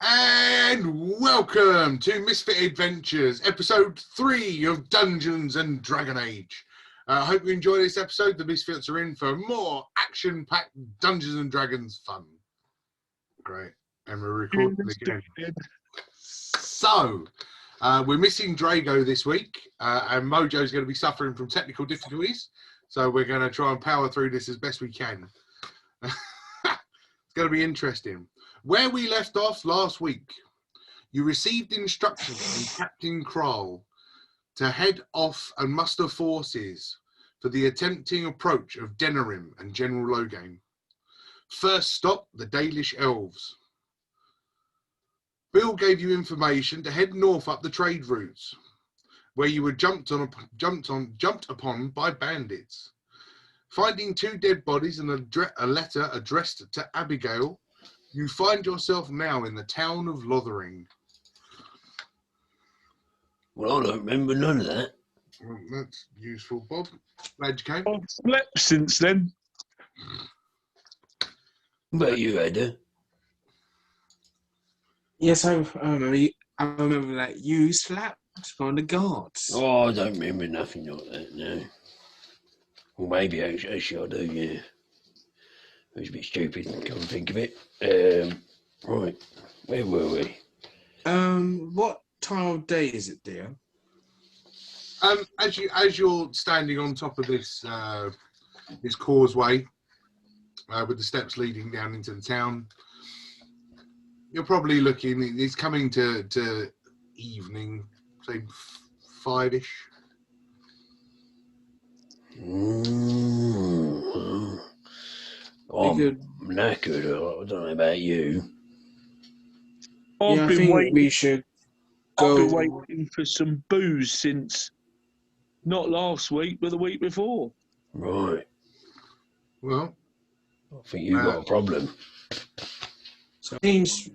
And welcome to Misfit Adventures, episode 3 of Dungeons and Dragon Age. I hope you enjoy this episode. The Misfits are in for more action-packed Dungeons and Dragons fun. Great. And we're recording again. So, we're missing Drago this week, and Mojo's going to be suffering from technical difficulties. So we're going to try and power through this as best we can. It's going to be interesting. Where we left off last week, you received instructions from Captain Kral to head off and muster forces for the attempting approach of Denerim and General Logain. First stop, the Dalish Elves. Bill gave you information to head north up the trade routes, where you were jumped upon by bandits. Finding 2 dead bodies and a letter addressed to Abigail, you find yourself now in the town of Lothering. Well, I don't remember none of that. Well, that's useful, Bob. Glad you came. I've slept since then. But you had her. Yes, I remember that you slept on the guards. Oh, I don't remember nothing like that, no. Well, maybe actually I do, yeah. It was a bit stupid, can't think of it. Right, where were we? What time of day is it, dear? As you're standing on top of this this causeway with the steps leading down into the town, you're probably looking. It's coming to evening, say 5-ish. I'm knackered. I don't know about you. I think we should go. I've been waiting for some booze since not last week, but the week before. Right. Well, I think you've got a problem. So seems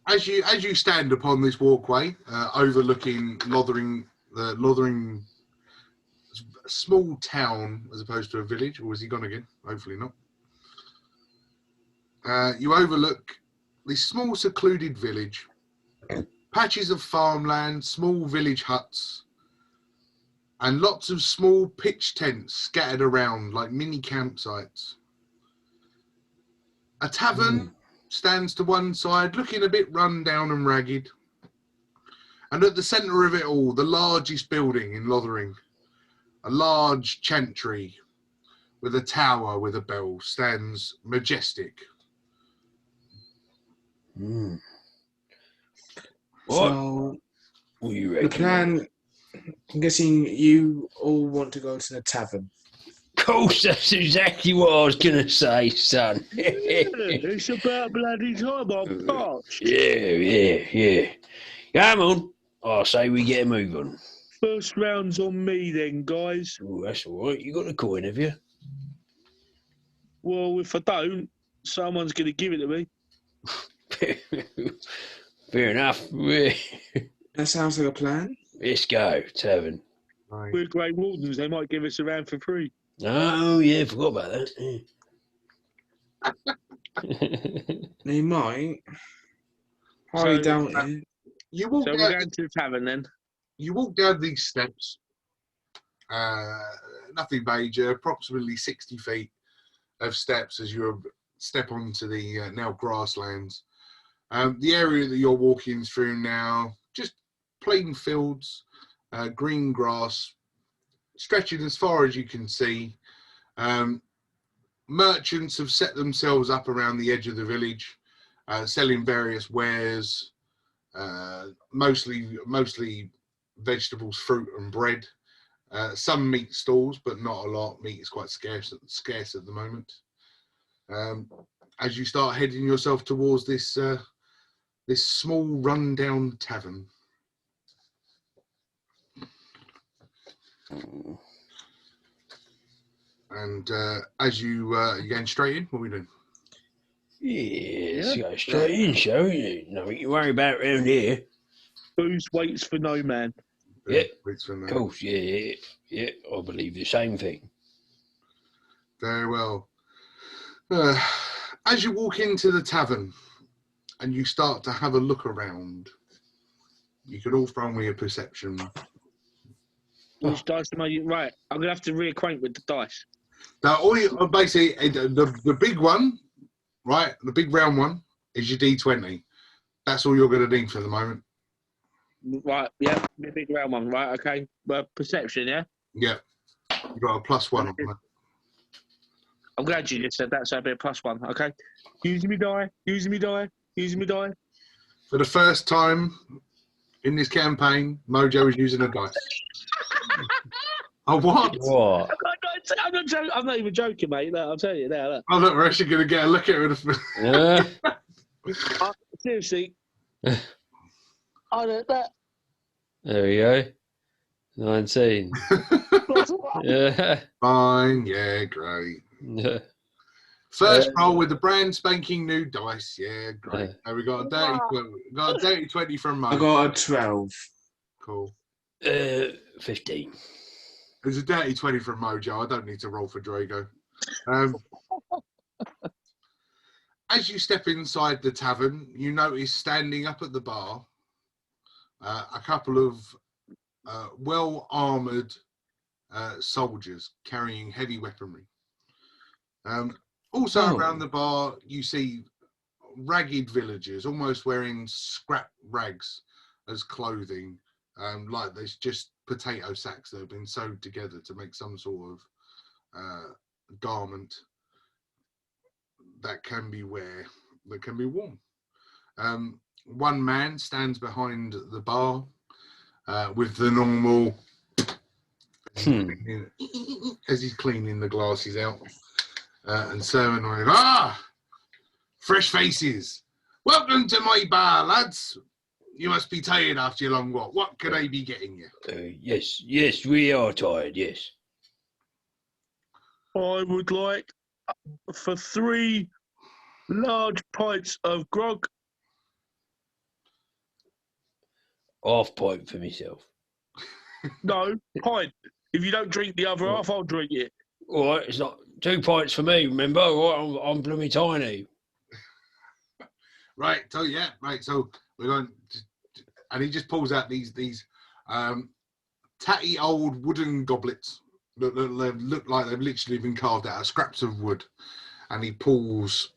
as you stand upon this walkway overlooking Lothering, the Lothering small town as opposed to a village, or has he gone again? Hopefully not. You overlook this small secluded village, patches of farmland, small village huts, and lots of small pitch tents scattered around like mini campsites. A tavern stands to one side, looking a bit run down and ragged. And at the centre of it all, the largest building in Lothering, a large chantry with a tower with a bell, stands majestic. so. What do you The reckon? plan. I'm guessing you all want to go to the tavern. Of course, that's exactly what I was going to say, son. It's about bloody time. I'm parched. Yeah. Come on. I say we get a move on. First round's on me then, guys. Oh, that's all right. You got the coin, have you? Well, if I don't, someone's going to give it to me. Fair enough. That sounds like a plan. Let's go, Tavern. Right. We're Grey Wardens. They might give us a round for free. Oh, yeah, forgot about that. They might. Highly doubt it. You walk So down, we're going to the tavern then. you walk down these steps, nothing major, approximately 60 feet of steps as you step onto the now grasslands. The area that you're walking through now, just plain fields, green grass, stretching as far as you can see. Merchants have set themselves up around the edge of the village, selling various wares, mostly vegetables, fruit and bread. Some meat stalls, but not a lot. Meat is quite scarce at the moment. As you start heading yourself towards this small rundown tavern. And as you going straight in, what are we doing? Yeah, let's go straight in, shall we? Nothing to worry about around here. Booze waits for no man. Yeah, Waits for no- of course, yeah, I believe the same thing. Very well. As you walk into the tavern, and you start to have a look around. You could all throw me a perception. Which dice am I using? Right, I'm going to have to reacquaint with the dice. Now, all you basically the big one, right? The big round one is your D20. That's all you're going to need for the moment. Right, yeah, the big round one. Right, okay. Perception, yeah? Yeah, you got a +1 on that. I'm glad you just said that, so I'll be a +1. Okay. Using me die. For the first time in this campaign, Mojo is using a dice. Oh, what? What? I'm not even joking, mate. Look, I'll tell you now. Look. Oh, look, we're actually going to get a look at it. Yeah. Seriously. I don't know. There we go. 19. Yeah. Fine, yeah, great. Yeah. First roll with the brand spanking new dice. Yeah, great. Now we got a dirty 20 from Mo. I got a 12. Cool. 15. There's a dirty 20 from Mojo. I don't need to roll for Drago. As you step inside the tavern, you notice standing up at the bar a couple of well-armoured soldiers carrying heavy weaponry. Also around the bar, you see ragged villagers, almost wearing scrap rags as clothing, like there's just potato sacks that have been sewed together to make some sort of garment that can be worn. One man stands behind the bar with the normal as he's cleaning the glasses out and serving on fresh faces. Welcome to my bar, lads. You must be tired after your long walk. What could I be getting you? Yes, we are tired, yes. I would like for 3 large pints of grog. Half pint for myself. No, pint. If you don't drink the other half, I'll drink it. All right, it's not 2 pints for me, remember? All right, I'm blooming tiny. Right, so yeah, right, so we're going to, and he just pulls out these tatty old wooden goblets that look like they've literally been carved out of scraps of wood, and he pulls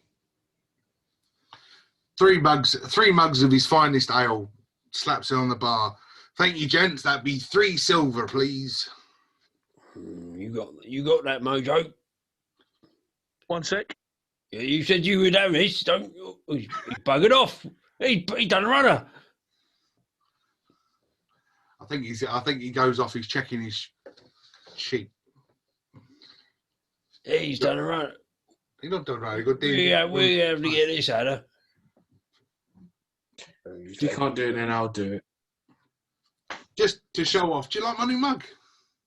3 mugs of his finest ale, slaps it on the bar. Thank you, gents. That'd be 3 silver, please. You got that, Mojo? 1 sec. Yeah, you said you would have this. Don't he buggered off? He done a runner. I think he goes off. He's checking his sheet. He's done a runner. He's not done right. We have to get this out of. If you can't do it, then I'll do it. Just to show off. Do you like my new mug?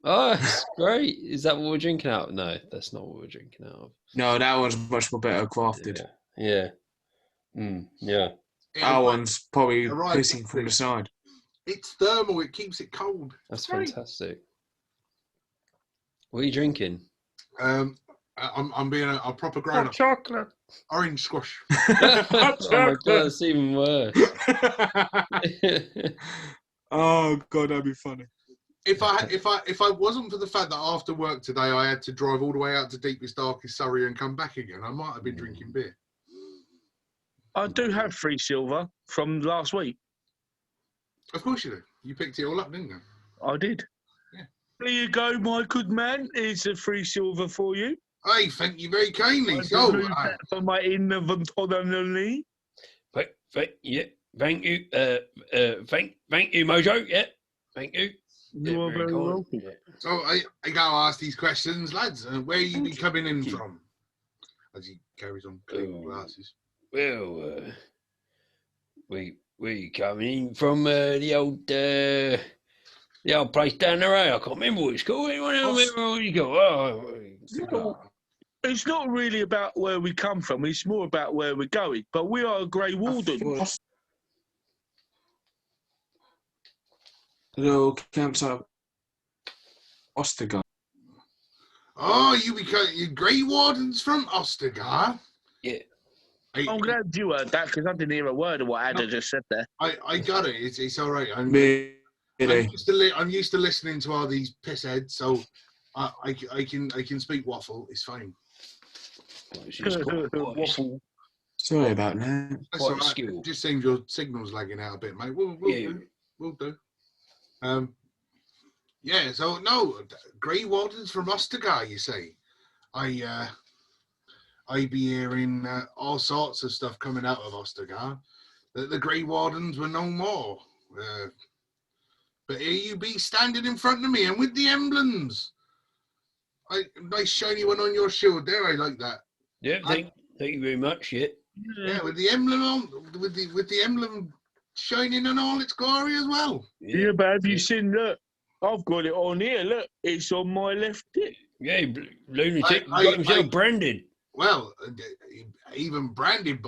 Oh, that's great. Is that what we're drinking out of? No, that's not what we're drinking out of. No, that one's much more better crafted. Yeah. Yeah. That one's probably pissing from the side. It's thermal. It keeps it cold. That's fantastic. What are you drinking? I'm being a proper grown up. Chocolate. Orange squash. Oh my god, that's even worse. Oh god, that'd be funny. If I wasn't for the fact that after work today I had to drive all the way out to deepest darkest Surrey and come back again, I might have been drinking beer. I do have 3 silver from last week. Of course you do. You picked it all up, didn't you? I did. Yeah. There you go, my good man. Here's a 3 silver for you. Hey, thank you very kindly. For my inventory. Thank you. Thank you, Mojo. Yeah, thank you. You are very welcome. Yeah. So I got to ask these questions, lads. Where you be coming in from? As he carries on cleaning glasses. Well, we coming in from the old place down the road. I can't remember what it's called. Anyone else remember what it's called? It's not really about where we come from. It's more about where we're going. But we are Grey Wardens. Little campsite. Ostergar. Oh, you Grey Wardens from Ostergar? Yeah. I'm glad you heard that because I didn't hear a word of what Ada just said there. I got it. It's all right. I'm Really? used to listening to all these pissheads, so I can speak waffle. It's fine. She's quite, Waffle. Sorry about that. That's quite all right. skilled. It just seems your signal's lagging out a bit, mate. We'll do. Yeah. So no, Grey Wardens from Ostergar. You say? I be hearing all sorts of stuff coming out of Ostergar. That the Grey Wardens were no more. But here you be standing in front of me and with the emblems. Nice shiny one on your shield there. I like that. Yeah, thank you very much. Yeah, with the emblem on, with the emblem shining in all its glory as well. Yeah, but have you seen? Look, I've got it on here. Look, it's on my left hip. Yeah, lunatic got himself branded. Well, even branded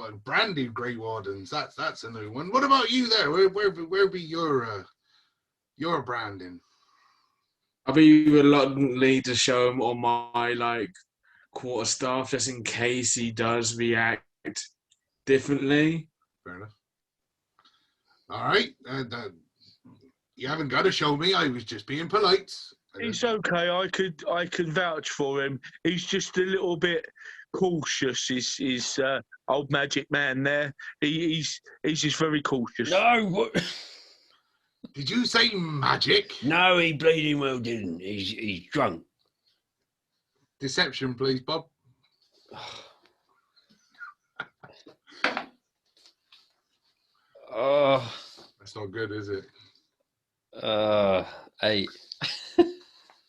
Grey Wardens. That's a new one. What about you there? Where be your branding? I'll be reluctantly to show him on my quarterstaff just in case he does react differently. Fair enough. All right. You haven't got to show me. I was just being polite. It's okay. I could vouch for him. He's just a little bit cautious. Is old magic man there? He's just very cautious. No, what? Did you say magic? No, he bleeding well didn't. He's drunk. Deception, please, Bob. Oh, That's not good, is it? 8.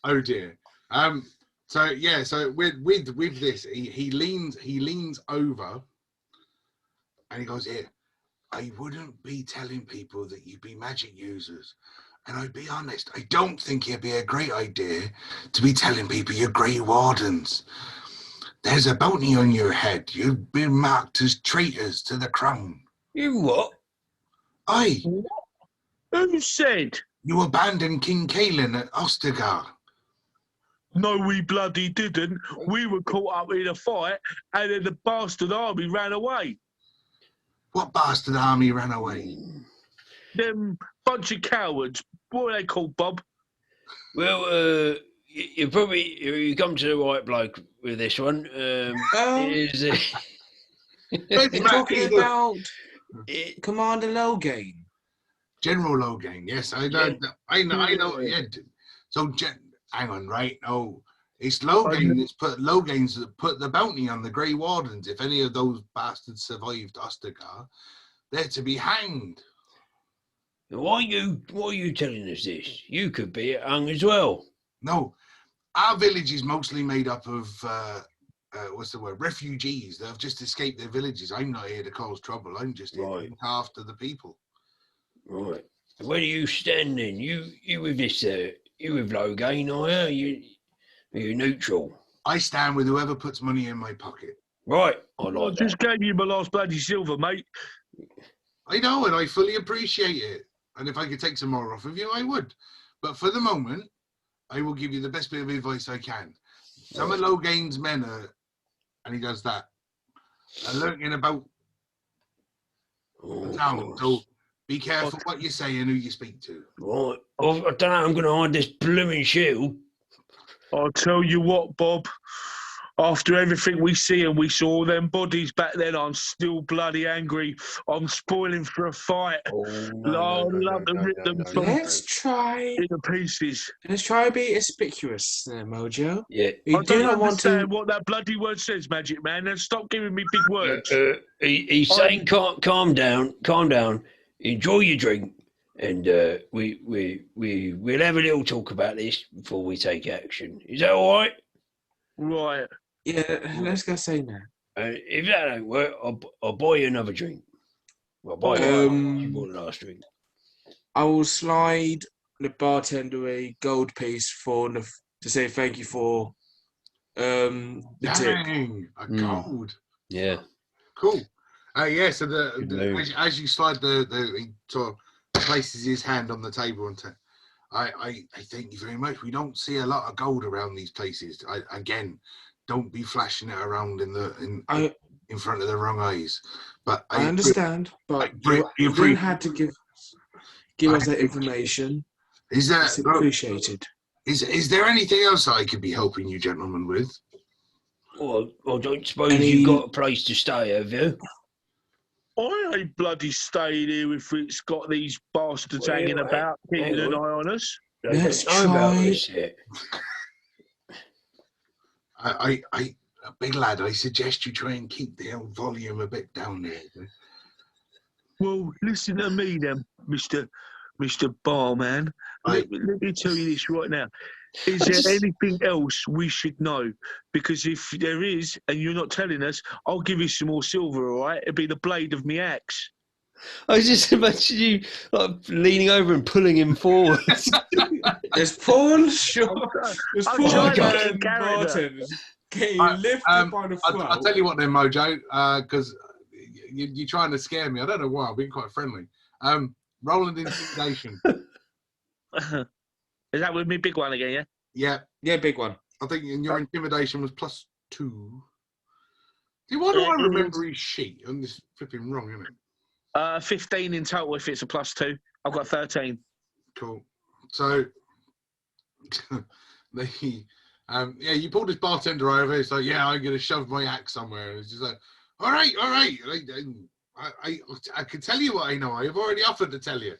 Oh dear. So with this, he leans over, and he goes, "Here, I wouldn't be telling people that you'd be magic users, and I'd be honest, I don't think it'd be a great idea to be telling people you're Grey Wardens. There's a bounty on your head. You've been marked as traitors to the crown." You what? Aye. Who said? You abandoned King Caelan at Ostergar. No, we bloody didn't. We were caught up in a fight, and then the bastard army ran away. What bastard army ran away? Them bunch of cowards. What are they called, Bob? Well, you come to the right bloke with this one. Is You're talking about Commander Logain. General Logain, yes, I know. Yeah. So, hang on, right? No, it's Logain's that put the bounty on the Grey Wardens. If any of those bastards survived Ostergar, they're to be hanged. why are you telling us this? You could be hung as well. No, our village is mostly made up of refugees that have just escaped their villages. I'm not here to cause trouble. I'm just here to look after the people. Right. Where do you stand then? You with this? You with Logain, are you? Are you neutral? I stand with whoever puts money in my pocket. Right. I just gave you my last bloody silver, mate. I know, and I fully appreciate it. And if I could take some more off of you, I would. But for the moment, I will give you the best bit of advice I can. Some of Logain's men are, and he does that, are lurking about town. So be careful what you say and who you speak to. Right. I don't know. I'm going to hide this blooming shield. I'll tell you what, Bob. After everything we see and we saw them bodies back then, I'm still bloody angry. I'm spoiling for a fight. I'd love to rip them Let's try into pieces. Let's try to be conspicuous there, Mojo. Yeah. You I do don't not want to. understand what that bloody word says, Magic Man. Now stop giving me big words. He's saying, calm down. Enjoy your drink, and we'll have a little talk about this before we take action. Is that all right? Right. Yeah, let's go say that. If that don't work, I'll buy you another drink. I'll buy you bought the last drink. I will slide the bartender a gold piece to say thank you for the tip. A gold. Yeah. Cool. Yeah, so as you slide he sort of places his hand on the table and I thank you very much. We don't see a lot of gold around these places. Again, don't be flashing it around in front of the wrong eyes. But I understand, but you don't have to give us that information. Is there It's appreciated. is there anything else I could be helping you gentlemen with? Well, I don't suppose you've got a place to stay, have you? I ain't bloody staying here if it's got these bastards hanging about, keeping an eye on us. Let's They don't know about try. this yet. I big lad, I suggest you try and keep the old volume a bit down there. Well, listen to me then, Mr. Barman. Let me tell you this right now. Is there anything else we should know? Because if there is, and you're not telling us, I'll give you some more silver, all right? It'll be the blade of me axe. I just imagine you like, leaning over and pulling him forward. There's Paul Shaw. There's I'm Paul trying to Martin character. getting lifted by the flow. I'll tell you what then, Mojo, because you're trying to scare me. I don't know why. I've been quite friendly. Roland intimidation. Is that with me, big one again, yeah? Yeah. Yeah, big one. I think your intimidation was +2. See, why do I remember his sheet? I'm just flipping wrong, isn't it? 15 in total if it's a +2. I've got 13. Cool. So, you pulled this bartender over. It's like, yeah, I'm going to shove my axe somewhere. It's just like, all right. I can tell you what I know. I've already offered to tell you.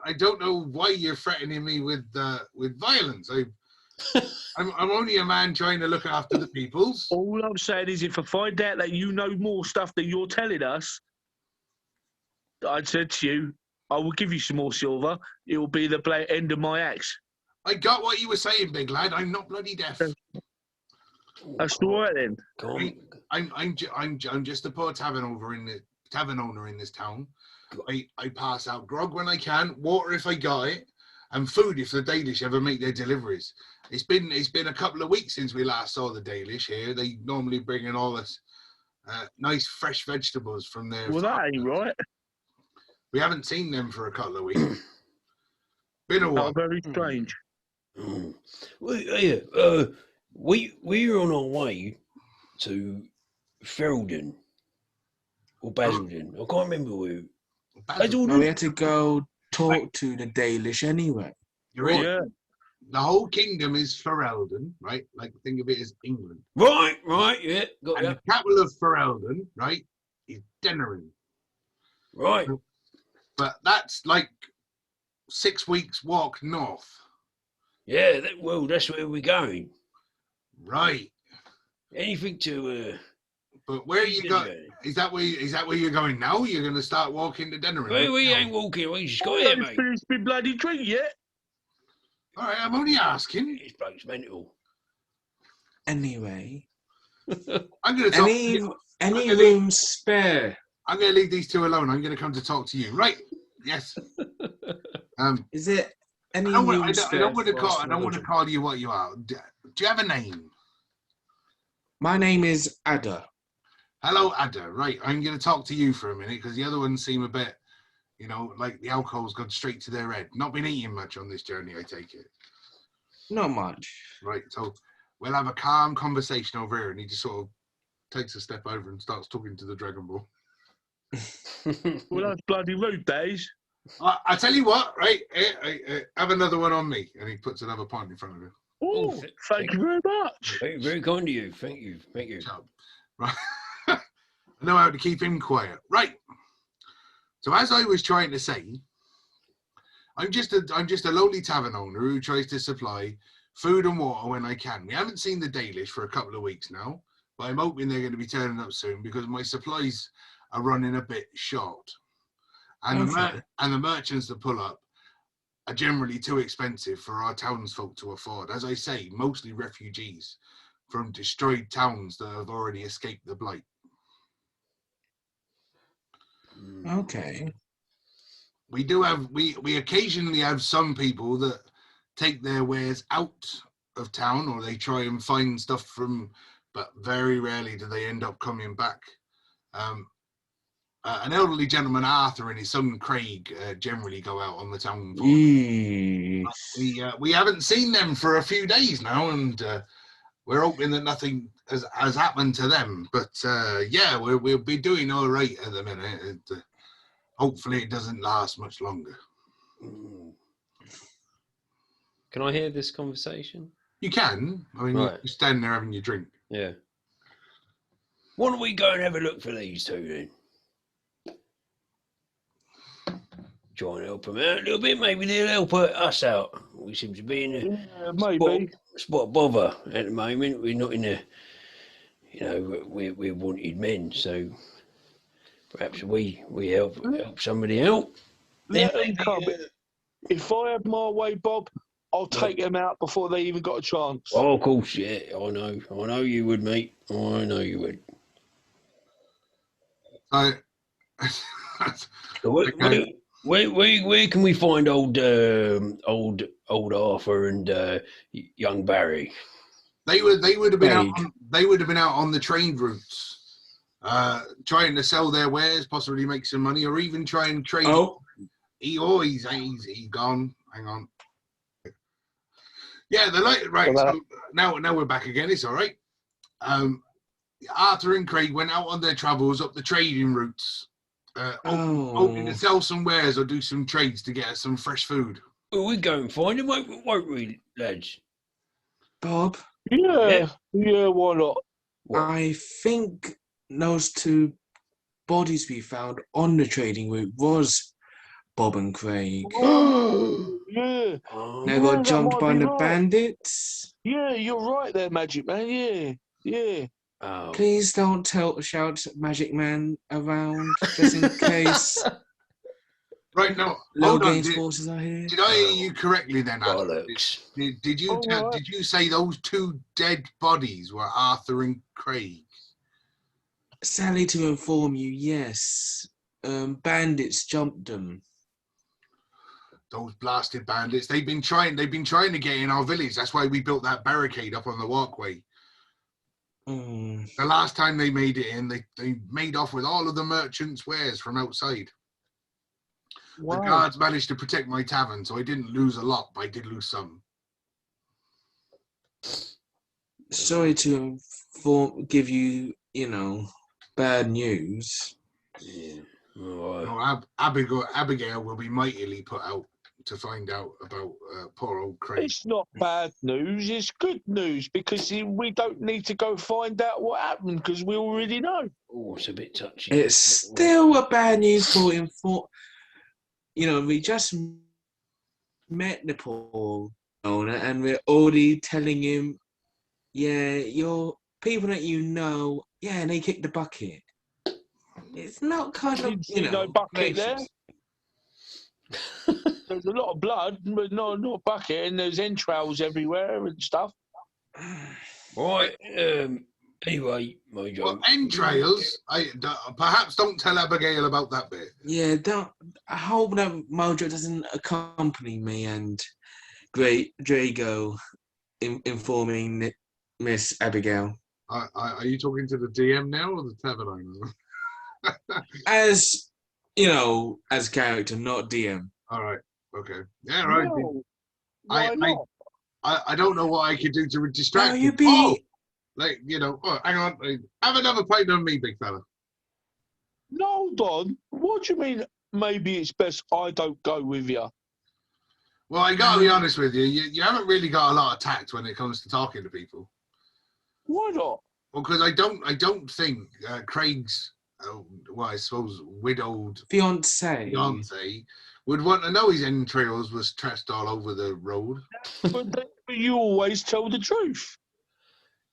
I don't know why you're threatening me with violence. I'm only a man trying to look after the peoples. All I'm saying is if I find out that you know more stuff than you're telling us, I said to you, I will give you some more silver. It will be the end of my axe. I got what you were saying, big lad. I'm not bloody deaf. That's all right then. I'm just a poor tavern owner in this town. I pass out grog when I can, water if I got it, and food if the Dalish ever make their deliveries. It's been a couple of weeks since we last saw the Dalish here. They normally bring in all this nice fresh vegetables from their Well, that ain't right. We haven't seen them for a couple of weeks. Been a while. Oh, very strange. Well, yeah, we were on our way to Ferelden or Basildon. I can't remember who. No, we had to go talk to the Dalish anyway. You're right. Yeah. The whole kingdom is Ferelden, right? Like, think of it as England. Right, yeah. Got And the capital of Ferelden, right, is Denerin. Right. But that's like 6 weeks walk north. Yeah, that's where we're going. Right. Anything to... But where are you going? Is that where you're going now? You're going to start walking to Denerin? We ain't walking. We just got here, mate. Finished my bloody drink yet? All right, I'm only asking. This bloke's mental. Anyway. I'm going to talk any room spare? I'm going to leave these two alone. I'm going to come to talk to you. Right. Yes. Is it any I room don't spare? want to call you what you are. Do you have a name? My name is Ada. Hello, Ada. Right. I'm going to talk to you for a minute because the other ones seem a bit, like the alcohol's gone straight to their head. Not been eating much on this journey, I take it. Not much. Right. So we'll have a calm conversation over here, and he just sort of takes a step over and starts talking to the Dragon Ball. Well, that's bloody rude, days. I tell you what, right? Have another one on me, and he puts another pint in front of him. Oh, thank you very much. Very, very kind of you. Thank you. Right. I know how to keep him quiet. Right. So as I was trying to say, I'm just a lowly tavern owner who tries to supply food and water when I can. We haven't seen the Dalish for a couple of weeks now, but I'm hoping they're going to be turning up soon because my supplies are running a bit short. And the merchants that pull up are generally too expensive for our townsfolk to afford. As I say, mostly refugees from destroyed towns that have already escaped the Blight. Okay. We occasionally have some people that take their wares out of town or they try and find stuff but very rarely do they end up coming back. An elderly gentleman, Arthur, and his son Craig generally go out on the town. We haven't seen them for a few days now, and we're hoping that nothing has happened to them. But yeah, we'll be doing all right at the minute. Hopefully, it doesn't last much longer. Can I hear this conversation? You can. I mean, Right. you stand there having your drink. Yeah. Why don't we go and have a look for these two then? Try and help them out a little bit. Maybe they'll help us out. We seem to be in a maybe. spot of bother at the moment. We're not in a, you know, we're wanted men. So perhaps we help somebody out. Let them come. If I had my way, Bob, I'll take them out before they even got a chance. Oh, of course, yeah. I know you would, mate. I know you would. So where can we find old Arthur and young Barry? They would have been out on the trade routes, trying to sell their wares, possibly make some money, or even try and trade. Oh, He's gone. Hang on. Yeah, the light. Right. So now we're back again. It's all right. Arthur and Craig went out on their travels up the trading routes, hoping to sell some wares or do some trades to get us some fresh food. Well, we'll go and find them, won't we, lads? Bob. Yeah, why not? What? I think those two bodies we found on the trading route was Bob and Craig. Yeah. They got jumped by the right. bandits. Yeah, you're right there, Magic Man. Yeah. Oh. Please don't shout Magic Man around, just in case. Right, now, Low Games forces are here. Did I hear you correctly then, Adam? Bollocks. Did you say those two dead bodies were Arthur and Craig? Sadly to inform you, yes. Bandits jumped them. Those blasted bandits. They've been trying to get in our village. That's why we built that barricade up on the walkway. The last time they made it in, they made off with all of the merchants' wares from outside. Wow. The guards managed to protect my tavern, so I didn't lose a lot, but I did lose some. Sorry to give you, bad news. Yeah. All right. No, Abigail will be mightily put out to find out about poor old Craig. It's not bad news, it's good news, because we don't need to go find out what happened, because we already know. Oh, it's a bit touchy. It's still a bad news for him. We just met the poor owner, and we're already telling him, yeah, your people that yeah, they kicked the bucket. It's not kind of, no bucket gracious. there. There's a lot of blood, but not bucket, and there's entrails everywhere and stuff. Right. Anyway, Mojo. Well, entrails. Perhaps don't tell Abigail about that bit. Yeah, I hope that Mojo doesn't accompany me and Drago informing Miss Abigail. Are you talking to the DM now or the tavern owner? As as character, not DM. All right. Okay. Yeah. Right. No, why not? I don't know what I could do to distract you. Oh, hang on. Have another plate on me, big fella. No, Don. What do you mean? Maybe it's best I don't go with you. Well, I gotta be honest with you. You haven't really got a lot of tact when it comes to talking to people. Why not? Well, because I don't think Craig's, I suppose, widowed fiance would want to know his entrails was trashed all over the road. But you always tell the truth.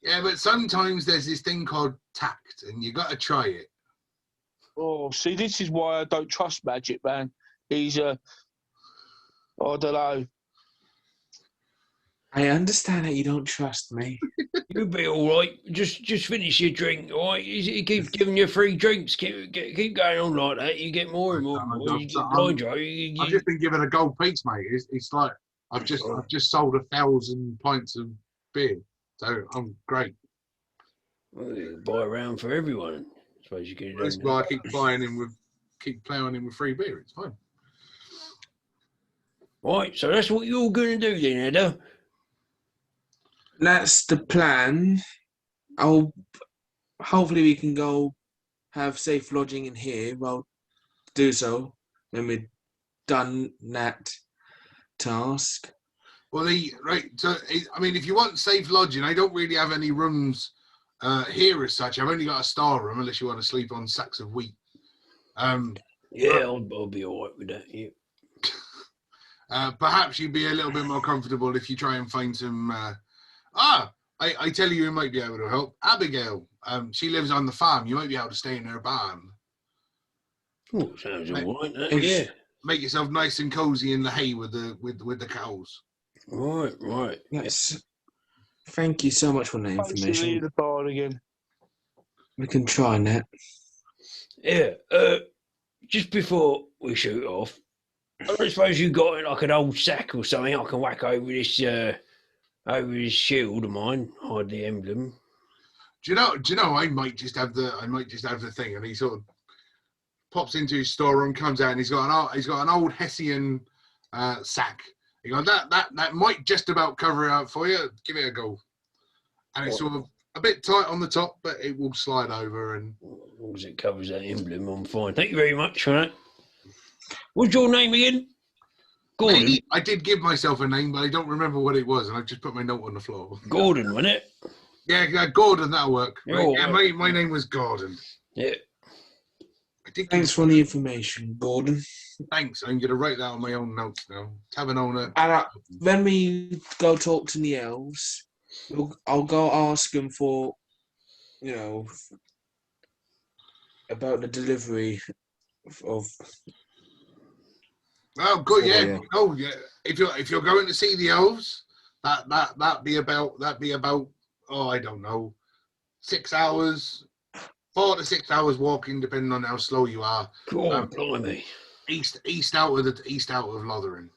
Yeah, but sometimes there's this thing called tact, and you got to try it. Oh, see, this is why I don't trust Magic Man. He's I don't know. I understand that you don't trust me. You'll be all right. Just finish your drink, all right? He keeps giving you free drinks. Keep going on like that. You get more and more. I've just been given a gold piece, mate. It's like I've just sold 1,000 pints of beer, so I'm great. Well, you buy around for everyone. I suppose you can. That's why I keep ploughing in with free beer. It's fine. Right, so that's what you're going to do then, Edda. That's the plan. Hopefully we can go have safe lodging in here. Well, do so when we're done that task. Well, so I mean, if you want safe lodging, I don't really have any rooms here as such. I've only got a star room, unless you want to sleep on sacks of wheat. Yeah, I'll be all right with that. Yeah. Perhaps you'd be a little bit more comfortable if you try and find some. I tell you, who might be able to help. Abigail. She lives on the farm. You might be able to stay in her barn. Oh, sounds all right. Yeah. Make yourself nice and cozy in the hay with the cows. Right. Yes. Thank you so much for that information. The bar again. We can try that. Yeah. Just before we shoot off, I suppose you got like an old sack or something I can whack over this shield of mine, hide the emblem. Do you know? I might just have the thing, and he sort of pops into his storeroom, comes out, and he's got an old Hessian sack. He goes, that might just about cover it out for you. Give it a go. And it's sort of a bit tight on the top, but it will slide over. And as long as it covers that emblem, I'm fine. Thank you very much for that. What's your name again? Gordon. Maybe I did give myself a name, but I don't remember what it was, and I've just put my note on the floor. Gordon, wasn't it? Yeah, Gordon, that'll work. Right? Oh, Yeah, my name was Gordon. Yeah. Thanks for the information, Gordon. Thanks. I'm going to write that on my own notes now. Tavern owner. And when we go talk to the elves, I'll go ask them for, about the delivery of. Oh, good. Yeah. Oh, yeah. If you're going to see the elves, that'd be about. Oh, I don't know, 6 hours. 4 to 6 hours walking, depending on how slow you are. Blimey. East out of Lothering.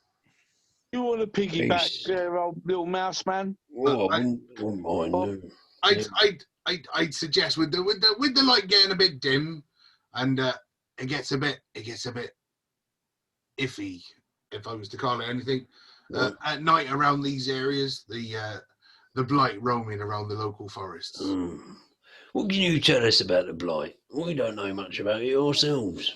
You want to piggyback there, old little mouse man? Oh, I wouldn't mind. No. I'd suggest with the light getting a bit dim, and it gets a bit iffy, if I was to call it anything. At night around these areas, the blight roaming around the local forests. What can you tell us about the Blight? We don't know much about it ourselves.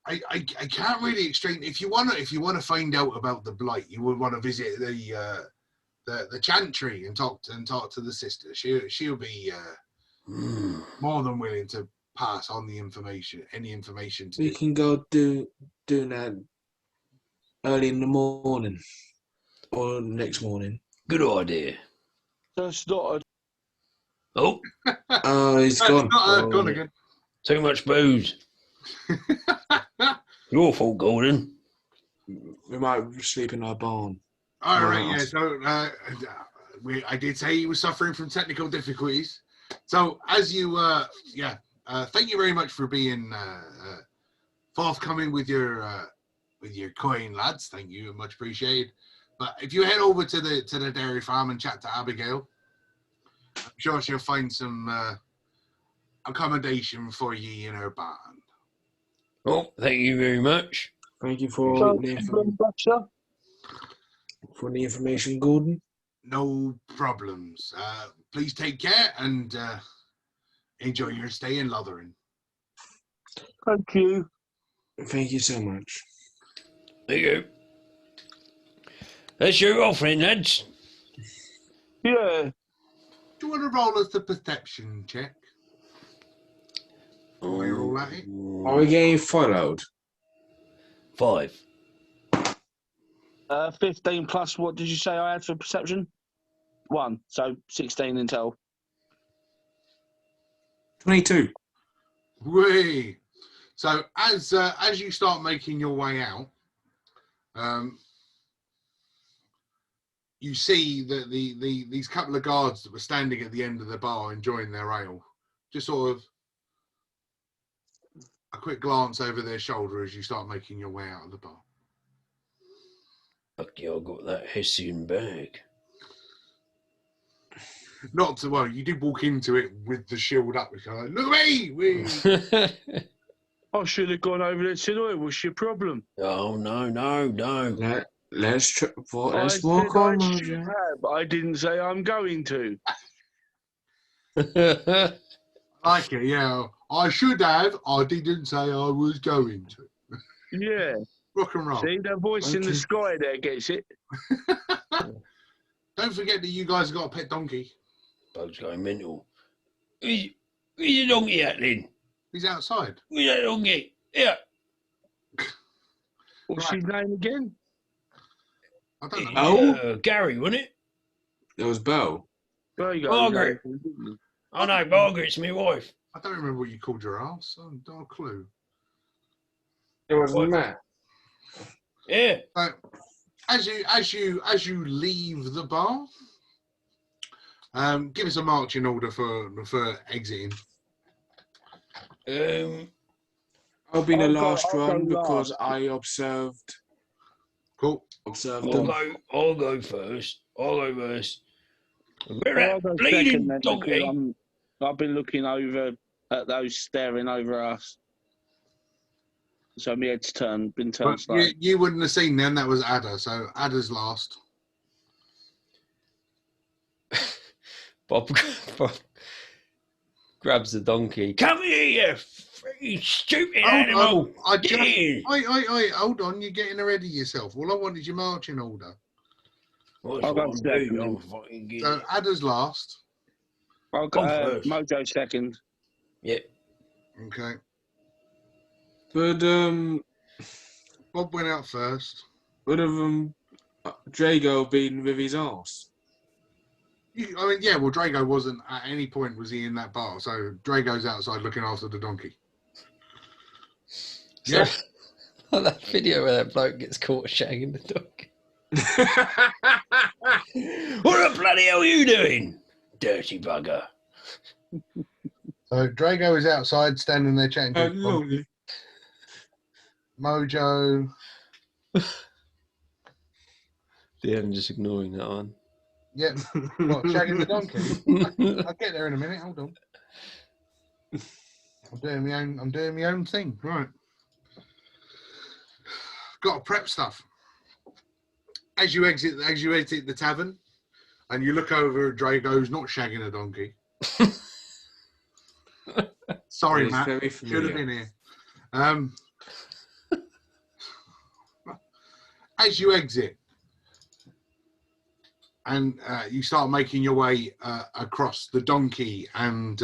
I can't really explain. If you want to find out about the Blight, you would want to visit the Chantry and talk to the sister. She'll be more than willing to pass on any information to We you. can go do that early in the morning or next morning. Good idea. That's not Oh, He's gone. Gone again. too much booze. Your fault, Gordon. We might sleep in our barn. All right, yeah. So I did say he was suffering from technical difficulties. So as you, thank you very much for being forthcoming with your coin, lads. Thank you, much appreciated. But if you head over to the dairy farm and chat to Abigail, I'm sure she'll find some accommodation for ye in her barn. Oh, thank you very much. Thank you for the information, Gordon. No problems. Please take care and enjoy your stay in Lothering. Thank you. Thank you so much. There you go. That's your offering, lads. Yeah. Do you want to roll us the perception check? Are you all right? Are we getting followed? 5. 15 plus, what did you say I had for perception? 1, so 16 in total. 22. Whee! So as you start making your way out, you see that these couple of guards that were standing at the end of the bar enjoying their ale, just sort of a quick glance over their shoulder as you start making your way out of the bar. Lucky I got that Hessian bag. Not to worry, you did walk into it with the shield up. Like, look at me! I should have gone over there tonight. What's your problem? Oh, no. That Let's I said walk on, I should Mojo. have. I didn't say I'm going to. I like it, yeah. I should have. I didn't say I was going to. Yeah. Rock and roll. See, that voice in the Okay. sky there gets it. Don't forget that you guys have got a pet donkey. Boat's going mental. Where's your donkey at, Lynn? He's outside. Where's that donkey? Yeah. What's Right. his name again? I don't know. Oh. Gary, wasn't it? It was Bo. There you go. Margaret. Oh no, Margaret's my wife. I don't remember what you called your ass. I don't have a clue. It was What? Matt. Yeah. So, as you leave the bar, give us a marching order for exiting. I'll be the I'll go- last I'll go one because last. I observed Cool. them. I'll go first. Where I'll that go bleeding second then, because donkey? I've been looking over at those staring over us. So my head's been turned But slightly. you wouldn't have seen them. That was Ada. So Ada's last. Bob grabs the donkey. Come here, you freaking stupid animal! I Get just. here. Oi, hold on. You're getting ahead of yourself. All I want is your marching order. What's I'll what go I'm second doing? then. I'll fucking get So it. Ada's last. I'll Go go first. Mojo second. Yeah. Okay. But Bob went out first. would have Drago been with his arse? I mean, yeah. Well, Drago wasn't at any point was he in that bar. So Drago's outside looking after the donkey. Yeah. Like that video where that bloke gets caught shagging the dog. What the bloody hell are you doing? Dirty bugger. So Drago is outside, standing there chatting to his donkey. Mojo. Yeah, I'm just ignoring that one. Yep. What, shagging the donkey? I'll get there in a minute. Hold on. I'm doing my own thing. Right. Got to prep stuff. As you exit the tavern, and you look over at Drago's not shagging a donkey. Sorry, It's Matt. very Should have familiar. been here. As you exit, and you start making your way across the donkey and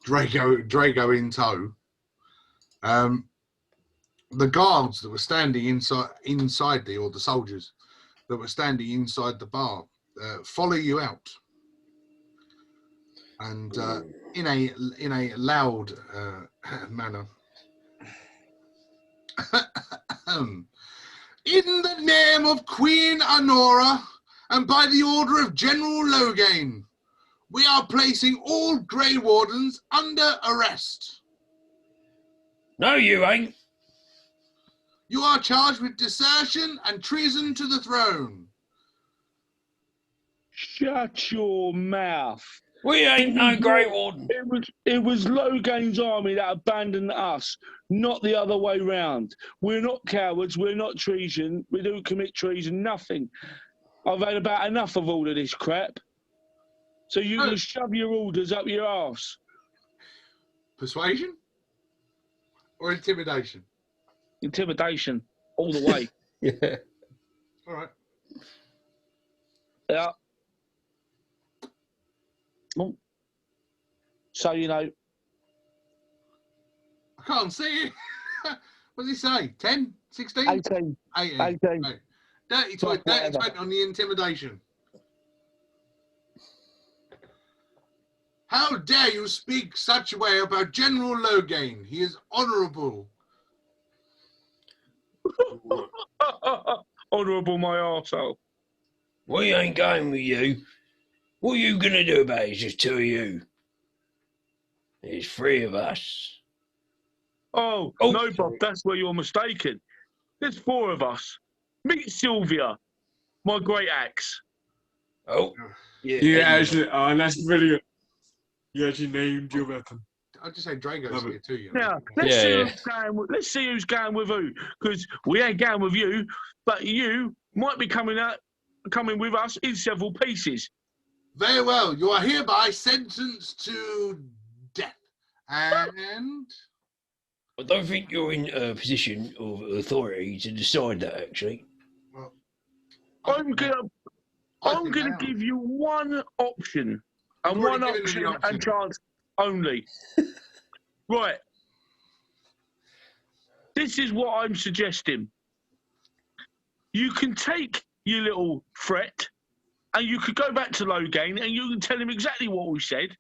Drago in tow, the guards that were standing inside the soldiers that were standing inside the bar follow you out, and in a loud manner. In the name of Queen Honora and by the order of General Logain, we are placing all Grey Wardens under arrest. No, you ain't. You are charged with desertion and treason to the throne. Shut your mouth. We ain't no Grey Warden. It was Logain's army that abandoned us, not the other way round. We're not cowards. We're not treason. We don't commit treason. Nothing. I've had about enough of all of this crap. So you can shove your orders up your arse. Persuasion or intimidation? Intimidation, all the way. Yeah. All right. Yeah. Well, so, you know, I can't see it. What does he say? 10? 16? 18. 18. 18. Right. Dirty 20 on the intimidation. How dare you speak such a way about General Logain? He is honourable. Honourable my arsehole. We ain't going with you. What are you going to do about it? It's just two of you. There's three of us. Oh, Oh, no, Bob, sorry. that's where you're mistaken. There's four of us. Meet Sylvia, my great axe. Oh, yeah. You actually, oh, that's brilliant. You actually named your weapon. I just say Drago's here too. You know? Now, let's see Yeah. who's going. Let's see who's going with who, because we ain't going with you, but you might be coming with us in several pieces. Very well. You are hereby sentenced to death. And I don't think you're in a position of authority to decide that, actually. well, I'm gonna give you one option, and You've already one given me option the option. and chance only. Right. This is what I'm suggesting. You can take your little threat, and you could go back to Logain, and you can tell him exactly what we said,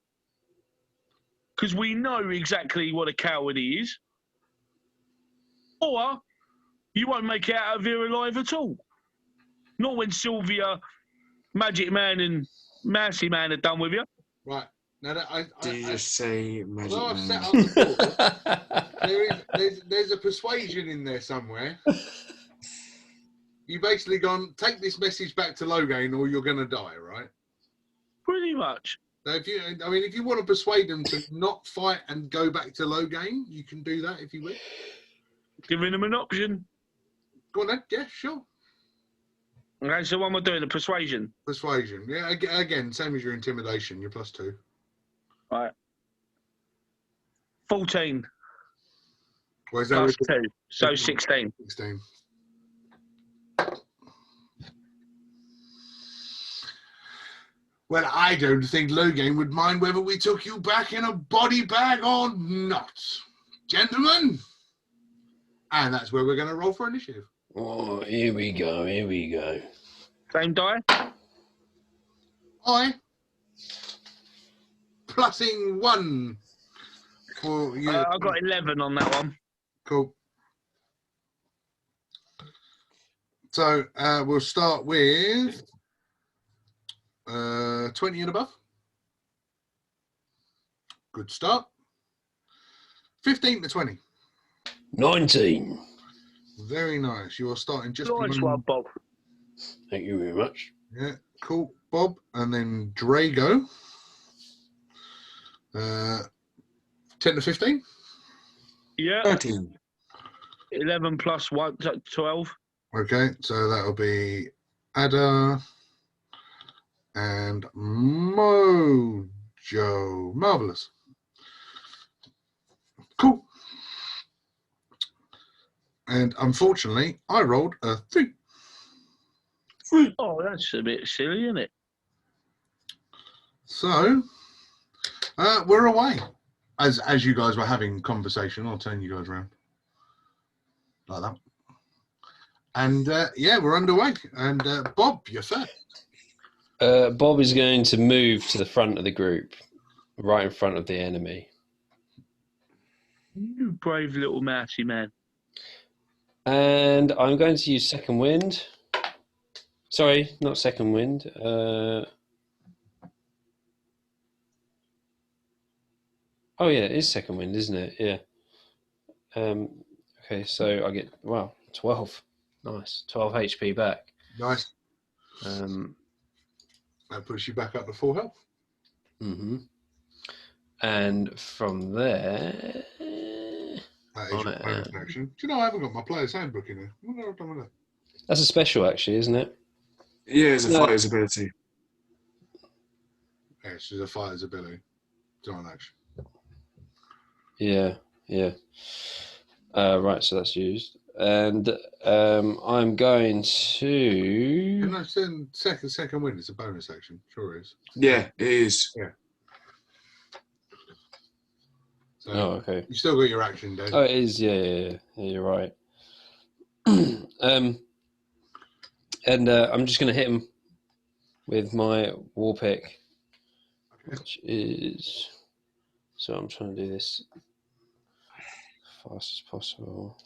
because we know exactly what a coward he is. Or you won't make it out of here alive at all. Not when Sylvia, Magic Man, and Mousy Man are done with you. Right. Now that Did you just say Magic although I've Man? set up the board, there's a persuasion in there somewhere. You basically gone, take this message back to Logain or you're going to die, right? Pretty much. Now, if you want to persuade them to not fight and go back to Logain, you can do that if you wish. Giving them an option. Go on then. Yeah, sure. Okay, so what am I doing? The persuasion. Persuasion. Yeah, again, same as your intimidation. You're +2. Right. 14 Well, is that plus with 2, so 16. 16. Well, I don't think Logain would mind whether we took you back in a body bag or not. Gentlemen. And that's where we're going to roll for initiative. Oh, here we go. Same die? I +1 for you. I got 11 on that one. Cool. So we'll start with 20 and above. Good start. 15 to 20. 19. Very nice. You are starting just Nice below. one, Bob. Thank you very much. Yeah, cool. Bob, and then Drago. 10 to 15. Yeah. 13. 11 plus 1, 12. Okay, so that'll be Ada and Mojo. Marvelous. Cool. And unfortunately, I rolled a 3. Oh, that's a bit silly, isn't it? So we're away. As you guys were having conversation, I'll turn you guys around like that. And yeah, we're underway. And Bob, you're first. Bob is going to move to the front of the group, right in front of the enemy. You brave little mousy man. And I'm going to use second wind. Sorry, not second wind. Oh yeah, it is second wind, isn't it? Yeah. Okay, so I get 12. Nice, 12 HP back. Nice. That puts you back up to full health. Mm-hmm. And from there, That is your bonus action. Do you know I haven't got my player's handbook in here? What have I done with that? that's a special, actually, isn't it? Yeah, it's a No. fighter's ability. Yeah, she's a fighter's ability. It's not an action. Yeah. Right, so that's used, and I'm going to. No, second wind. It's a bonus action. Sure is. Yeah, it is. So Oh, okay. you still got your action, Dave. Oh, it is. Yeah, you're right. And I'm just going to hit him with my war pick, which is. So I'm trying to do this fast as possible.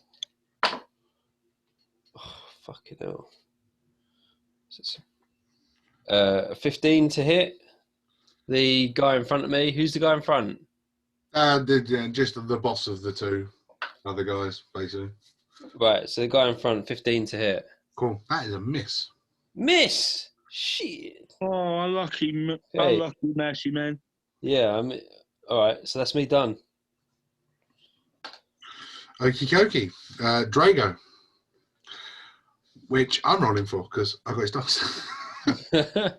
Oh, fucking hell. 15 to hit the guy in front of me. Who's the guy in front? Just the boss of the two other guys, basically. Right, so the guy in front, 15 to hit. Cool. That is a miss. Miss! Shit. Oh, unlucky Okay. mousy man. Yeah, all right, so that's me done. Okie dokie. Drago. Which I'm rolling for because I got his dice. And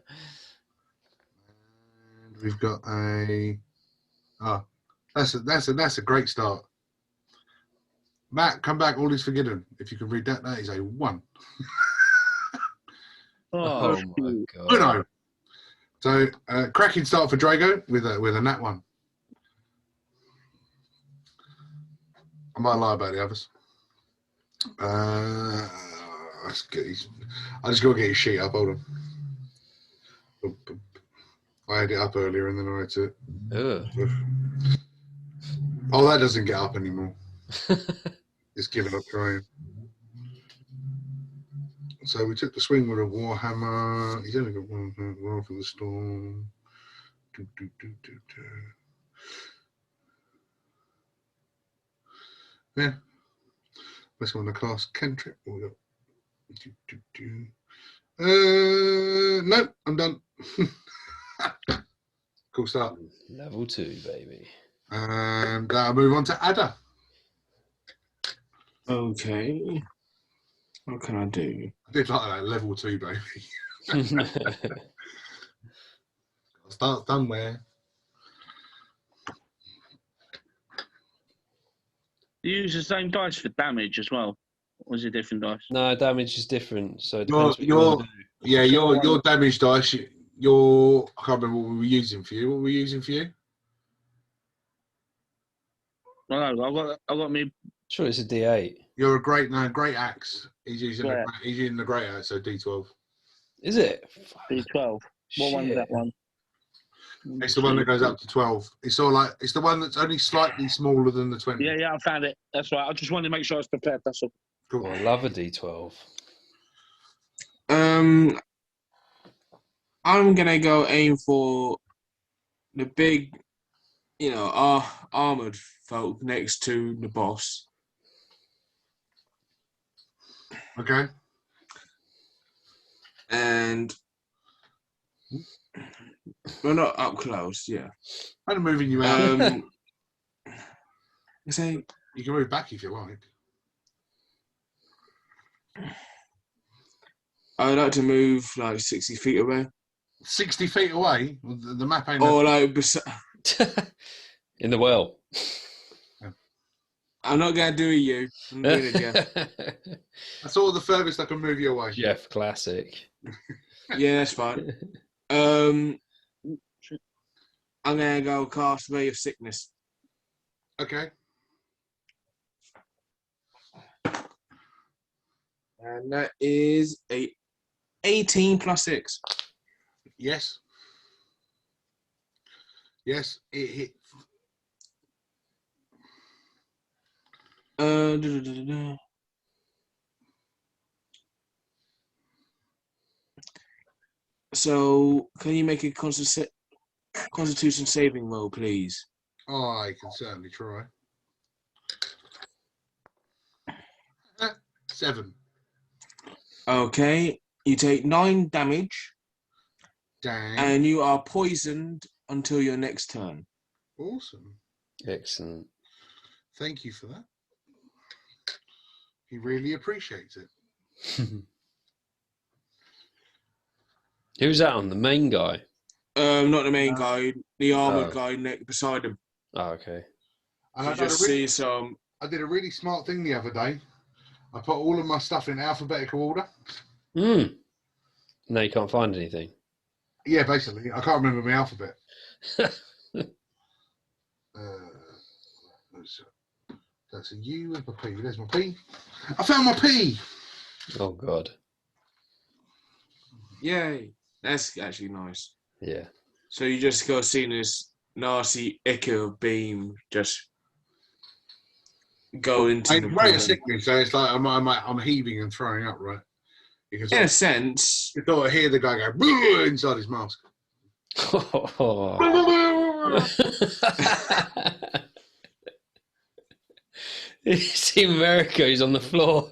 we've got a. Oh, that's a great start. Matt, come back. All is forgiven. If you can read that, that is a 1. Oh my god. Oh no. So cracking start for Drago with a nat 1. I might lie about the others. Let's get his, I just got to get his sheet up. Hold on. I had it up earlier and then I had to. Ugh. Oh, that doesn't get up anymore. It's given up trying. So we took the swing with a Warhammer. He's only got one roll for the storm. Yeah. Let's go on the class Chantry. No, I'm done. Cool start. Level 2, baby. And I'll move on to Ada. Okay. What can I do? I did like that, level 2, baby. Start somewhere. You use the same dice for damage as well, or is it different dice? No, damage is different, so it Your, depends what you want to do. yeah, your damage dice. Your I can't remember what we were using for you. What were we using for you? No, I got me. Sure, it's a D8. You're a great axe. He's using he's using the great axe, so D12. Is it? D12. What one's that one? It's the one that goes up to 12. It's all like it's the one that's only slightly smaller than the 20. Yeah, I found it. That's right. I just wanted to make sure I was prepared. That's all. Cool. Oh, I love a D12. I'm gonna go aim for the big, armored folk next to the boss. Okay. And we're not up close, yeah. I'm moving you out. Say You can move back if you like. I'd like to move like 60 feet away. 60 feet away? The map ain't... Or like In the well. I'm not going to do you. I'm doing it, Jeff. That's all the furthest I can move you away. Jeff, classic. Yeah, that's fine. I'm going to go cast Ray of Sickness. Okay. And that is a 18 plus 6. Yes. Yes, it hits. So, can you make a Constitution saving roll, please? Oh, I can certainly try. 7. Okay, you take 9 damage. Dang. And you are poisoned until your next turn. Awesome. Excellent. Thank you for that. He really appreciates it. Who's that on? The main guy? Not the main guy, the armored guy beside him. Oh, okay. And You just see some. I did a really smart thing the other day. I put all of my stuff in alphabetical order. No, you can't find anything. Yeah, basically. I can't remember my alphabet. That's a U with my P. There's my P. I found my P! Oh, God. Yay. That's actually nice. Yeah. So you just go seeing this nasty echo beam just go into the rate of sickness, so it's like I'm heaving and throwing up, right? You can in a sense. You sort of hear the guy go inside his mask. You see America, he's on the floor.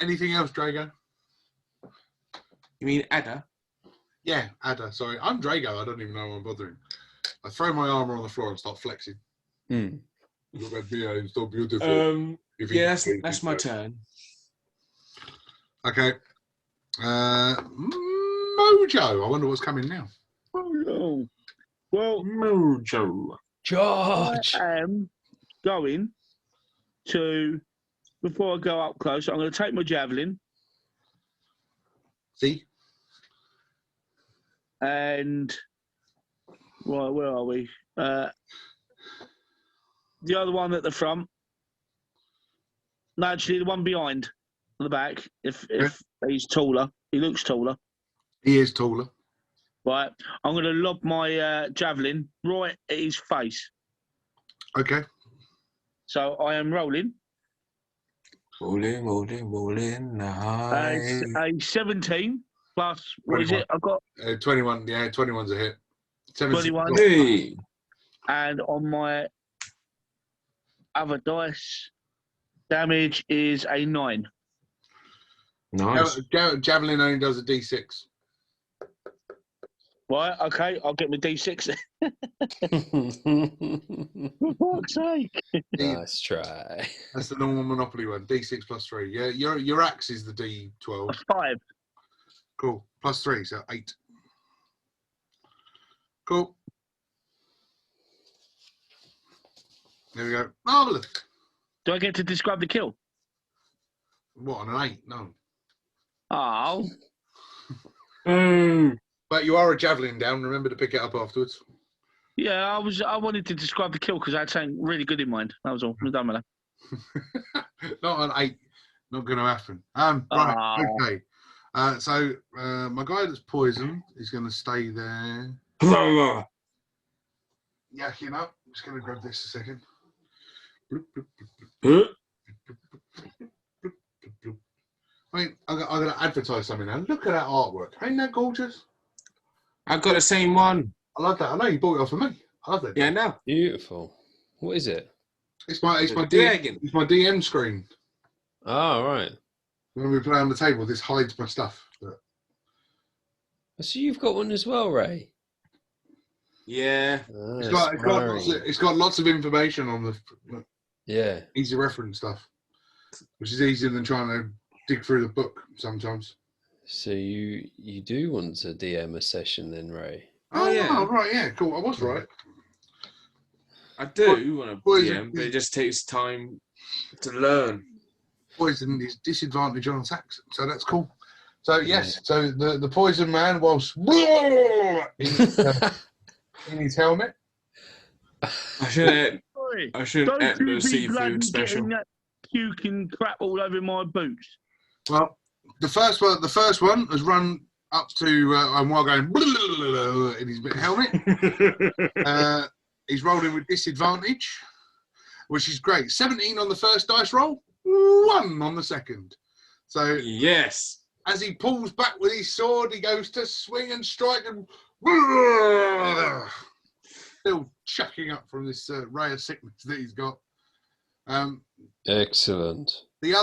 Anything else, Drago? You mean Ada? Yeah, Ada. Sorry, I'm Drago. I don't even know why I'm bothering. I throw my armour on the floor and start flexing. Look at me, I'm so beautiful. Yeah, that's my turn. Okay. Mojo. I wonder what's coming now. Mojo. Well, Mojo. Charge. I am going to, before I go up close, I'm going to take my javelin. See? And, right, where are we? The other one at the front. No, actually, the one behind, on the back, if he's taller. He looks taller. He is taller. Right, I'm going to lob my javelin right at his face. Okay. So I am rolling. Rolling. Nice. A 17 plus, what is 21. it? I've got 21. Yeah, 21's a hit. 17. 21. Hey. And on my other dice, damage is a 9. Nice. Javelin only does a D6. Right, okay, I'll get my D6. For fuck's sake. Nice try. That's the normal Monopoly one. D6 plus 3. Yeah, your axe is the D12. 5. Cool. Plus 3, so 8. Cool. There we go. Marvellous. Do I get to describe the kill? What, on an 8? No. Oh. But you are a javelin down. Remember to pick it up afterwards. Yeah, I wanted to describe the kill because I had something really good in mind. That was all. We're done with that. Not an 8. Not going to happen. Right. Okay. So my guy that's poisoned is going to stay there. Yeah, you know. I'm just going to grab this a second. I mean, I'm going to advertise something now. Look at that artwork. Ain't that gorgeous? I've got the same one. I love that. I know you bought it off of me. I love that. Yeah, no. Beautiful. What is it? It's my dragon. It's my DM screen. Oh, right. When we play on the table, this hides my stuff. But... So you've got one as well, Ray? Yeah. It's got lots of information on the easy reference stuff, which is easier than trying to dig through the book sometimes. So you do want to DM a session then, Ray? Oh yeah, right, yeah, cool. I was right. I do want to DM, but it just takes time to learn. Poison is disadvantage on attacks, so that's cool. So yes, so the poison man was in his helmet. I should enter the seafood special. Getting that puking crap all over my boots. Well, the first one has run up to and while going in his helmet. He's rolling with disadvantage, which is great. 17 on the first dice roll, 1 on the second. So yes, as he pulls back with his sword, he goes to swing and strike and still chucking up from this ray of sickness that he's got. Excellent. The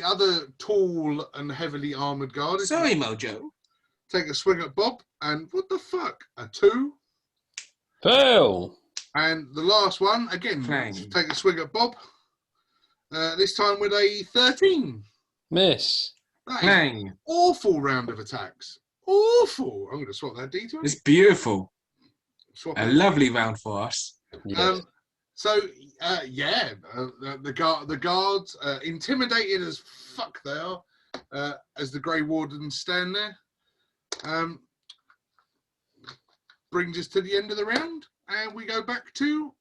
other tall and heavily armoured guard is sorry, Mojo. Take a swing at Bob, and what the fuck? A 2. Fail. And the last one, again, take a swing at Bob. This time with a 13. Miss. That is awful round of attacks. Awful. I'm going to swap that D2. It's beautiful. A lovely round for us. Yes. The guards, intimidated as fuck they are, as the Grey Wardens stand there. Brings us to the end of the round, and we go back to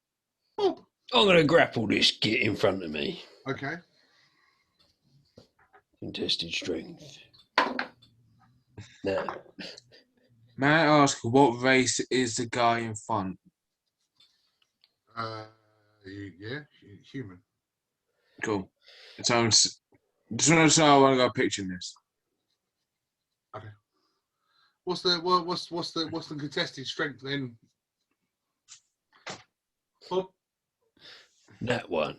Bob. I'm going to grapple this git in front of me. Okay. Contested strength. No. May I ask what race is the guy in front? Yeah, human. Cool. So I want to go picture this. Okay. What's the contested strength then? Bob? That one.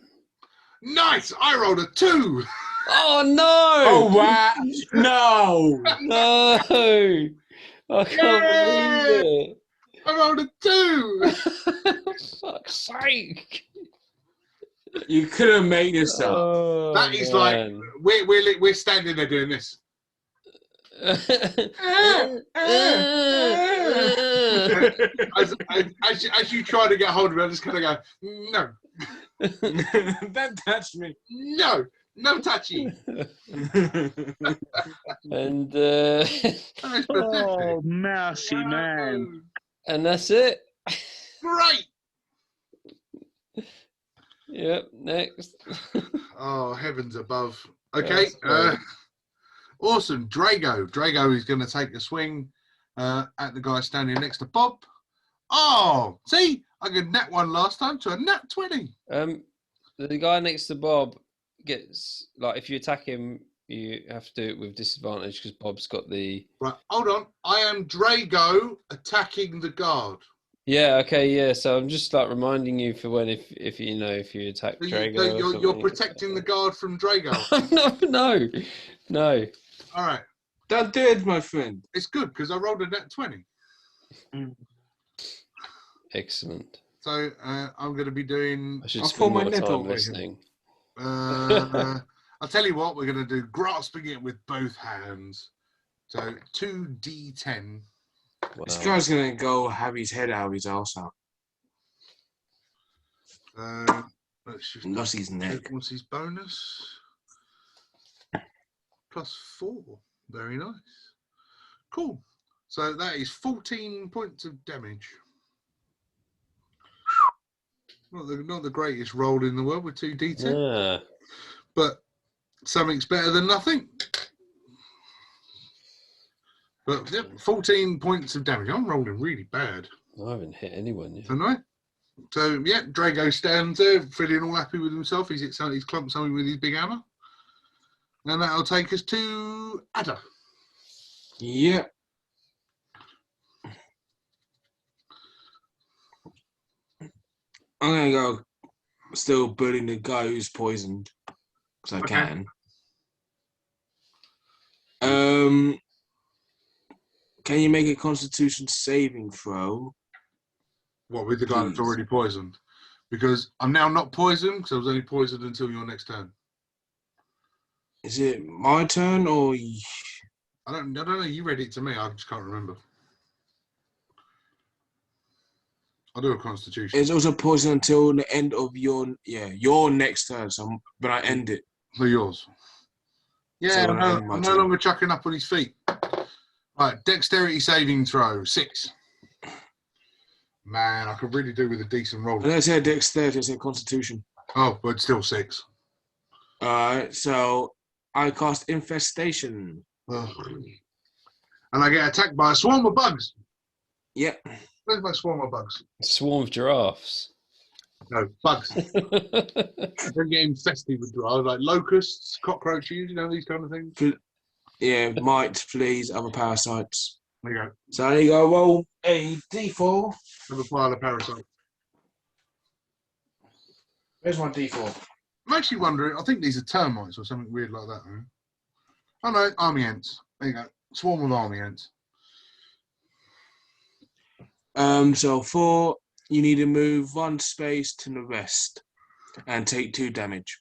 Nice! I rolled a 2! Oh no! Oh wow! No! No! I can't believe it. I rolled a 2. Fuck's sake! You couldn't make this up. Oh, That is man. like we're standing there doing this. As you try to get hold of it, I just kind of go, no, Don't touch me. no touchy. And That is pathetic. Oh, mousy man. and that's it. Great. Yep. Next. Oh, heavens above. Okay. That's great. Awesome. Drago is going to take a swing at the guy standing next to Bob. Oh, see, I got nat 1 last time to a nat 20. The guy next to Bob gets, like, if you attack him, you have to do it with disadvantage because Bob's got the. Right, hold on. I am Drago attacking the guard. Yeah. Okay. Yeah. So I'm just like reminding you for when if you attack So Drago. you're protecting the guard from Drago. No. All right. Don't do it, my friend. It's good because I rolled a nat 20. Excellent. So I'm going to be doing. I should I'll spend pull my more net time over him. listening. I'll tell you what, we're going to do grasping it with both hands. So 2d10. Wow. This guy's going to go have his head out of his arse out. Let's just Lost his neck. what's his bonus? +4. Very nice. Cool. So that is 14 points of damage. Not the greatest roll in the world with 2d10, Yeah. but something's better than nothing. But yep, 14 points of damage. I'm rolling really bad I haven't hit anyone yet. tonight. So yeah, Drago stands there, feeling all happy with himself. He's clumped something with his big hammer, and that'll take us to Ada. Yep. I'm going to go still bullying the guy who's poisoned because I Okay. can. Can you make a Constitution saving throw? What, with the guy that's Please. already poisoned? Because I'm now not poisoned because I was only poisoned until your next turn. Is it my turn or? I don't know. You read it to me. I just can't remember. I'll do a Constitution. It's also poison until the end of your next turn. So but I end it. For yours. Yeah, So I'm no longer chucking up on his feet. Right, dexterity saving throw, 6. Man, I could really do with a decent roll. I don't say dexterity, I say Constitution. Oh, but still 6. Alright, so I cast Infestation. Ugh. And I get attacked by a swarm of bugs. Yep. Where's my swarm of bugs? Swarm of giraffes. No, bugs. They're getting infested with drugs, like locusts, cockroaches, these kind of things. Yeah, mites, fleas, other parasites. There you go. So there you go, roll a d4. Have a pile of parasites. Where's my d4? I'm actually wondering, I think these are termites or something weird like that. Huh? Oh no, army ants. There you go. Swarm of army ants. So 4, you need to move 1 space to the west and take 2 damage.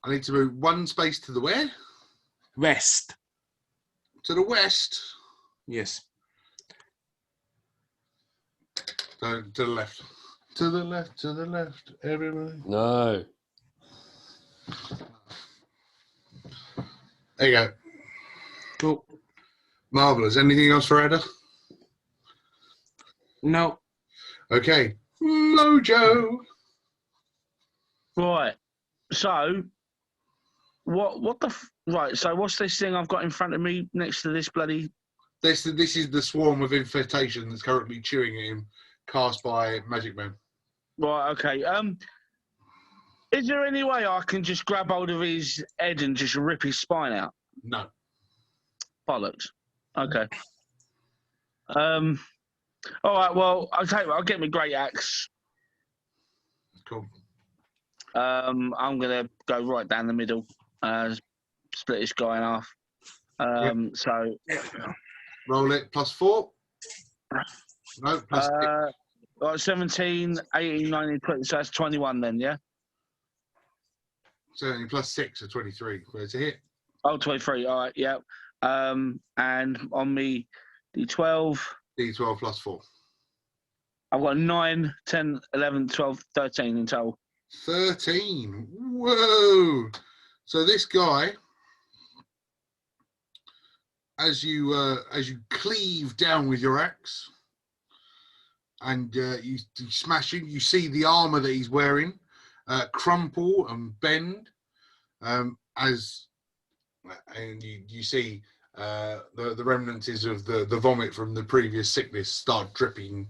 I need to move 1 space to the where? West. To the west. Yes. So, to the left. To the left, to the left, everybody. No. There you go. Cool. Marvellous. Anything else for Ada? No. Okay. Mojo. Right. So, what the right? So, what's this thing I've got in front of me next to this bloody? This is the swarm of infestation that's currently chewing at him, cast by Magic Man. Right. Okay. Is there any way I can just grab hold of his head and just rip his spine out? No. Bollocks. Okay. All right. Well, I'll get my great axe. Cool. I'm gonna go right down the middle, split this guy in half. So Roll it. +4. No, plus 17, 18, 19, 20. So that's 21 then, yeah? 17 plus 6 or 23. Where's a hit? Oh, 23. All right, yeah. And on me, D12. D12 plus 4. I've got 9, 10, 11, 12, 13 in total. 13. Whoa! So this guy, as you cleave down with your axe, and you smash him, you see the armor that he's wearing crumple and bend, and you see the remnants of the vomit from the previous sickness start dripping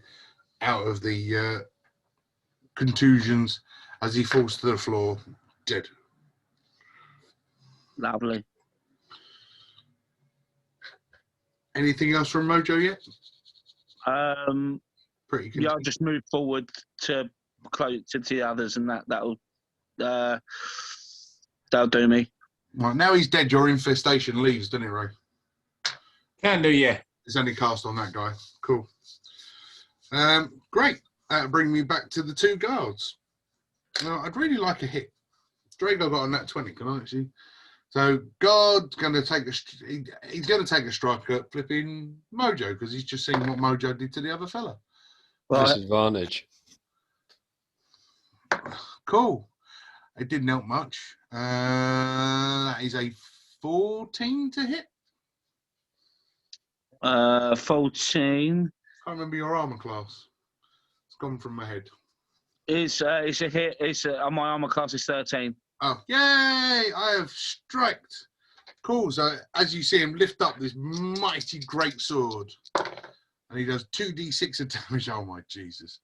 out of the contusions as he falls to the floor, dead. Lovely. Anything else from Mojo yet? Pretty Yeah, I'll just move forward to close to the others, and that'll do me. Right, now he's dead, your infestation leaves, doesn't it, Ray? Can do, yeah. It's only cast on that guy. Cool. Great. That'll bring me back to the 2 guards. Now, I'd really like a hit. Drago got on that 20, can I actually? So, guard's going to take he's going to take a strike at flipping Mojo, because he's just seen what Mojo did to the other fella. Disadvantage. Cool. It didn't help much. That is a 14 to hit. 14. Can't remember your armor class. It's gone from my head. It's a hit. My armor class is 13. Oh, yay! I have striked. Cool. So as you see him lift up this mighty great sword, and he does 2d6 of damage. Oh my Jesus!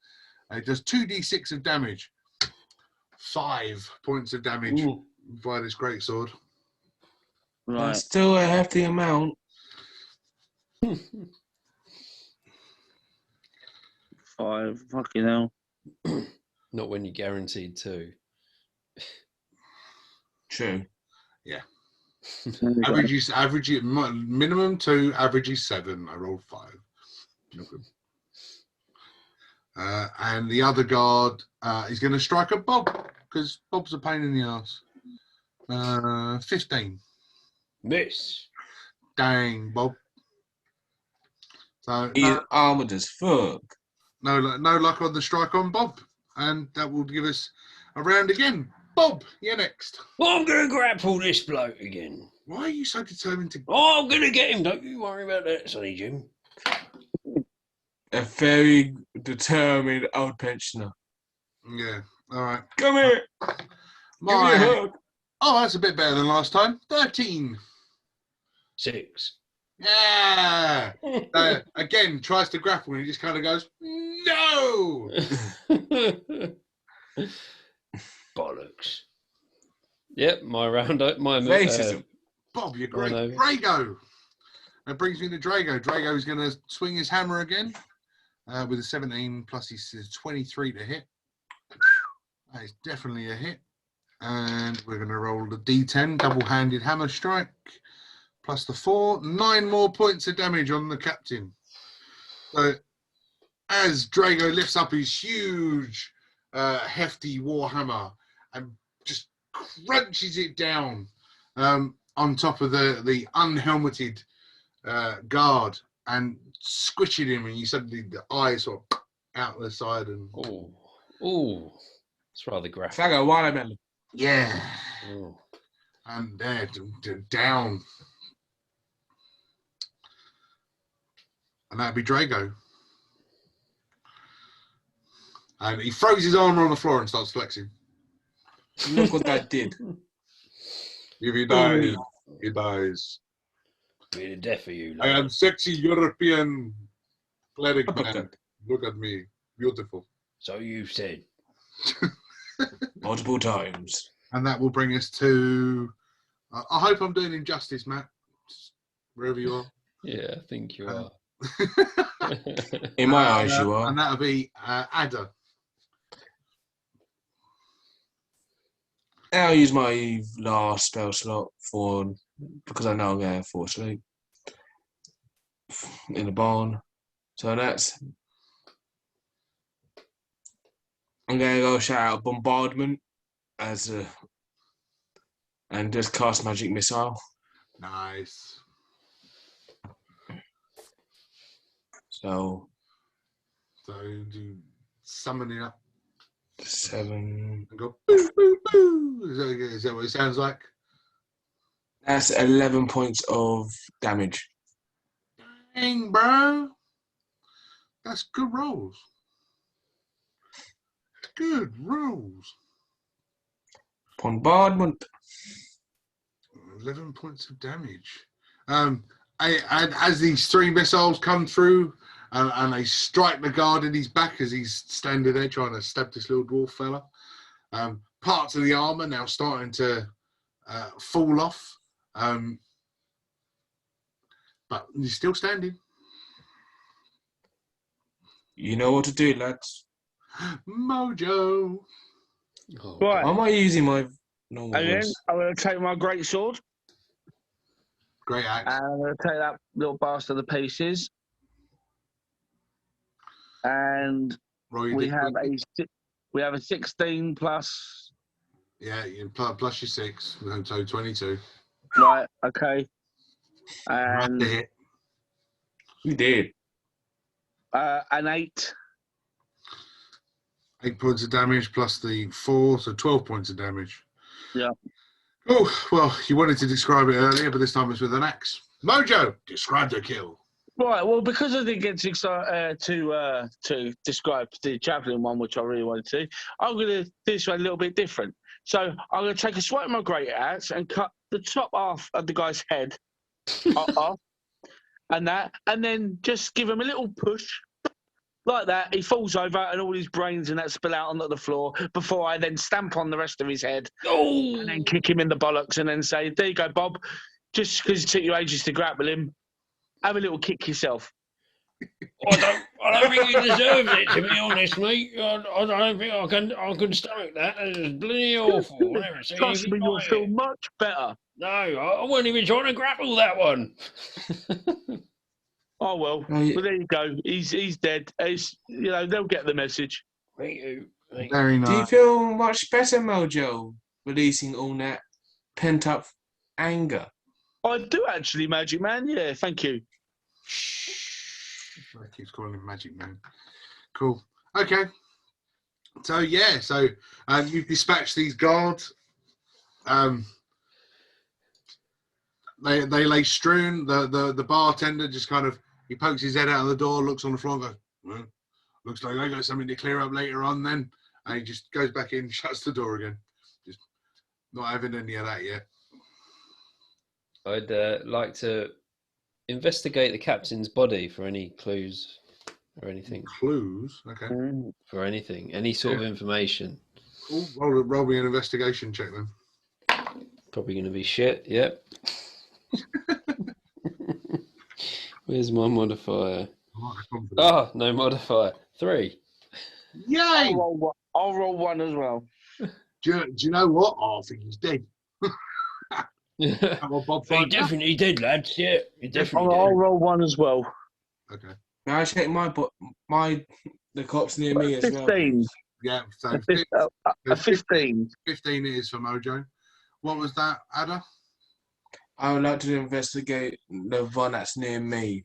He does 2d6 of damage. 5 points of damage via this great sword. Right. That's still a hefty amount. 5. Fucking hell. Not when you're guaranteed 2. True. Yeah. Average minimum 2, average is 7. I rolled 5. And the other guard is going to strike at Bob, because Bob's a pain in the ass. 15. Miss. Dang, Bob. So He's armored as fuck. no luck on the strike on Bob, and that will give us a round again. Bob, you're next. Well, I'm going to grapple this bloke again. Why are you so determined to? Oh, I'm going to get him. Don't you worry about that, Sonny Jim. A very determined old pensioner. Yeah. All right. Come here. Give me a hug. Oh, that's a bit better than last time. 13. 6. Yeah. Again, tries to grapple and he just kind of goes, no. Bollocks. Yep, my round. My Racism. Bob, you're great. Drago. That brings me to Drago. Drago is going to swing his hammer again with a 17 plus his 23 to hit. That is definitely a hit. And we're going to roll the D10, double-handed hammer strike, plus the 4. 9 more points of damage on the captain. So as Drago lifts up his huge, hefty warhammer and just crunches it down on top of the unhelmeted guard and squishing him, and you suddenly the eyes sort of out the side and oh, it's rather graphic. It's like a watermelon. yeah, Oh. and there down, and that'd be Drago. And he throws his armor on the floor and starts flexing. Look what that did. If he dies, he dies. Be the death of you. I am sexy European cleric man. Uppercut. Look at me, beautiful. So you said. Multiple times. And that will bring us to. I hope I'm doing him justice, Matt. Wherever you are. Yeah, I think you are. In my eyes, you are. And that'll be Ada. I'll use my last spell slot because I know I'm going to fall asleep in the barn. So that's. I'm gonna go shout out bombardment as a, and just cast magic missile. Nice. So do summon it up 7. and go boo boo boo. Is that what it sounds like? That's 11 points of damage. Dang, bro. That's good rolls. Good rolls. Bombardment. 11 points of damage. And as these 3 missiles come through and they strike the guard in his back as he's standing there trying to stab this little dwarf fella, parts of the armor now starting to fall off. But he's still standing. You know what to do, lads. Mojo. Oh, Right. Why am I using my normal And then voice? I'm going to take my great sword Great axe. and I'm going to take that little bastard to pieces. And Roll your we have difficulty. a 16 plus. Yeah, you plus your 6, so 22. Right. Okay. Right And to hit. You did. an 8. 8 points of damage plus the 4, so 12 points of damage. Yeah. Oh, well, you wanted to describe it earlier, but this time it's with an axe. Mojo, describe the kill. Right. Well, because I didn't get to describe the javelin one, which I really wanted to, I'm going to do this one a little bit different. So I'm going to take a swipe of my great axe and cut the top half of the guy's head off, and then just give him a little push. Like that, he falls over and all his brains and that spill out onto the floor before I then stamp on the rest of his head and then kick him in the bollocks and then say, there you go, Bob. Just because it took you ages to grapple him, have a little kick yourself. I don't think he deserves it, to be honest, mate. I don't think I can stomach that. It's bloody awful. I never seen Trust me, anything you'll like feel it. much better. No, I wasn't even trying to grapple that one. Oh, well. Oh, yeah. Well, there you go. He's dead. They'll get the message. Thank you. Very Do you nice. feel much better, Mojo, releasing all that pent-up anger? I do actually, Magic Man. Yeah, thank you. I keeps calling him Magic Man. Cool. Okay. So yeah, you've dispatched these guards. They lay strewn. The bartender just kind of he pokes his head out of the door, looks on the floor, and goes, well, looks like I got something to clear up later on then. And he just goes back in, shuts the door again. Just not having any of that yet. I'd like to investigate the captain's body for any clues or anything. Clues? Okay. For anything, any sort of information. Cool. Roll me an investigation check then. Probably going to be shit. Yep. Where's my modifier? Oh, no modifier. 3. Yay! I'll roll one as well. Do you know what? Oh, I think he's dead. Well, Bob, He definitely did, lads. Yeah, he definitely I'll did. roll one as well. Okay. Now I check the cops near me as well. 15. Yeah. So A 15. 15 it is for Mojo. What was that, Ada? I would like to investigate the one that's near me.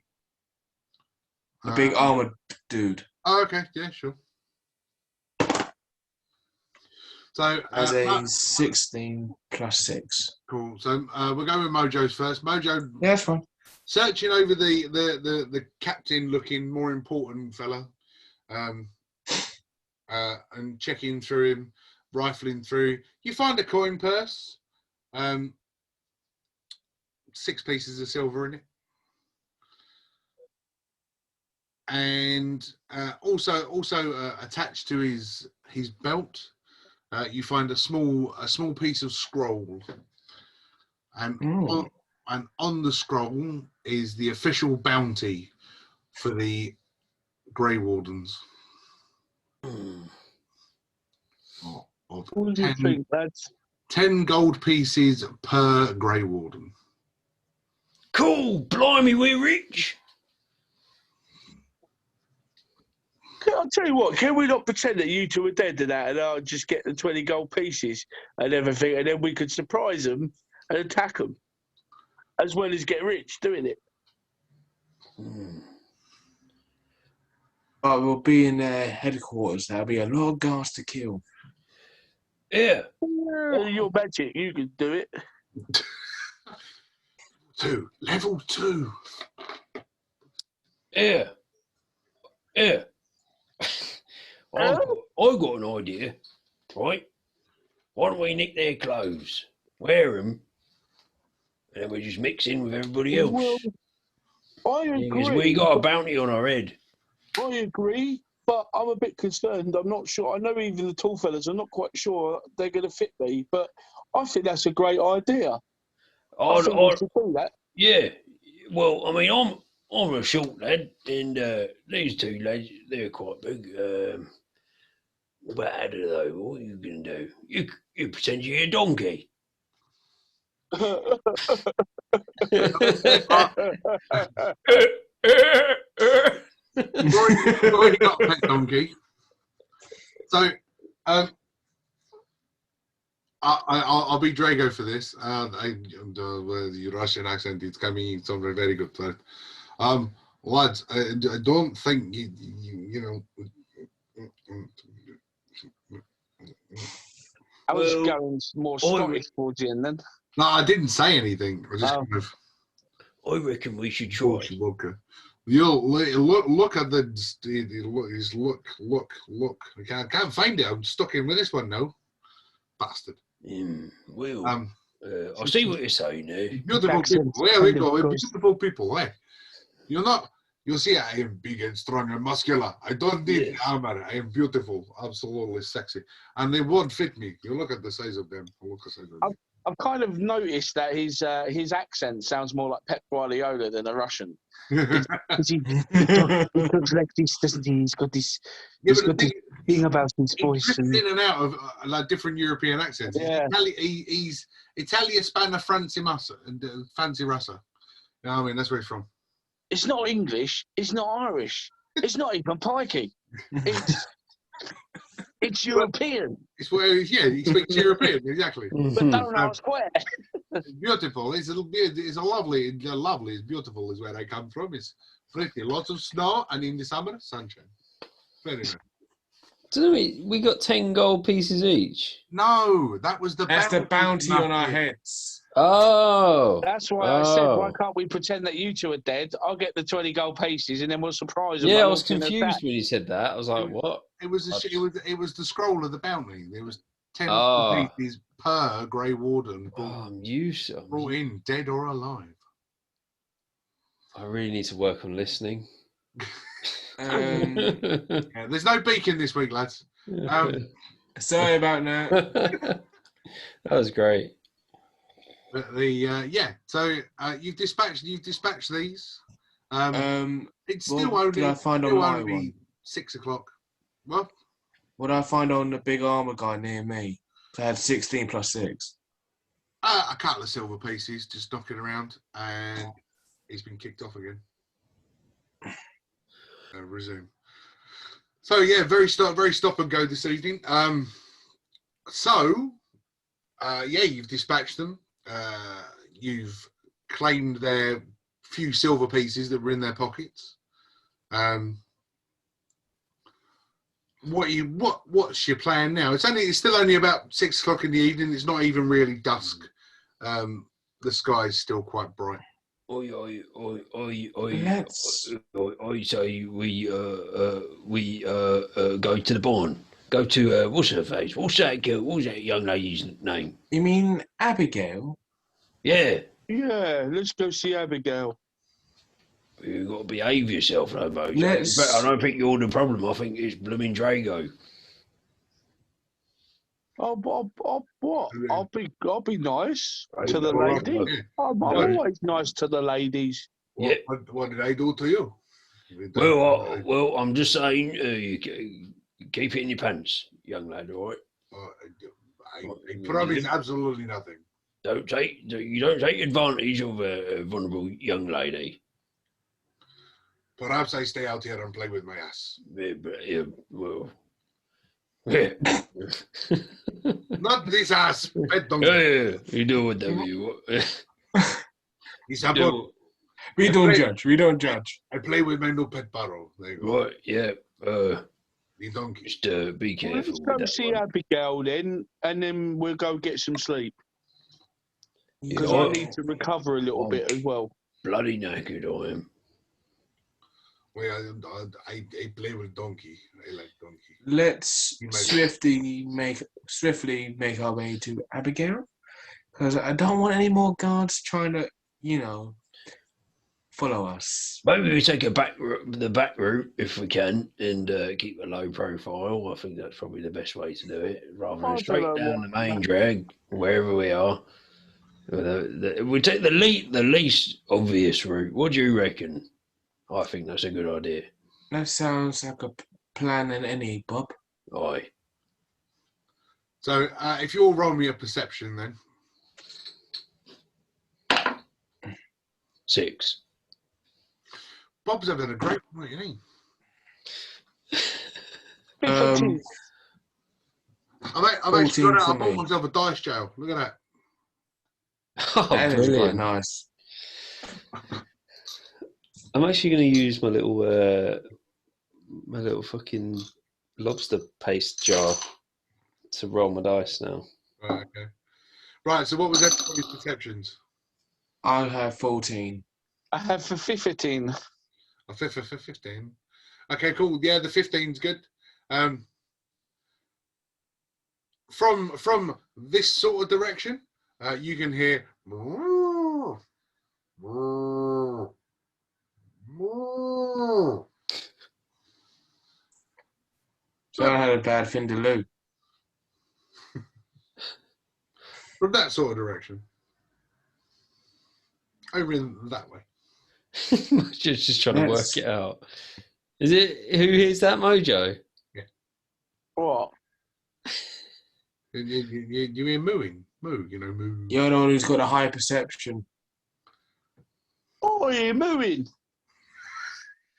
The big armored dude. Oh, okay. Yeah, sure. So As a 16 plus 6. cool. So we'll go with Mojo's first. Mojo, Yeah, that's fine. searching over the captain looking more important fella, and checking through him, rifling through. You find a coin purse, 6 pieces of silver in it, and also attached to his belt. You find a small piece of scroll, and on the scroll is the official bounty for the Grey Wardens. Of What do you 10, think, lads? 10 gold pieces per Grey Warden. Cool. Blimey, we're rich. I'll tell you what, can we not pretend that you two are dead and that, and I'll just get the 20 gold pieces and everything, and then we could surprise them and attack them, as well as get rich doing it. But we'll be in their headquarters. There'll be a lot of guards to kill. Yeah. Your magic, you can do it. Level 2. Yeah. Yeah. I've got an idea, right? Why don't we nick their clothes, wear them, and then we just mix in with everybody else? Well, I agree. Because we got a bounty on our head. I agree, but I'm a bit concerned. I'm not sure. I know even the tall fellas, I'm not quite sure they're going to fit me, but I think that's a great idea. I think we should do that. Yeah. Well, I mean, I'm a short lad, and these two lads, they're quite big. But how do they? What are you going to do? You pretend you're a donkey. You've already got a pet donkey. So, I'll be Drago for this. The Russian accent is coming. It's over very good. Lads, I don't think you know. I was going more Scottish towards the end then. No, I didn't say anything. I just kind of. I reckon we should try. You'll look at look. I can't find it. I'm stuck in with this one now, bastard. Well, I'll see what you're saying now. Beautiful people. There we go. Beautiful people. Eh? You're not. You see, I am big and strong and muscular. I don't need armor. I am beautiful, absolutely sexy, and they won't fit me. You look at the size of them. Look at the size of them. I've kind of noticed that his accent sounds more like Pep Guardiola than a Russian. He looks like this, doesn't he? He's got this thing about his voice. He's in and out of like different European accents. Yeah. He's Italia, Spanish, Fancy Rasa. You know what I mean? That's where he's from. It's not English. It's not Irish. It's not even Pikey. It's European. It's where he speaks European exactly. But don't ask where. Beautiful. It's a lovely. It's beautiful is where I come from. It's pretty. Lots of snow, and in the summer, sunshine. Very nice. Didn't we got 10 gold pieces each? No, that's the bounty on our heads. Oh. That's why I said, why can't we pretend that you two are dead? I'll get the 20 gold pieces and then we'll surprise them. Yeah, I was confused when you said that. I was like, what? It was the scroll of the bounty. There was 10 pieces per Grey Warden brought in, dead or alive. I really need to work on listening. There's no beacon this week, lads. Sorry about that. That was great. But so you've dispatched these. It's still only 6 o'clock. Well, what did I find on the big armor guy near me? I had 16 plus 6. A couple of silver pieces just knocking around, and he's been kicked off again. Resume. So yeah, very stop and go this evening. You've dispatched them. You've claimed their few silver pieces that were in their pockets. What's your plan now? It's still only about 6 o'clock in the evening. It's not even really dusk. The sky's still quite bright. I say we go to the barn. Go to what's her face? What's that girl? What's that young lady's name? You mean Abigail? Yeah. Yeah, let's go see Abigail. You've got to behave yourself, though, Mojo. I don't think you're the problem. I think it's blooming Drago. What? I'll be nice to the lady. I'm always nice to the ladies. What did I do to you? Well, I'm just saying, you keep it in your pants, young lad. All right. I promise absolutely nothing. You don't take advantage of a vulnerable young lady. Perhaps I stay out here and play with my ass. Yeah, well. Yeah. Not this ass, pet donkey. Yeah, you do whatever you want. He's You a do- We don't judge. We don't judge. I play with my new pet burrow. There you go. Right, yeah. The donkey. Just be Well, careful let's with go that see one. Abigail then, and then we'll go get some sleep. Because Yeah. I need to recover a little bit as well. Bloody knackered I am. Well, I play with donkey. I like donkey. Let's You might- swiftly make our way to Abigail, because I don't want any more guards trying to, follow us. Maybe we take the back route if we can, and keep a low profile. I think that's probably the best way to do it, rather I than don't straight know down what- the main drag, wherever we are. We take the least obvious route. What do you reckon? I think that's a good idea. That sounds like a plan in any, Bob. Aye. So if you'll roll me a perception then. 6. Bob's having a great night, isn't he? 15. I've actually 14 got out. I for bought me. myself a dice jail. Look at that. Oh, That is quite brilliant. nice. I'm actually going to use my little fucking lobster paste jar to roll my dice now. Right, okay. Right, so what was everybody's perceptions? I have 14. I have for 15. A fifth for 15. Okay, cool. Yeah, the 15's good. From this sort of direction, you can hear. So I had a bad thing to lose. From that sort of direction. Over in that way. just trying to work Yes. it out. Is it who is that Mojo? What? You hear mooing? Moo, moo. You're the one who's got a high perception. Oh, you're moving.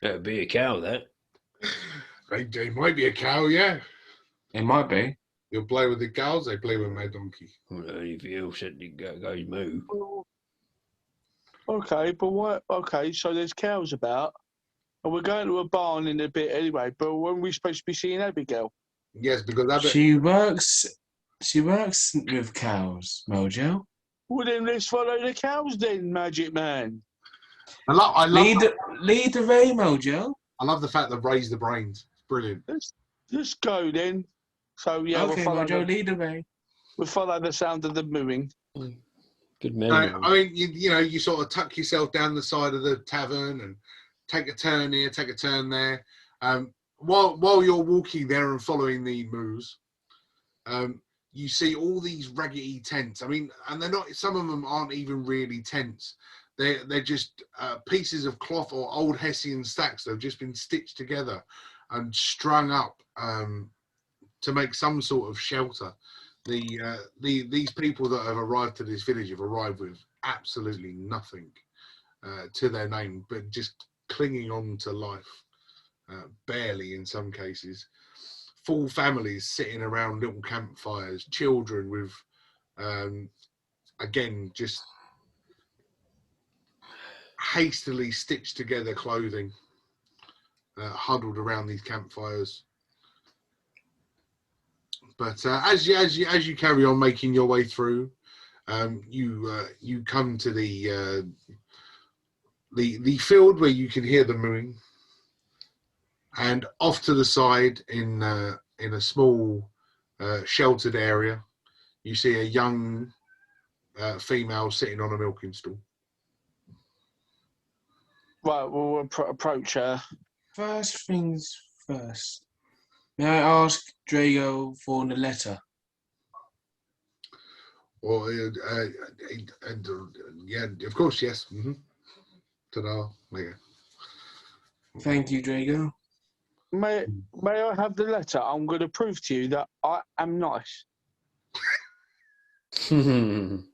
That'd be a cow, that. They might be a cow, yeah. It might be. You'll play with the cows, they play with my donkey. Well, if you said it goes moo. Okay, but what? Okay, so there's cows about, and we're going to a barn in a bit anyway. But when are we supposed to be seeing Abigail? Yes, because She works with cows, Mojo. Well, then let's follow the cows, then, Magic Man. I love Lead the way, Mojo. I love the fact that raise the brains. It's brilliant. Let's go then. So yeah, Okay, Mojo, lead the way. we'll follow the sound of the mooing. Good memory. I mean, you sort of tuck yourself down the side of the tavern and take a turn here, take a turn there. While you're walking there and following the moves, you see all these raggedy tents. I mean, and they're not. Some of them aren't even really tents. They're just pieces of cloth or old Hessian stacks that have just been stitched together and strung up to make some sort of shelter. These people that have arrived to this village have arrived with absolutely nothing to their name, but just clinging on to life, barely in some cases. Full families sitting around little campfires, children with, again, just hastily stitched together clothing, huddled around these campfires. But as you carry on making your way through, you come to the field where you can hear the mooing, and off to the side in a small sheltered area, you see a young female sitting on a milking stool. Right, we'll approach her. First things first. May I ask Drago for the letter? Or yeah, of course, yes. Mm-hmm. Ta-da! There you go. Thank you, Drago. May I have the letter? I'm going to prove to you that I am nice.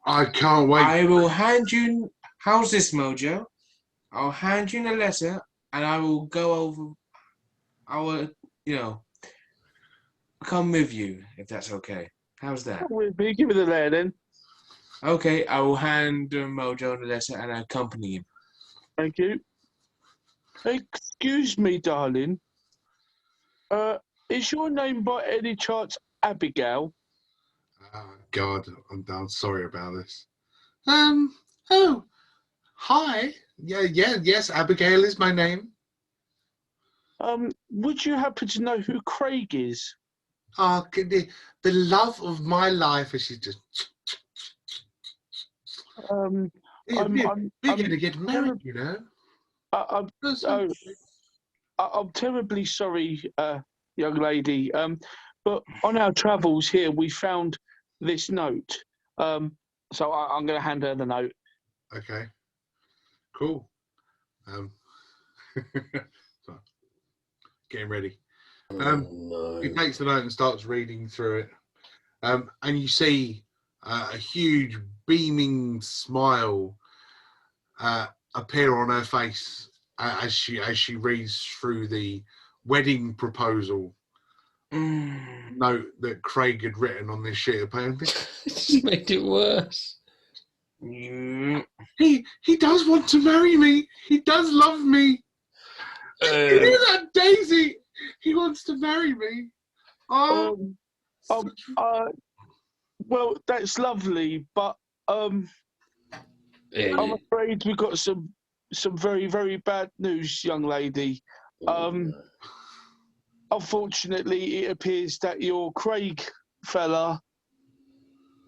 I can't wait. I will hand you. How's this, Mojo? I'll hand you the letter and I will go over. I will, come with you if that's okay. How's that? Give me the letter then. Okay, I will hand Mojo the letter and accompany him. Thank you. Excuse me, darling. Is your name by any chance Abigail? Oh, God, I'm sorry about this. Oh, hi. Yes, Abigail is my name. Would you happen to know who Craig is? The love of my life, as she just. I'm We're going to get married, you know. I'm terribly sorry, young lady. But on our travels here, we found this note. So I'm going to hand her the note. Okay. Cool. So, getting ready. No. He takes the note and starts reading through it. And you see a huge beaming smile appear on her face as she reads through the wedding proposal note that Craig had written on this sheet of paper. Just made it worse. He does want to marry me. He does love me. You hear that, Daisy? He wants to marry me. Well, that's lovely, but I'm afraid we've got some very, very bad news, young lady. Unfortunately, it appears that your Craig fella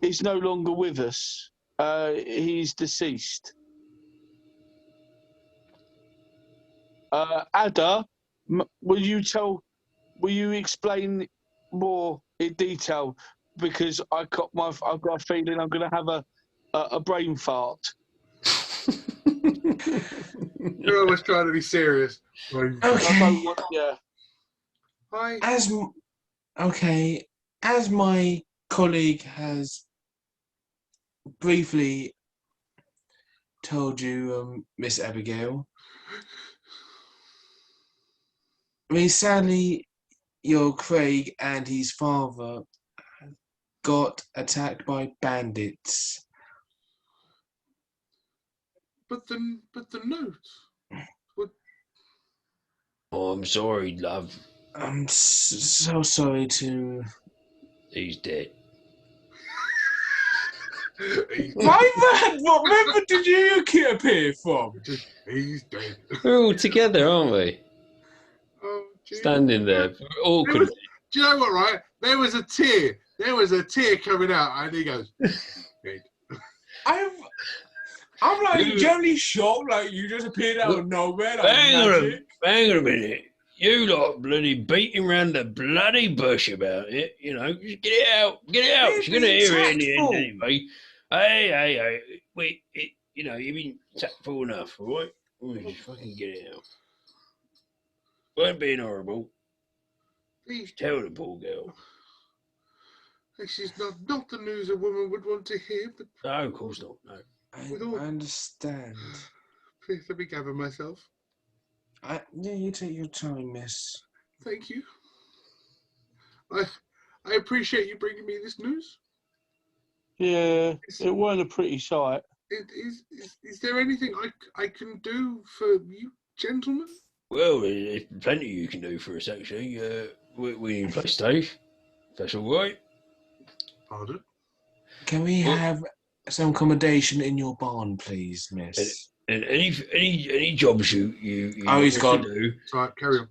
is no longer with us. He's deceased. Ada, will you explain more in detail? Because I've got a feeling I'm going to have a brain fart. You're always trying to be serious. Okay. Yeah. Hi. As my colleague has briefly told you, Miss Abigail, I mean, sadly, your Craig and his father got attacked by bandits. But the note. What? Oh, I'm sorry, love. I'm so sorry to. He's dead. What member did you appear from? He's dead. We're all together, aren't we? Oh, Standing there, awkward. Do you know what? Right, there was a tear. There was a tear coming out, and he goes, dead. I'm like generally shocked, like you just appeared out of nowhere. Like Hang on a minute. You lot bloody beating around the bloody bush about it, just get it out. She's going to hear it in the end anyway. Hey, wait, you've been tactful enough, all right? Just fucking get it out. Weren't being horrible. Please tell the poor girl. This is not the news a woman would want to hear, but... No, of course not, no. I understand. Please let me gather myself. Yeah, you take your time, miss. Thank you. I appreciate you bringing me this news. Yeah, it weren't a pretty sight. Is there anything I can do for you, gentlemen? Well, there's plenty you can do for us, actually. We need a place to stay. That's all right. Pardon? Can we have some accommodation in your barn, please, miss? And any jobs you he's gone. To do, right, carry on.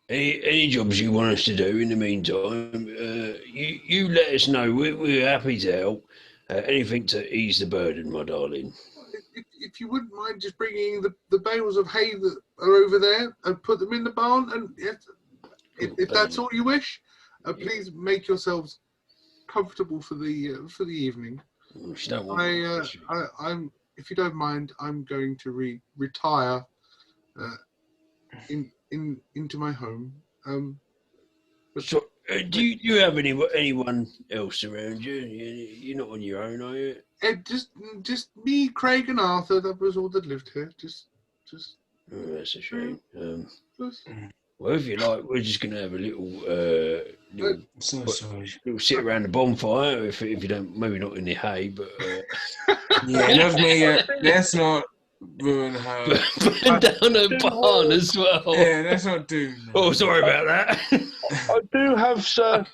Any jobs you want us to do in the meantime, you let us know. We're happy to help. Anything to ease the burden, my darling. If you wouldn't mind just bringing the bales of hay that are over there and put them in the barn, and if that's all you wish, please make yourselves comfortable for the evening. I'm if you don't mind, I'm going to retire into my home. So, do you have anyone else around you? You're not on your own, are you? Just me, Craig, and Arthur. That was all that lived here. Just. Oh, that's a shame. Well, if you like, we're just going to have a little So sorry. little sit around the bonfire. If you don't, maybe not in the hay, but Yeah, let's not ruin her. burn down her barn as well. Yeah, let's not do that. Oh, sorry about that. I do have, sir.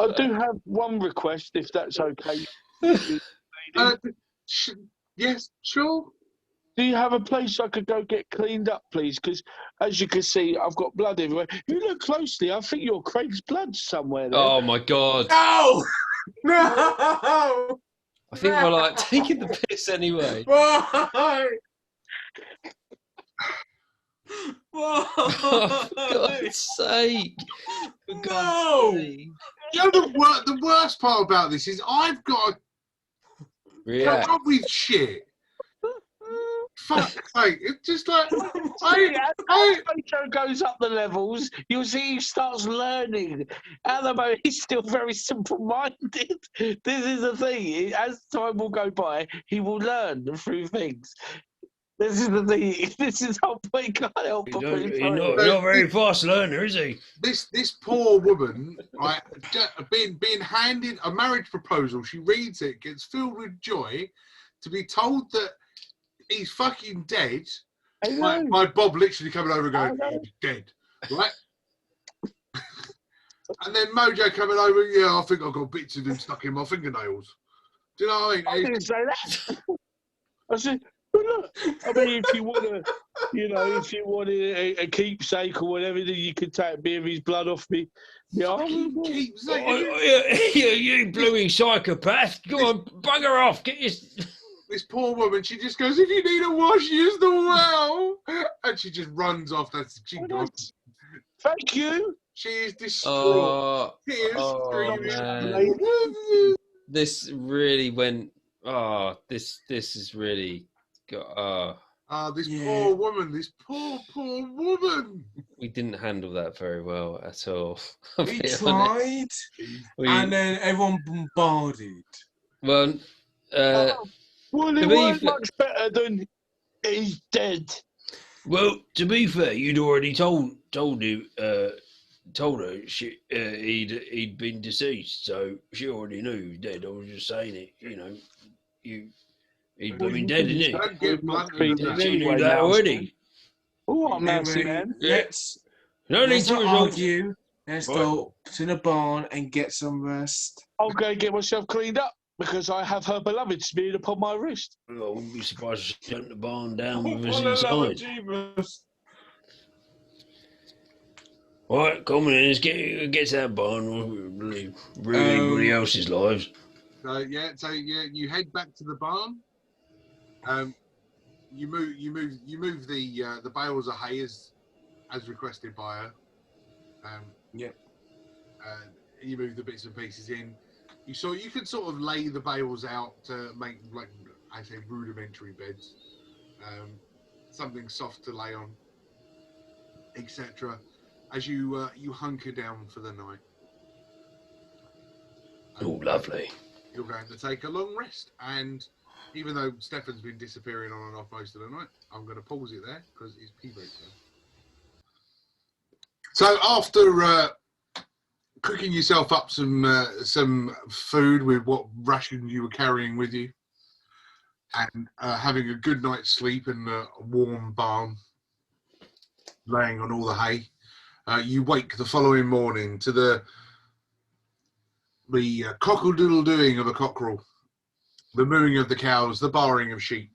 I do have one request, if that's okay. Yes, sure. Do you have a place I could go get cleaned up, please? Because as you can see, I've got blood everywhere. You look closely. I think your Craig's blood somewhere there. Oh my God! No! No! I think we're like taking the piss anyway. Why? Oh, for God's sake! For No! God's sake. You know the worst part about this is I've got to React. come up with shit. Fuck's sake! It's just like As Mojo goes up the levels, you'll see he starts learning. At the moment, he's still very simple-minded. This is the thing. As time will go by, he will learn through things. This is the thing. This is how he can't help but He's not a very fast learner, is he? This poor woman, right, being handed a marriage proposal, she reads it, gets filled with joy, to be told that he's fucking dead. My Bob literally coming over and going, he's dead, right? And then Mojo coming over, yeah, I think I've got bits of him stuck in my fingernails. Do you know what I mean? I didn't say that. I said, but look, I mean, if you want to, if you want a keepsake or whatever, then you could take a bit of his blood off me. Keepsake. You bloody psychopath! Go on, bugger off! Get your... This poor woman, she just goes, if you need a wash, use the well. And she just runs off. Thank you. She is distraught. Man. This really went. This is really. This poor woman. This poor woman. We didn't handle that very well at all. We tried, and then everyone bombarded. Well, well, it was much better than he's dead. Well, to be fair, you'd already told her he'd been deceased, so she already knew he was dead. I was just saying it, he'd been dead, isn't he? Don't get blunt with that. She knew that already. Oh, I'm Nancy, man. Let's No need not to resolve. argue. Let's go to the barn and get some rest. I'll go get myself cleaned up because I have her beloved smeared upon my wrist. I wouldn't be surprised if she jumped the barn down with us inside. All right, come on in. Let's get to that barn. Ruin everybody else's lives. So you head back to the barn. You move the bales of hay as requested by her. You move the bits and pieces in. You can sort of lay the bales out to make, like I say, rudimentary beds, something soft to lay on, etc. As you hunker down for the night. Oh, lovely. You're going to take a long rest, and even though Stefan's been disappearing on and off most of the night, I'm going to pause it there because it's pee break time. So after cooking yourself up some food with what rations you were carrying with you, and having a good night's sleep in a warm barn, laying on all the hay, you wake the following morning to the cockle-doodle-doing of a cockerel, the mooing of the cows, the baaing of sheep,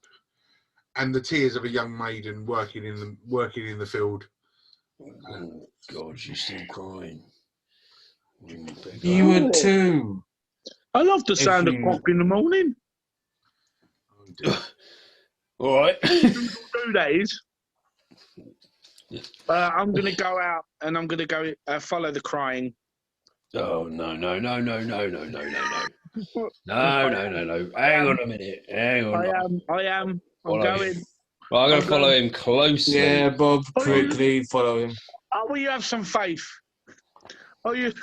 and the tears of a young maiden working in the field. Oh God, she's still crying. You were too. I love the sound of cock in the morning. All right. 2 days. I'm going to go out and I'm going to go follow the crying. Oh no! No! Hang on a minute. Hang on. I am. I'm Follow going. him. Well, I'm going to follow him closely. Yeah, Bob, quickly follow him. Oh, will you have some faith? Are you?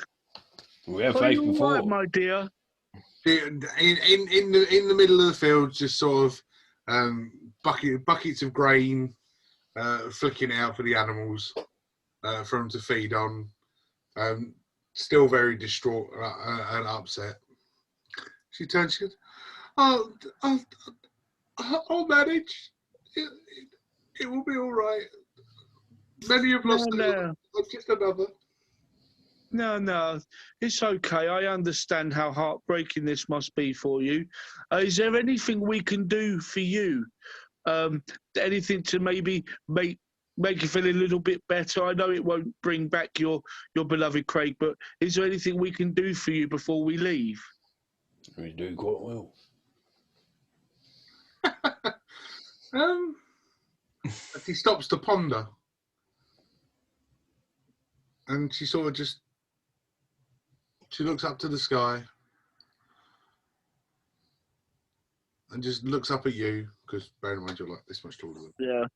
We have faith before. Right, my dear. In the middle of the field, just sort of buckets of grain, flicking it out for the animals for them to feed on. Still very distraught and upset. She turns, she goes, I'll manage. It will be all right. Many have lost their lives, just another. No, it's okay. I understand how heartbreaking this must be for you. Is there anything we can do for you? Anything to maybe make you feel a little bit better? I know it won't bring back your beloved Craig, but is there anything we can do for you before we leave? We do quite well. He stops to ponder. And she sort of just, she looks up to the sky and just looks up at you, because bear in mind you're like this much taller than Yeah.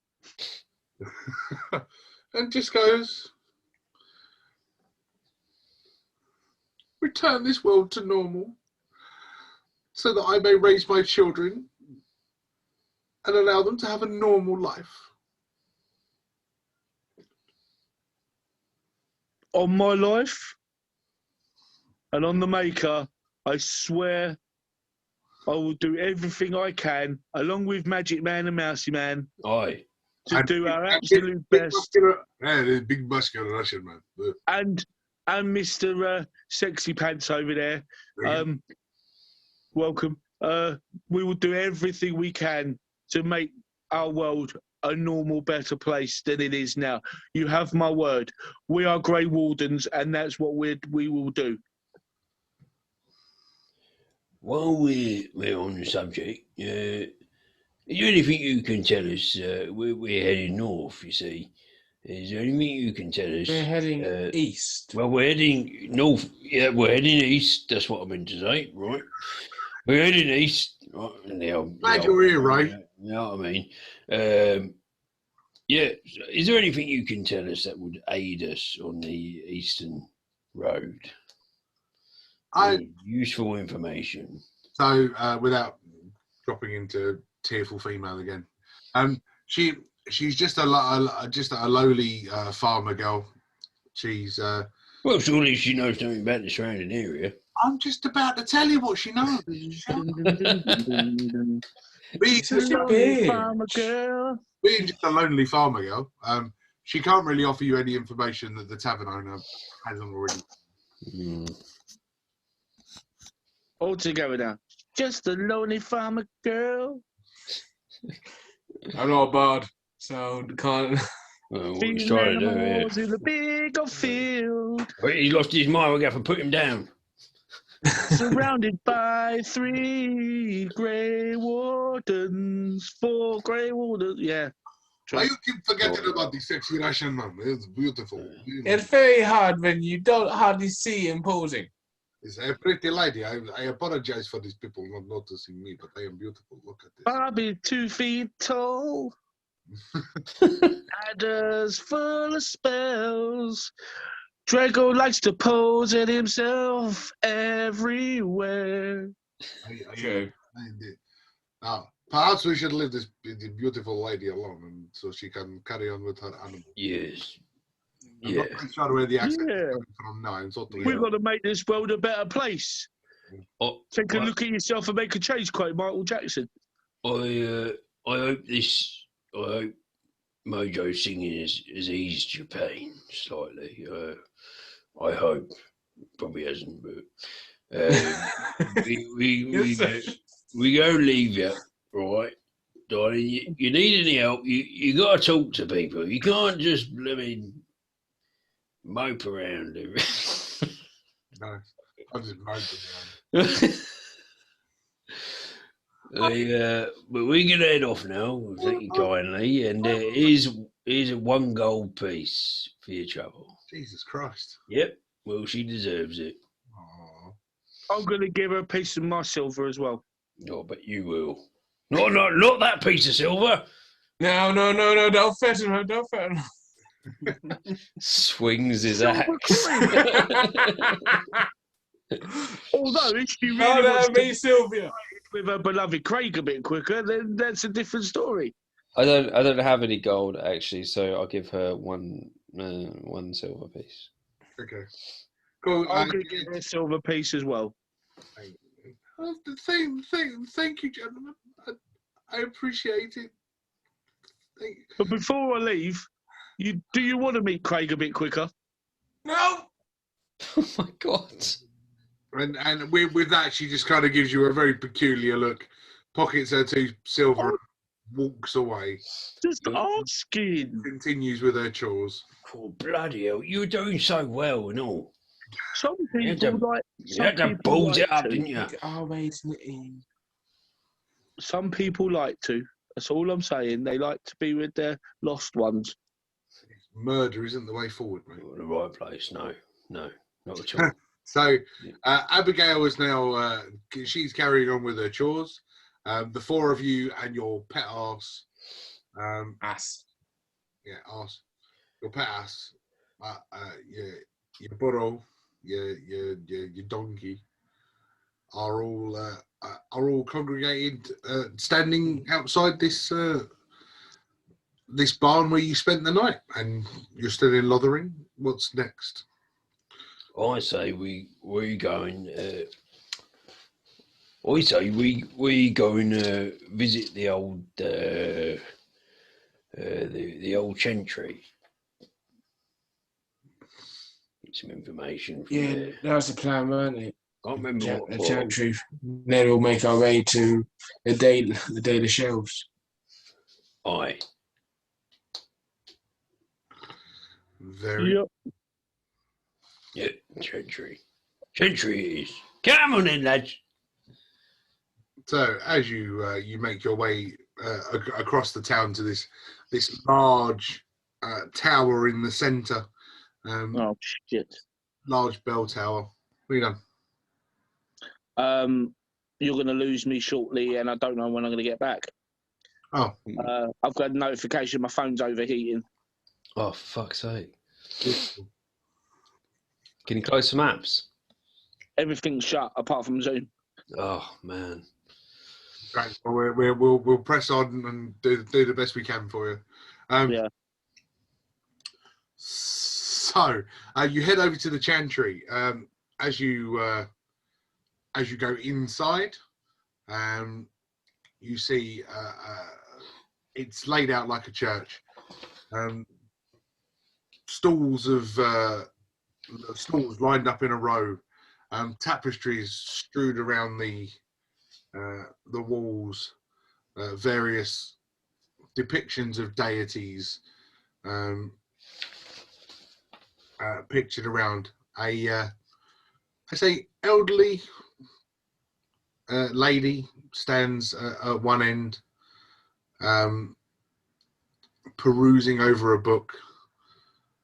and just goes, return this world to normal so that I may raise my children and allow them to have a normal life. On my life and on the Maker, I swear I will do everything I can, along with Magic Man and Mousy Man, Aye. to do our absolute best. Big muscular Russian man. And Mr. Sexy Pants over there, welcome. We will do everything we can to make our world a normal, better place than it is now. You have my word. We are Grey Wardens, and that's what we will do. While we're on the subject, is there anything you can tell us? We're heading north, you see. Is there anything you can tell us? We're heading east. Well, we're heading north. Yeah, we're heading east. That's what I meant to say, right? We're heading east. Right, Glad you're here, Ray. You know what I mean? Yeah. Is there anything you can tell us that would aid us on the eastern road? Useful information. So, without dropping into tearful female again, she's just a lowly farmer girl. She's well, surely she knows something about the surrounding area. I'm just about to tell you what she knows. Being just a lonely farmer girl, she can't really offer you any information that the tavern owner hasn't already. All together now. Just a lonely farmer girl. I'm not a bard, so can't. Well, what he's trying to do here. In the big old field. Wait, he lost his mind. We're going to have to put him down. Surrounded by 3 Grey Wardens, 4 Grey Wardens. Yeah. Why you keep forgetting about the sexy Russian man? It's beautiful. It's very hard when you don't hardly see him posing. It's a pretty lady. I apologize for these people not noticing me, but I am beautiful. Look at this. Bobby 2 feet tall. Adders full of spells. Drago likes to pose at himself everywhere. Okay. Perhaps we should leave this beautiful lady alone, and so she can carry on with her animal. Yes. I'm not quite sure where the accent is coming from now. We've got to make this world a better place. Take a look at yourself and make a change, quote Michael Jackson. I hope Mojo's singing has eased your pain slightly. I hope. Probably hasn't, but we go leave you, right? Darling, you need any help, you got to talk to people. You can't just mope around. No, I just mope around. But we can head off now, thank you kindly, and here's a 1 gold piece for your trouble. Jesus Christ. Yep, well, she deserves it. Aww. I'm going to give her a piece of my silver as well. Oh, but you will. Not that piece of silver. No, don't threaten her, don't threaten her. Swings his axe. Although if she really wants to Sylvia. with her beloved Craig a bit quicker, then that's a different story. I don't have any gold actually, so I'll give her one silver piece. Okay. Cool. I'm going to give her a silver piece as well. Thank you, gentlemen. I appreciate it. But before I leave, do you want to meet Craig a bit quicker? No. Oh my god! And with that, she just kind of gives you a very peculiar look, pockets her 2 silver, and walks away. Just asking. Continues with her chores. Oh, bloody hell. You were doing so well and all. Some You people had to balls it up, didn't you? Some people like to. That's all I'm saying. They like to be with their lost ones. Murder isn't the way forward, mate. Not in the right place, no, not at all. So, Abigail is now, she's carrying on with her chores. The 4 of you and your pet ass. Ass. Yeah, ass. Your pet ass. Your burro, your donkey are all congregated, standing outside this this barn where you spent the night, and you're still in Lothering. What's next? I say we going. I say we go and visit the old the old Chantry. Get some information from there. That was the plan, wasn't it? Can't remember The Chantry. Then we'll make our way to the daily shelves. Aye. Very. Yep. Yeah, Chantry. Chantry it is. Come on in, lads. So as you make your way across the town to this large tower in the centre, Oh shit. large bell tower. What are you done? You're going to lose me shortly, and I don't know when I'm going to get back. Oh, I've got a notification. My phone's overheating. Oh, fuck's sake. Can you close some apps? Everything's shut apart from Zoom. Oh, man. great. Well, we'll press on and do the best we can for you. Yeah. So you head over to the Chantry. As you go inside, you see it's laid out like a church. Stalls lined up in a row. Tapestries strewed around the walls. Various depictions of deities pictured around. I say elderly lady stands at one end, perusing over a book,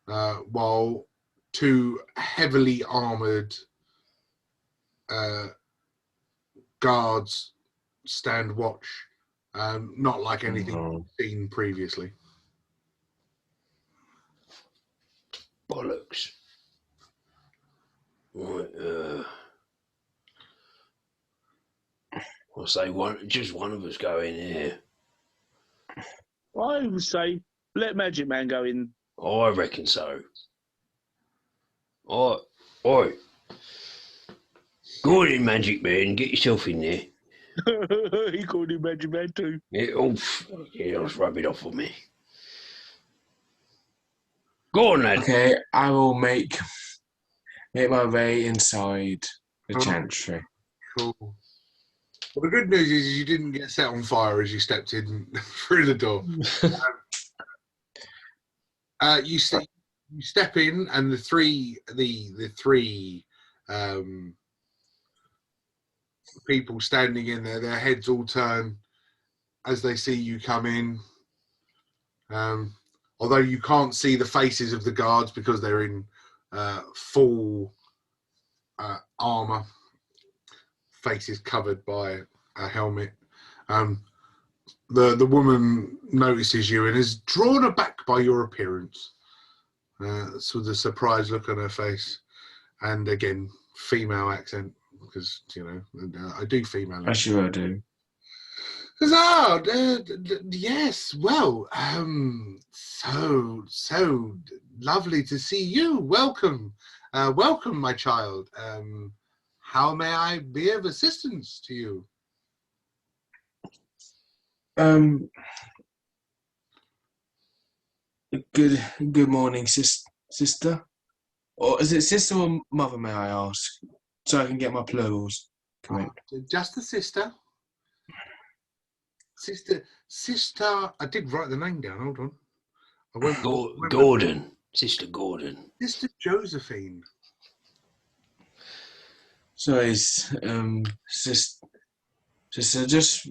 while two heavily armored guards stand watch, not like anything seen previously. Bollocks. Right, I'll say just one of us go in here. I would say let Magic Man go in. I reckon so. Oi. Go on in, Magic Man, get yourself in there. He called him Magic Man too. Yeah, just rub it off on me. Go on, lad. Okay, I will make my way inside the Chantry. Cool. Well, the good news is you didn't get set on fire as you stepped in through the door. You step in, and the three people standing in there, their heads all turn as they see you come in. Although you can't see the faces of the guards because they're in full armour, faces covered by a helmet. The woman notices you and is drawn aback by your appearance. So the surprised look on her face, and again, female accent, because I do female. I sure do. Huzzah! Yes, well, so lovely to see you. Welcome. Welcome, my child. How may I be of assistance to you? Um, good morning, sister. Or is it sister or mother, may I ask? So I can get my plurals correct. Just the sister. Sister, I did write the name down, hold on. I went Gordon. Sister Gordon. Sister Josephine. Sorry, sister, just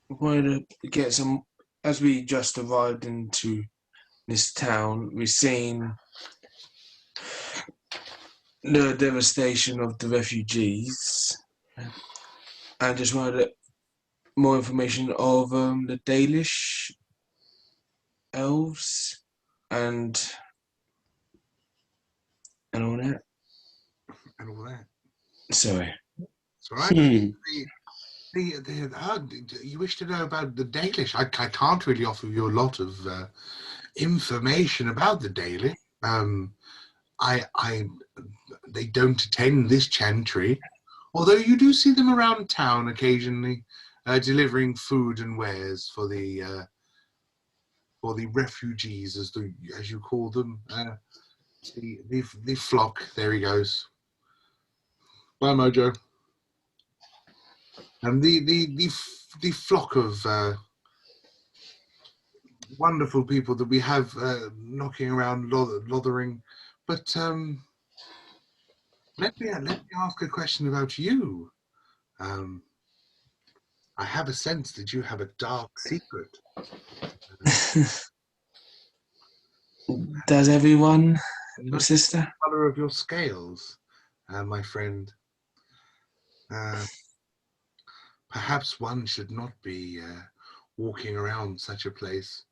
wanted to get some, as we just arrived into this town, we've seen the devastation of the refugees. I just wanted more information of the Dalish elves and all that. And all that. Sorry. It's all right. You wish to know about the Dalish? I can't really offer you a lot of information about the Dalish. They don't attend this chantry, although you do see them around town occasionally, delivering food and wares for the refugees, as you call them. The flock. There he goes. Bye, Mojo. And the flock of wonderful people that we have knocking around Lothering. But let me ask a question about you. I have a sense that you have a dark secret. Does everyone, sister? The color of your scales, my friend. Perhaps one should not be walking around such a place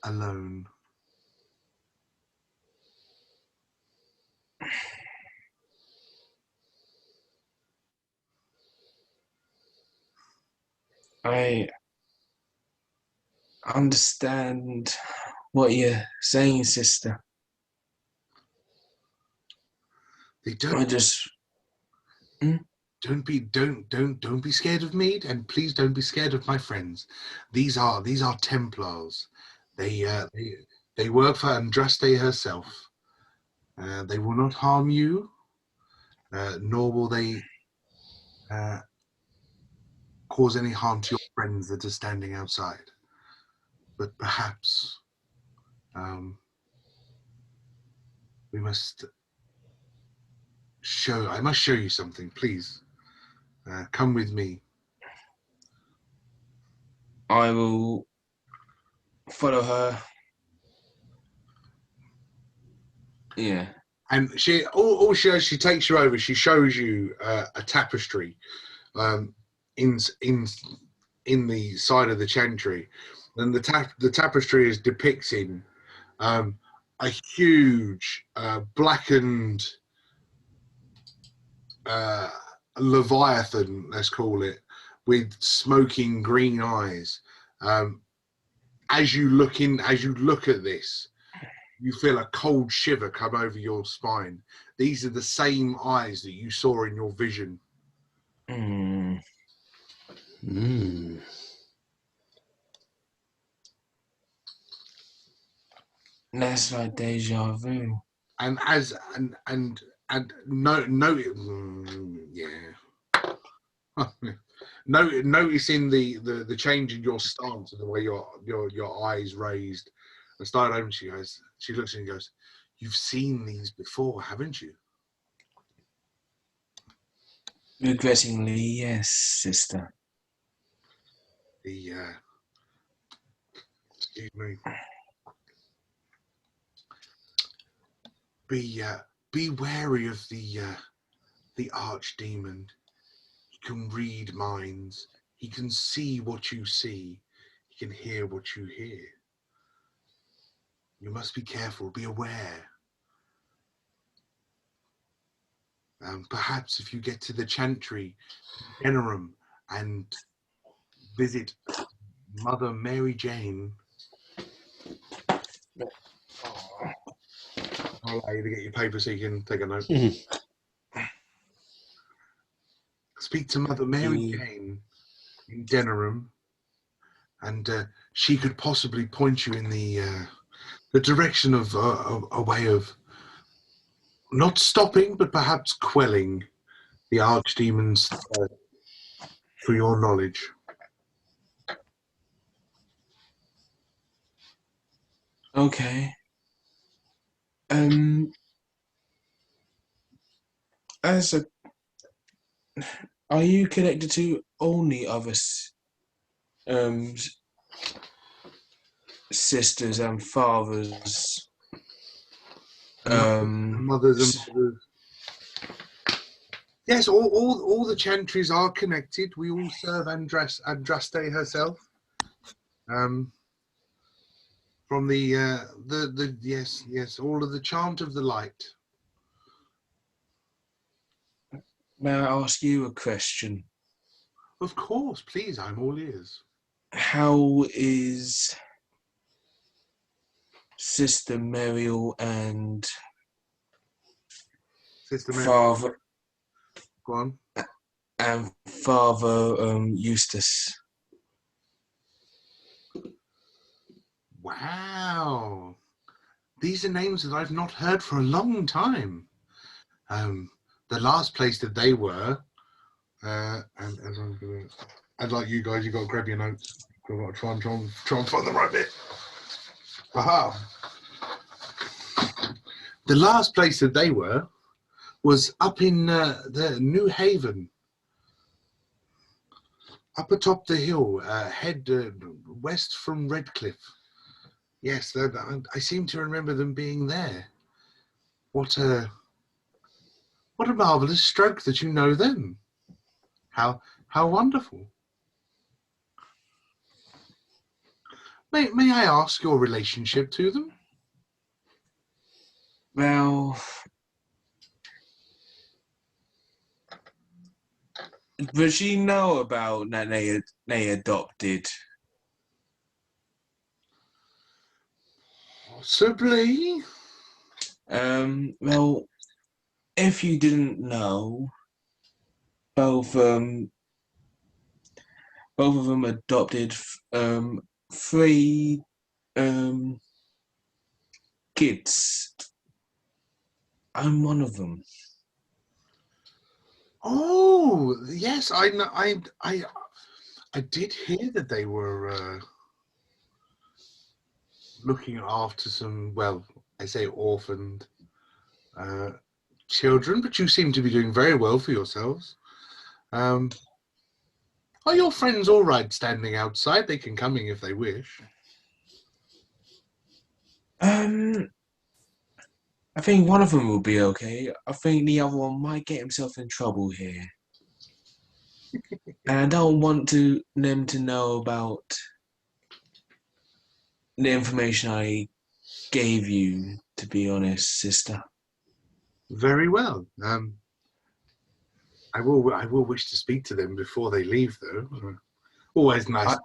alone. I understand what you're saying, sister. They don't. I just Don't be scared of me, and please don't be scared of my friends. These are Templars. They work for Andraste herself. They will not harm you, nor will they cause any harm to your friends that are standing outside. But perhaps we must I must show you something. Please come with me. I will follow her. Yeah. And she takes you over. She shows you a tapestry in the side of the chantry, and the tapestry is depicting a huge blackened leviathan, let's call it, with smoking green eyes. As you look at this, you feel a cold shiver come over your spine. These are the same eyes that you saw in your vision. That's like deja vu. And noticing the change in your stance and the way your eyes raised and started over, she looks at you and goes, "You've seen these before, haven't you?" Regrettingly, yes, sister. Excuse me. Be wary of the archdemon. He can read minds. He can see what you see. He can hear what you hear. You must be careful. Be aware. Perhaps if you get to the Chantry, Denerim, and visit Mother Mary Jane, I'll allow you to get your paper so you can take a note. Speak to Mother Mary Jane in Denerim, and she could possibly point you in the direction of a way of not stopping, but perhaps quelling the archdemon's thirst for your knowledge. Okay. Are you connected to only other sisters and fathers? Mothers and mothers. Yes, all the Chantrys are connected. We all serve Andraste herself. From the yes, all of the chant of the light. May I ask you a question? Of course, please, I'm all ears. How is Sister Muriel and Sister Mary, Father go on. and Father Eustace? Wow, these are names that I've not heard for a long time. The last place that they were, and like you guys, you got to grab your notes. I've got to try and find the right bit. Aha! The last place that they were was up in the New Haven, up atop the hill, head west from Redcliffe. Yes, I seem to remember them being there. What a marvelous stroke that you know them. How wonderful. May I ask your relationship to them? Well, does she know about that they adopted? Possibly. Well, if you didn't know, both of them adopted three kids. I'm one of them. Oh yes, I know. I did hear that they were looking after some. Well, I say orphaned children, but you seem to be doing very well for yourselves. Are your friends all right standing outside? They can come in if they wish. I think one of them will be okay. I think the other one might get himself in trouble here. And I don't want them to know about the information I gave you, to be honest, sister. Very well. I will wish to speak to them before they leave, though. Always nice.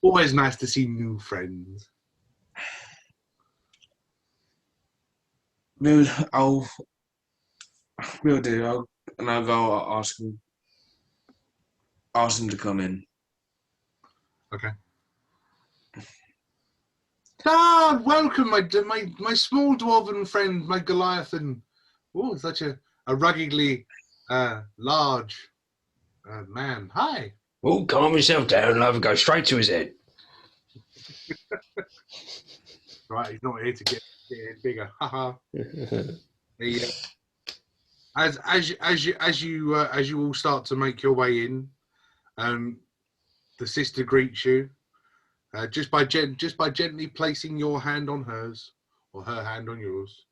Always nice to see new friends. I'll do. I'll go ask them to come in. Okay. Ah, welcome, my small dwarven friend, my Goliathan. Oh, such a ruggedly large man. Hi. Oh, calm yourself down, love, and go straight to his head. Right, he's not here to get bigger. Haha. As you all start to make your way in, the sister greets you just by gently placing your hand on hers or her hand on yours.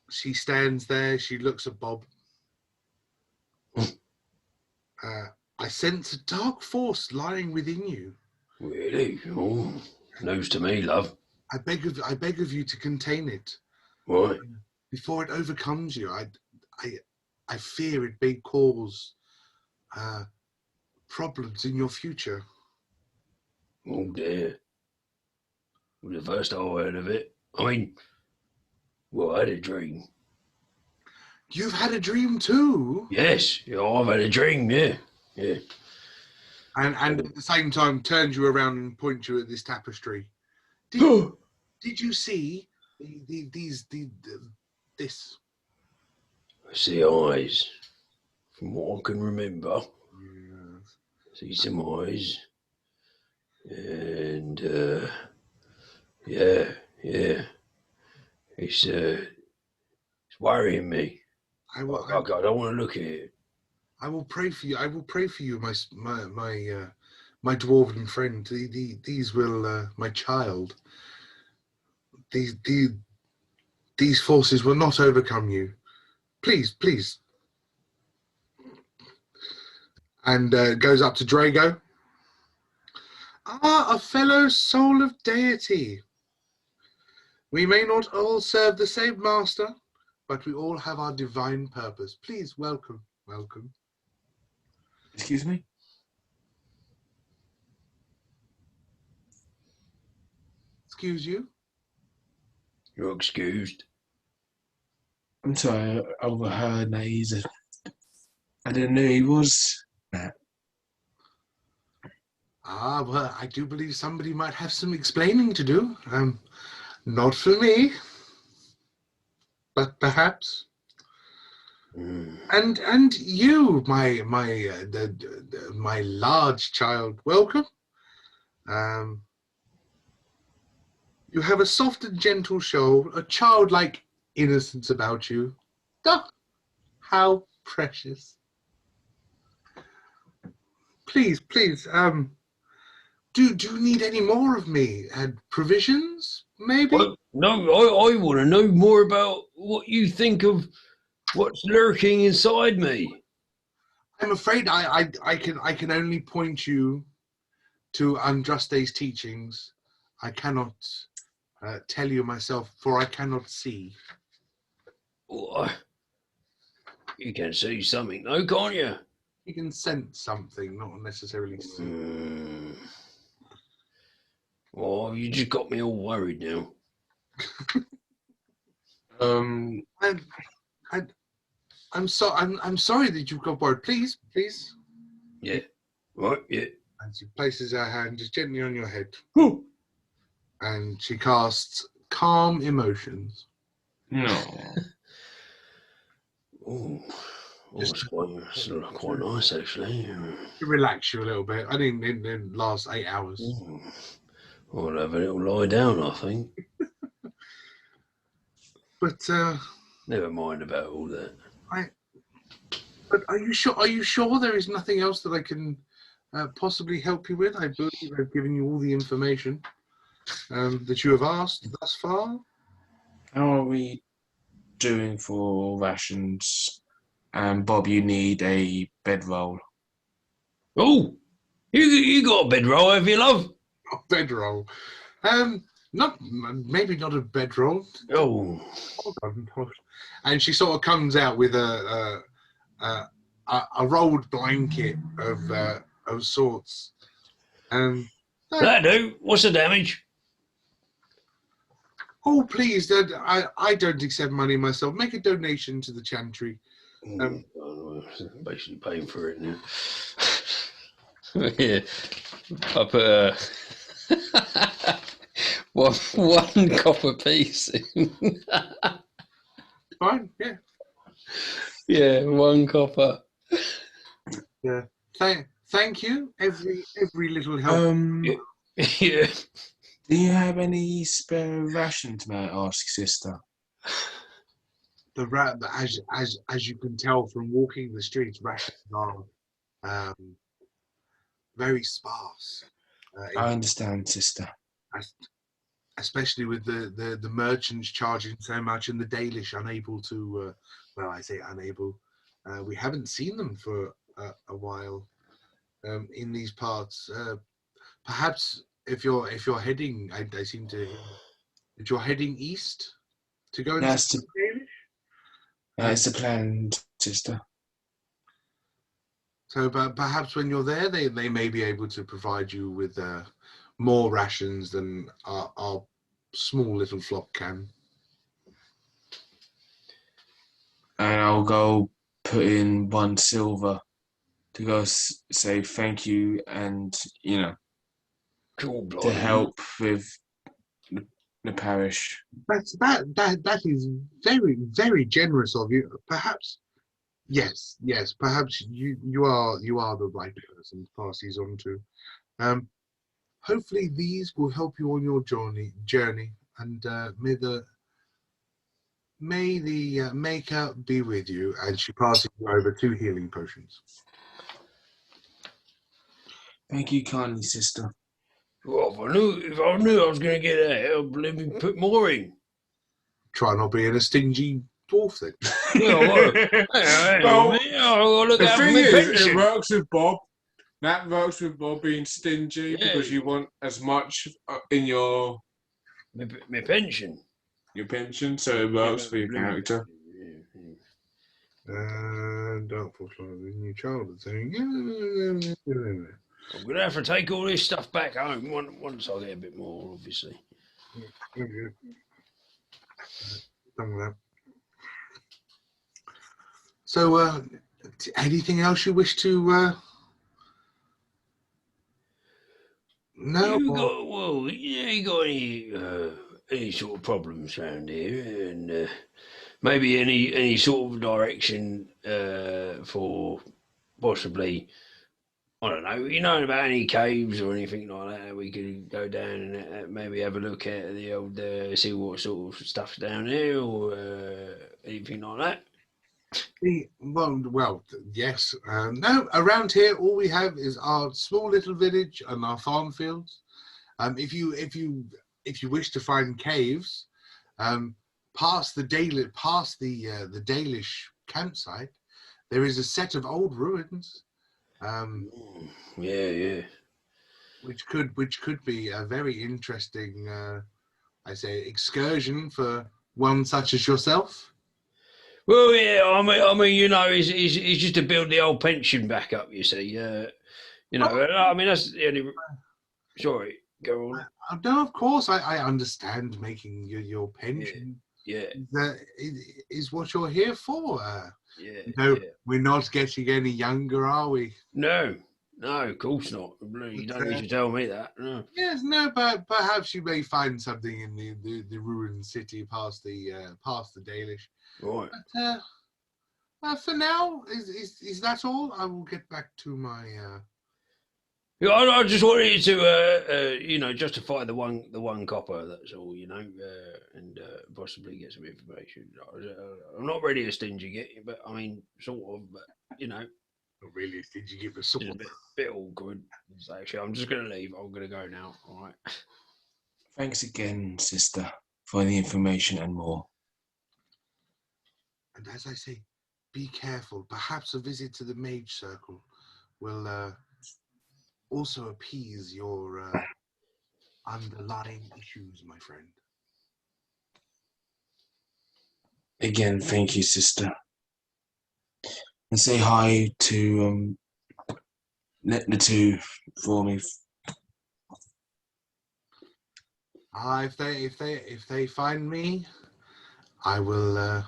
She stands there. She looks at Bob. I sense a dark force lying within you. Really? Oh, news to me, love. I beg of you to contain it. Right. Before it overcomes you. I fear it may cause problems in your future. Oh dear. Well, the first I heard of it. I mean, well, I had a dream. You've had a dream too? Yes, yeah, I've had a dream, yeah. Yeah. And at the same time turns you around and points you at this tapestry. Did you see this? I see eyes. From what I can remember. Yes. See some eyes. And yeah. It's worrying me. I I don't want to look at it. I will pray for you. I will pray for you, my dwarven friend. These will, my child. These forces will not overcome you. Please. And goes up to Drago. Ah, a fellow soul of deity. We may not all serve the same master, but we all have our divine purpose. Please, welcome. Excuse me? Excuse you? You're excused. I'm sorry, I overheard that I didn't know he was that. Ah, well, I do believe somebody might have some explaining to do. Not for me, but perhaps. Mm. And you, my large child, welcome. You have a soft and gentle soul, a childlike innocence about you. Ah, how precious. Please, do you need any more of me? And provisions, maybe? I want to know more about what you think of what's lurking inside me. I'm afraid I can only point you to Andraste's teachings. I cannot tell you myself, for I cannot see. Oh, you can see something, though, can't you? You can sense something, not necessarily see. Oh, you just got me all worried now. I'm sorry that you got worried. Please. Yeah. Right. Yeah. And she places her hand just gently on your head. Whew. And she casts calm emotions. No. Oh, it's quite nice, actually. To relax you a little bit. I think in the last 8 hours. I'll have a little lie down, I think. But never mind about all that. But are you sure? Are you sure there is nothing else that I can possibly help you with? I believe I've given you all the information that you have asked thus far. How are we doing for rations? Bob, you need a bedroll. Oh, you got a bedroll, have you, love? A bedroll. Maybe not a bedroll. Oh. Hold on. And she sort of comes out with a rolled blanket of sorts. That do. What's the damage? Oh, please, I don't accept money myself. Make a donation to the Chantry. Basically paying for it now. Yeah, I put one copper piece in. Fine, yeah. Yeah, 1 copper. Yeah. Thank you. Every little help. Yeah. Do you have any spare rations, may I ask, sister? As you can tell from walking the streets, rations are very sparse. I understand, sister. Especially with the merchants charging so much and the Dalish unable to, well, I say unable, we haven't seen them for a while in these parts. Perhaps if you're heading, I seem to, if you're heading east to go and see the That's the plan, sister. So, but perhaps when you're there, they may be able to provide you with more rations than our small little flock can. And I'll go put in 1 silver to go say thank you and, you know, Cool, to help with the parish. That is very, very generous of you. Perhaps, yes, perhaps you are the right person to pass these on to. Hopefully these will help you on your journey, and may the Maker be with you. And she passes you over 2 healing potions. Thank you kindly, sister. Well, if I knew I was going to get out, let me put more in. Try not being a stingy dwarf then. Well, the thing is, it works with Bob. That works with Bob being stingy because you want as much in your my pension. Your pension, so it works for your character. Doubtful flaws in your childhood thing. I'm going to have to take all this stuff back home once I get a bit more, obviously. Done with that. So, anything else you wish to? No. You got any sort of problems around here, and maybe any sort of direction for possibly, I don't know, you know about any caves or anything like that we could go down and maybe have a look at the old, see what sort of stuff's down there or anything like that? Well, yes. No, around here, all we have is our small little village and our farm fields. If you wish to find caves, past the Dalish campsite, there is a set of old ruins. Yeah. Which could be a very interesting, excursion for one such as yourself. Well, yeah, I mean, you know, it's just to build the old pension back up. You see, you know, I mean, that's the only. Sorry, go on. No, of course, I understand making your pension. Yeah. That is what you're here for. Yeah. We're not getting any younger, are we? No, of course not. You don't need to tell me that. No. Yes, no, but perhaps you may find something in the ruined city past the Dalish. Right. But for now, is that all? I will get back to my. Yeah, I just wanted to, you know, justify the one copper. That's all, you know, and possibly get some information. I'm not really a stingy get, but I mean, sort of. But you know, not really a stingy get, but sort of. A bit awkward. So actually, I'm just going to leave. I'm going to go now. All right. Thanks again, sister, for the information and more. And as I say, be careful. Perhaps a visit to the mage circle will also appease your underlying issues, my friend. Again, thank you, sister. And say hi to the 2 for me. If they find me, I will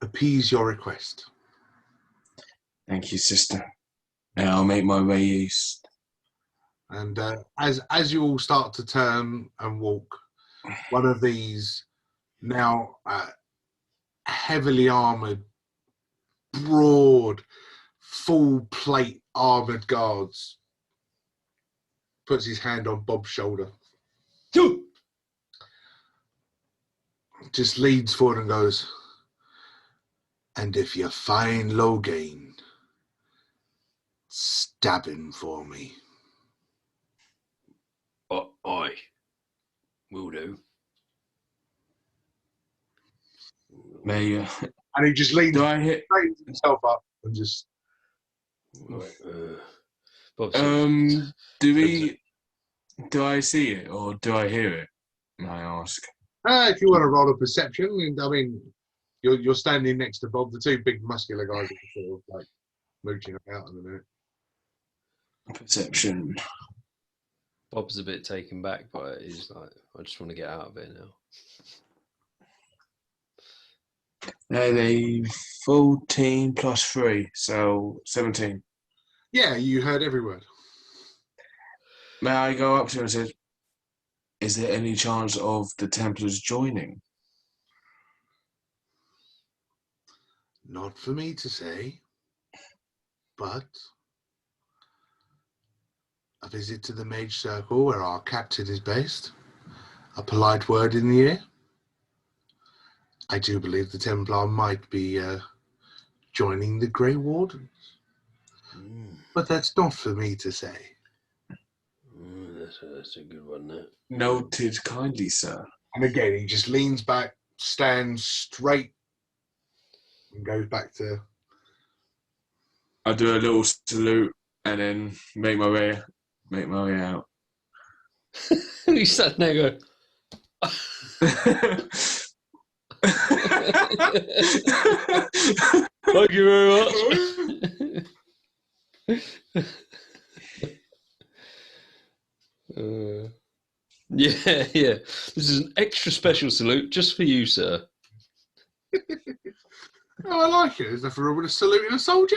appease your request. Thank you, sister. And I'll make my way east. And as you all start to turn and walk, one of these now heavily armored, broad, full plate armored guards puts his hand on Bob's shoulder. Just leads forward and goes, and if you find Logain, stab him for me. I will do. May and he just leans himself up and just. Do I see it or do I hear it? May I ask? If you want to roll a perception, I mean, You're standing next to Bob. The two big muscular guys are sort of like mooching about in a minute. Perception. Bob's a bit taken back by it. He's like, I just want to get out of it now. They 14 plus 3, so 17. Yeah, you heard every word. May I go up to him and say, is there any chance of the Templars joining? Not for me to say, but a visit to the Mage Circle, where our captain is based, a polite word in the ear. I do believe the Templar might be joining the Grey Wardens, but that's not for me to say. That's a good one, that. Noted kindly, sir. And again, he just leans back, stands straight, and goes back to... I do a little salute and then make my way out. He sat there going, thank you very much. Yeah. This is an extra special salute just for you, sir. Oh, I like it. Is that for a saluting a soldier?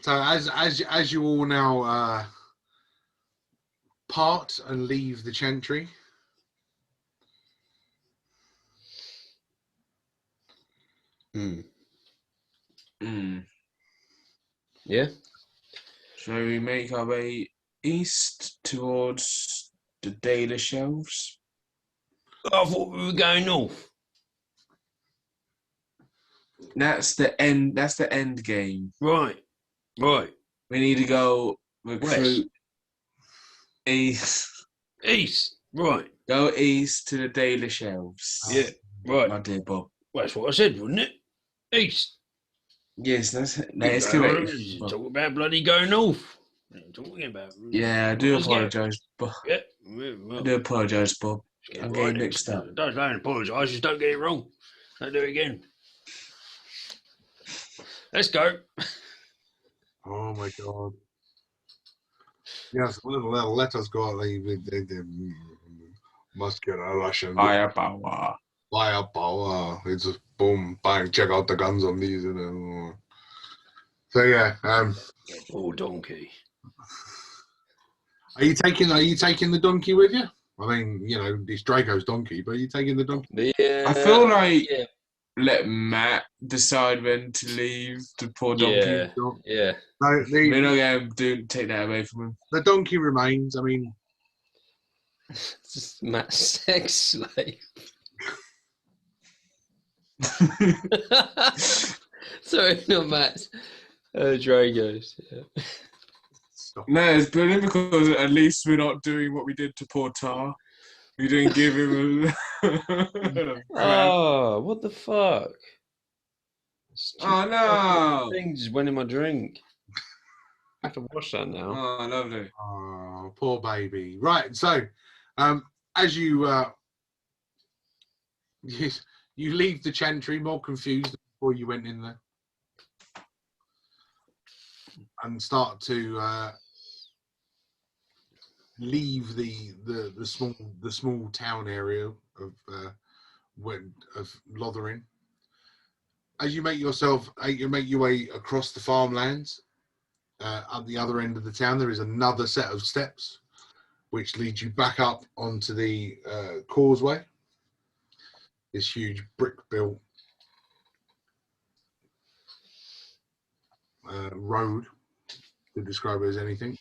So as you all now part and leave the Chantry, Yeah. Shall we make our way east towards the Daily Shelves? I thought we were going north. That's the end. That's the end game. Right. We need to go recruit east. East. Right. Go east to the Daily Shelves. Yeah. Right. My dear Bob. Well, that's what I said, wasn't it? East. Yes, that's correct. Talk about bloody going north. What are you talking about? Yeah, I do apologise, Bob. Yeah. I do apologise, Bob. I'm getting mixed up. Don't apologise, just don't get it wrong. Don't do it again. Let's go. oh my god! Yes, little letters got the muscular Russian Firepower. firepower. It's a boom, bang. Check out the guns on these. So yeah. Oh, donkey. Are you taking the donkey with you? I mean, you know, it's Drago's donkey, but are you taking the donkey? Yeah. I feel like let Matt decide when to leave the poor donkey. Yeah. No, We're not going to take that away from him. the donkey remains. I mean, It's just Matt's sex slave. Sorry, not Matt's. Drago's. Yeah. stop. No, it's brilliant because at least we're not doing what we did to poor Tar. We didn't give him a... Oh, what the fuck? Oh, no. Thing just went in my drink. I have to wash that now. Oh, lovely. Oh, poor baby. Right. So, as you you leave the Chantry more confused before you went in there, and start to leave the small town area of Lothering. As you make your way across the farmlands, at the other end of the town, there is another set of steps which leads you back up onto the causeway. This huge brick-built road, to describe it as anything.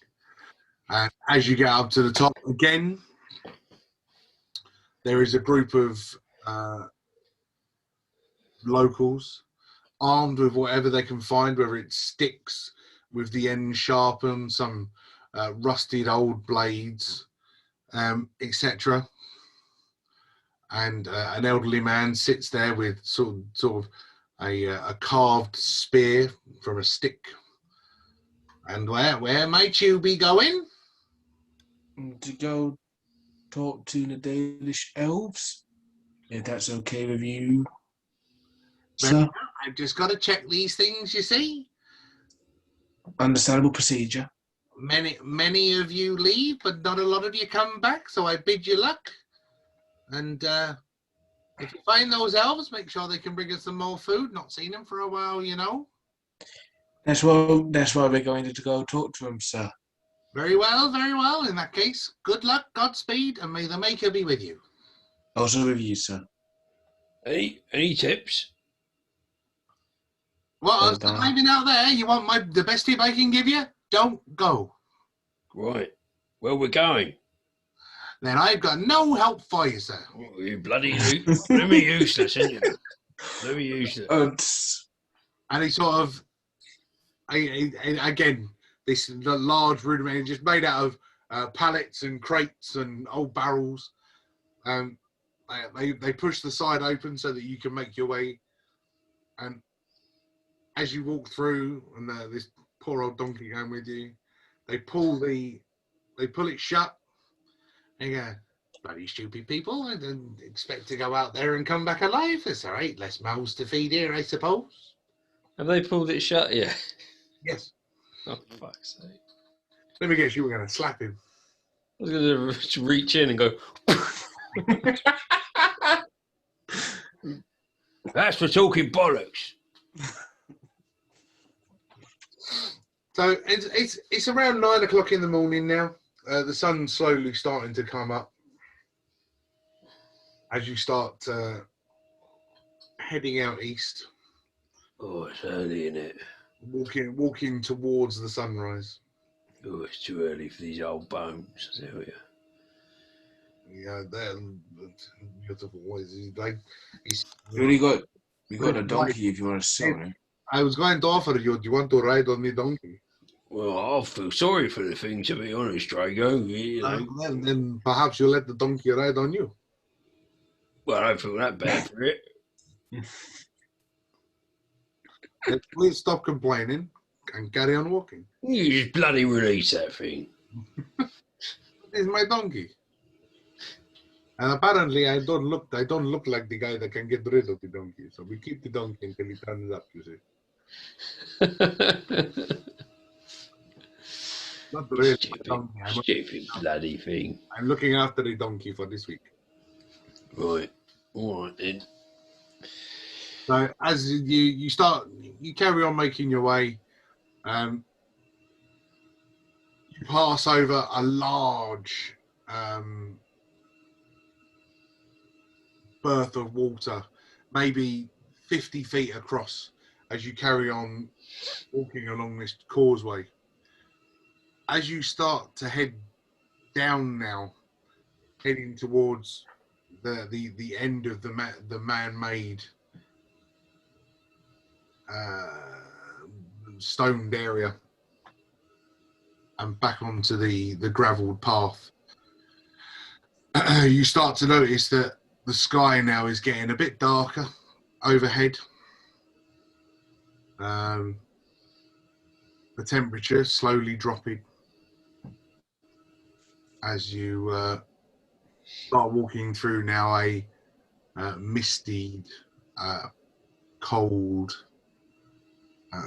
And as you get up to the top again, there is a group of locals armed with whatever they can find, whether it's sticks with the end sharpened, some rusted old blades, etc. And an elderly man sits there with sort of a carved spear from a stick. And where might you be going? To go talk to the Danish elves, if that's okay with you, sir. I've just got to check these things, you see. Understandable procedure. Many of you leave, but not a lot of you come back, so I bid you luck. And if you find those elves, make sure they can bring us some more food. Not seen them for a while, you know. That's why we're going to go talk to him, sir. Very well, very well. In that case, good luck, Godspeed, and may the Maker be with you. Also with you, sir. Any tips? What? I'm still leaving out there. You want the best tip I can give you? Don't go. Right. Well, we're going. Then I've got no help for you, sir. Oh, you bloody useless, isn't you? Bloody useless. And he sort of, again, this large rudiment just made out of pallets and crates and old barrels. They push the side open so that you can make your way. And as you walk through, and this poor old donkey going with you, they pull it shut. And you go, bloody stupid people! I didn't expect to go out there and come back alive. It's all right. Less mouths to feed here, I suppose. Have they pulled it shut yet? Yes. Oh, fuck's sake. Let me guess, you were going to slap him. I was going to reach in and go... That's for talking bollocks. So it's around 9 o'clock in the morning now. The sun's slowly starting to come up as you start heading out east. Oh, it's early, isn't it? Walking towards the sunrise. Oh, it's too early for these old bones, I tell you. Yeah, they're beautiful. We got a donkey if you want to sell it. I was going to offer you. Do you want to ride on the donkey? Well, I feel sorry for the thing, to be honest, Drago. You know. Then perhaps you'll let the donkey ride on you. Well, I don't feel that bad for it. Please stop complaining and carry on walking. You just bloody release that thing. It's my donkey. And apparently I don't look like the guy that can get rid of the donkey. So we keep the donkey until he turns up, you see. Not really. Stupid bloody thing. I'm looking after the donkey for this week. Right. All right then. So as you carry on making your way, you pass over a large berth of water, maybe 50 feet across, as you carry on walking along this causeway. As you start to head down now, heading towards the end of the man-made stoned area and back onto the gravelled path, you start to notice that the sky now is getting a bit darker overhead. The temperature slowly dropping as you start walking through now a misty, cold,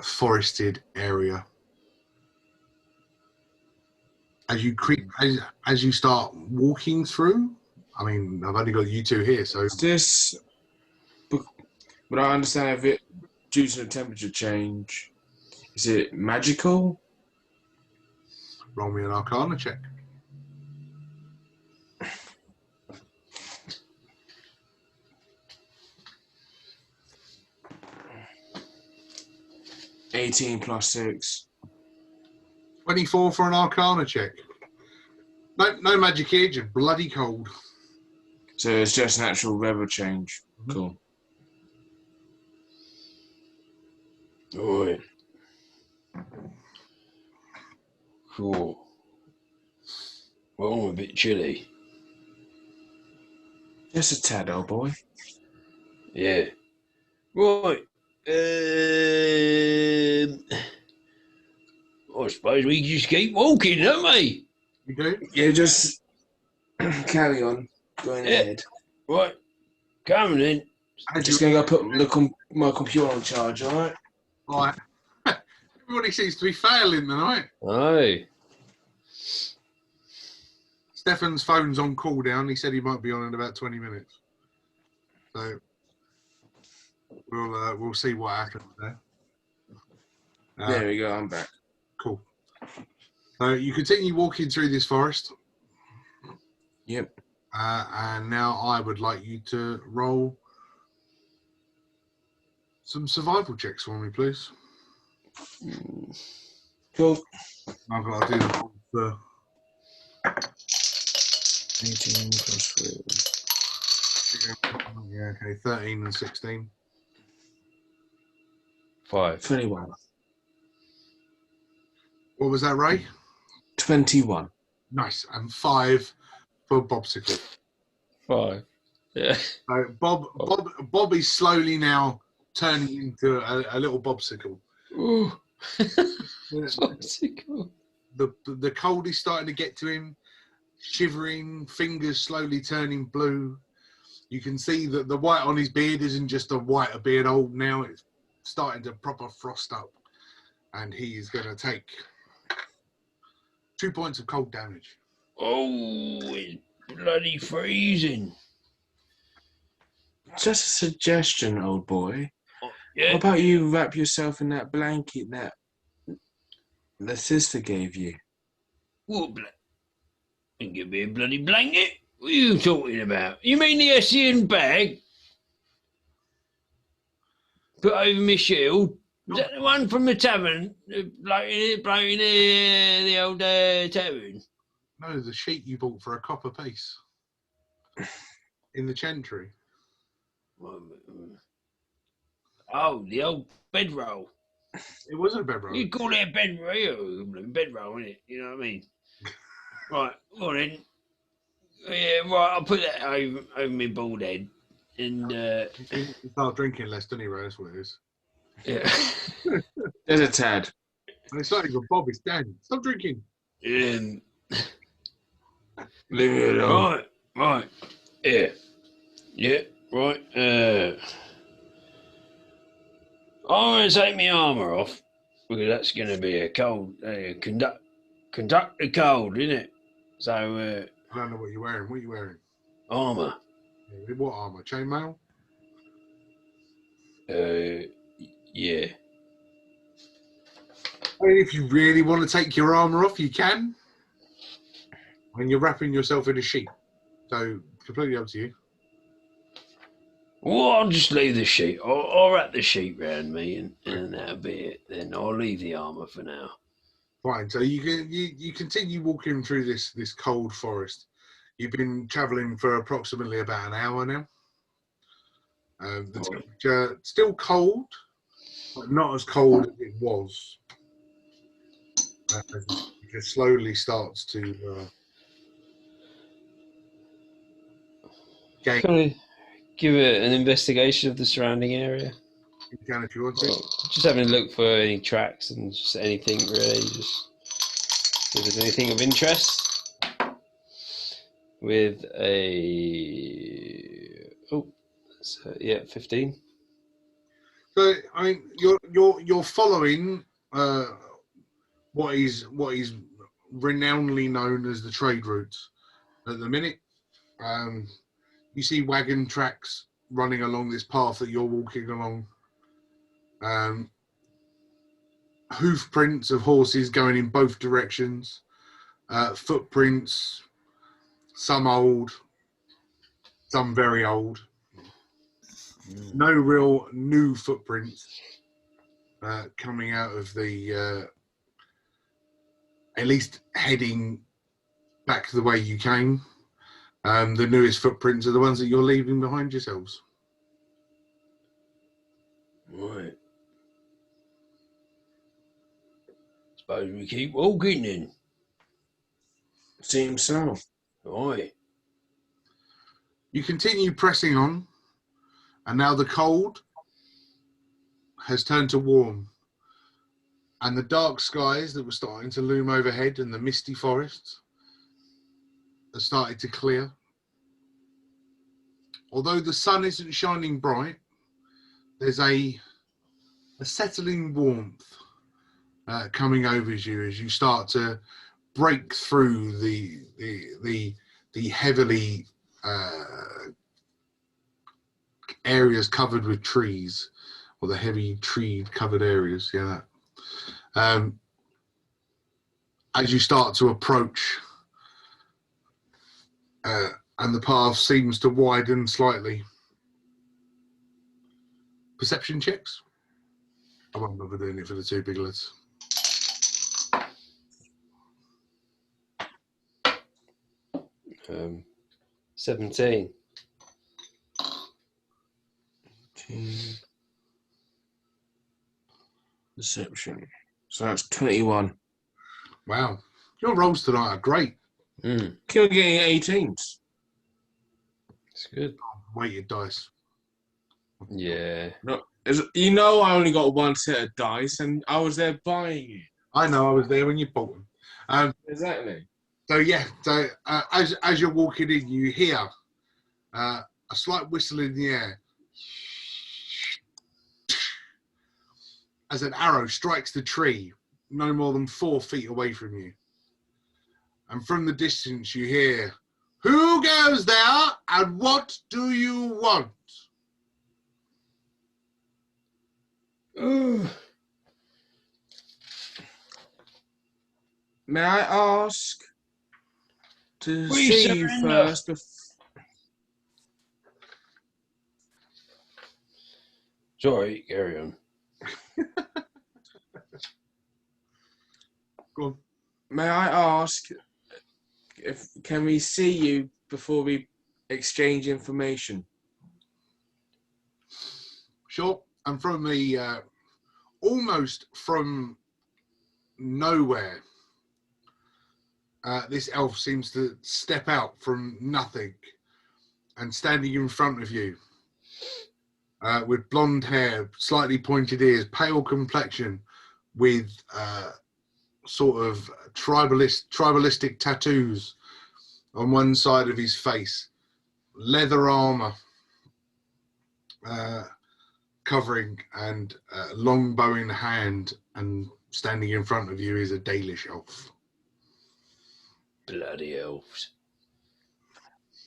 forested area. As you start walking through, I mean, I've only got you two here, so But I understand if it, due to the temperature change, is it magical? roll me an Arcana check. +18 +6. 24 for an Arcana check. No magic here, just bloody cold. So it's just natural weather change. Cool. All right. Cool. Well, I'm a bit chilly. Just a tad, old boy. Yeah. Right. I suppose we just keep walking, don't we? You do? Yeah, just Carry on. Going ahead. Right. Come then. I'm just going to go put my computer on charge, alright? Right. Everybody seems to be failing tonight. Aye. Stefan's phone's on cooldown. He said he might be on in about 20 minutes. So we'll see what happens there. There we go, I'm back. Cool. So you continue walking through this forest. Yep. And now I would like you to roll some survival checks for me, please. Cool. I've got to do the for 18 plus 3. yeah, okay, 13 and 16. 5. 21. What was that, Ray? 21. Nice. And 5 for Bobsicle. 5. Yeah. So Bob is slowly now turning into a little Bobsicle. Ooh. The cold is starting to get to him, shivering, fingers slowly turning blue. You can see that the white on his beard isn't just a white beard old now, it's starting to proper frost up. And he is going to take 2 points of cold damage. Oh, it's bloody freezing. Just a suggestion, old boy. Yeah. How about you wrap yourself in that blanket that the sister gave you? What and give me a bloody blanket? What are you talking about? You mean the Hessian bag? Put over my shield? Was that the one from the tavern? The bloke in the old tavern? No, the sheet you bought for a copper piece in the Chantry. Oh, the old bedroll. It wasn't a bedroll. You call it a bedroll, innit? You know what I mean? Right, well then. Yeah, right, I'll put that over my bald head. And, You start drinking less, don't you, Ray? That's what it is. yeah. There's a tad. And it's not even Bob, it's Dan. Stop drinking. Leave it alone. Right. Yeah, right. I'm going to take my armour off because that's going to be a cold, conduct the cold, isn't it? So, I don't know what you're wearing. What are you wearing? armour. What armour? Chainmail? Yeah. I mean, if you really want to take your armour off, you can. When you're wrapping yourself in a sheet. So, completely up to you. Well, I'll just leave the sheet. I'll wrap the sheet round me and that'll be it. Then I'll leave the armour for now. Fine. So you continue walking through this cold forest. You've been travelling for approximately about an hour now. The temperature still cold, but not as cold as it was. It just slowly starts to gain. Can I give it an investigation of the surrounding area? You can if you want to. Just having a look for any tracks and just anything really. Just see if there's anything of interest. With a 15. So I mean, you're following what is renownedly known as the trade routes at the minute. You see wagon tracks running along this path that you're walking along. Hoof prints of horses going in both directions. Footprints, some old, some very old. No real new footprints coming out of the, at least heading back the way you came. The newest footprints are the ones that you're leaving behind yourselves. Right. Suppose we keep walking then. Seems so. Right. You continue pressing on, and now the cold has turned to warm. And the dark skies that were starting to loom overhead and the misty forests, has started to clear. Although the sun isn't shining bright, there's a settling warmth coming over you as you start to break through the heavily areas covered with trees, or the heavy tree covered areas. Yeah. As you start to approach, and the path seems to widen slightly. Perception checks. I won't bother doing it for the two biglets. Um, 17. Perception. So that's 21. Wow. Your rolls tonight are great. Mm, Kill getting 18s. it's good. Weighted dice. Yeah. No, you know I only got one set of dice, and I was there buying it. I know, I was there when you bought them. Exactly. So yeah, so as you're walking in, you hear a slight whistle in the air as an arrow strikes the tree no more than 4 feet away from you. And from the distance you hear, "Who goes there and what do you want?" Ooh. May I ask to We see you surrender. first? Sorry, carry on. Go on. May I ask if can we see you before we exchange information? Sure. And from the almost from nowhere, this elf seems to step out from nothing and standing in front of you with blonde hair, slightly pointed ears, pale complexion, with sort of tribalistic tattoos on one side of his face, leather armor covering, and long bow in hand, and standing in front of you is a Dalish elf. Bloody elves.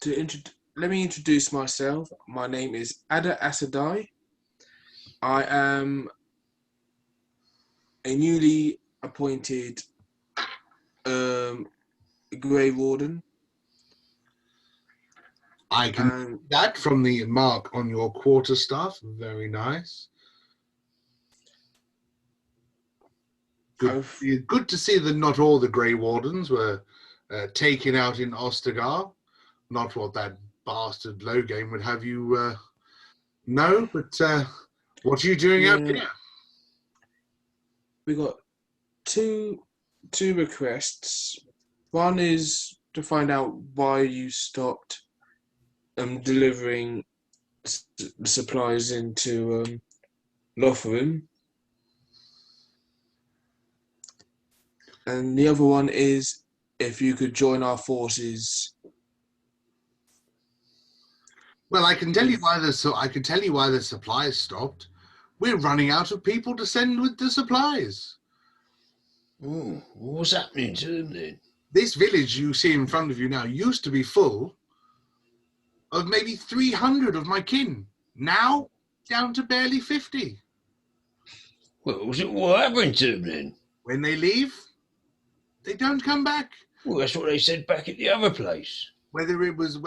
Let me introduce myself. My name is Ada Asadai. I am a newly appointed Grey Warden. I can see that from the mark on your quarterstaff. Very nice. Good to see that not all the Grey Wardens were taken out in Ostagar. Not what that bastard Loghain would have you know, but what are you doing out here? We got two requests. One is to find out why you stopped delivering supplies into Lothering. And the other one is if you could join our forces. Well, I can tell you why the supplies stopped. We're running out of people to send with the supplies. Oh, what's happening to them then? This village you see in front of you now used to be full of maybe 300 of my kin. Now, down to barely 50. Well, what happened to them then? When they leave, they don't come back. Well, that's what they said back at the other place. Whether it was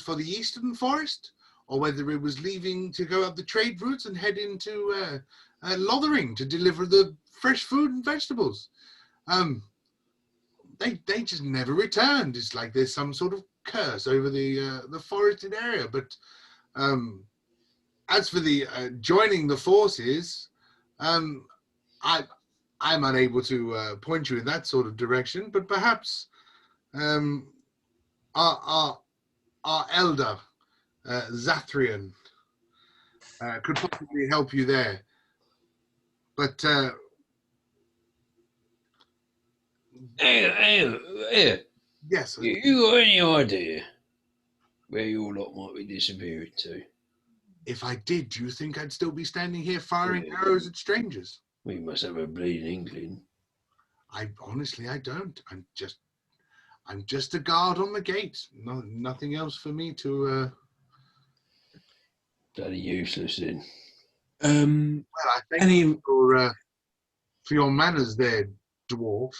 for the Eastern Forest, or whether it was leaving to go up the trade routes and head into Lothering to deliver the fresh food and vegetables. They just never returned. It's like there's some sort of curse over the forested area. But as for the joining the forces, I'm unable to point you in that sort of direction. But perhaps our elder Zathrian could possibly help you there. But Here. Yes. You got any idea where your lot might be disappearing to? If I did, do you think I'd still be standing here firing Yeah. arrows at strangers? We must have a bleeding inkling. I don't. I'm just a guard on the gate. Nothing else for me to. Bloody useless then. Well, I thank you for your manners there, dwarf.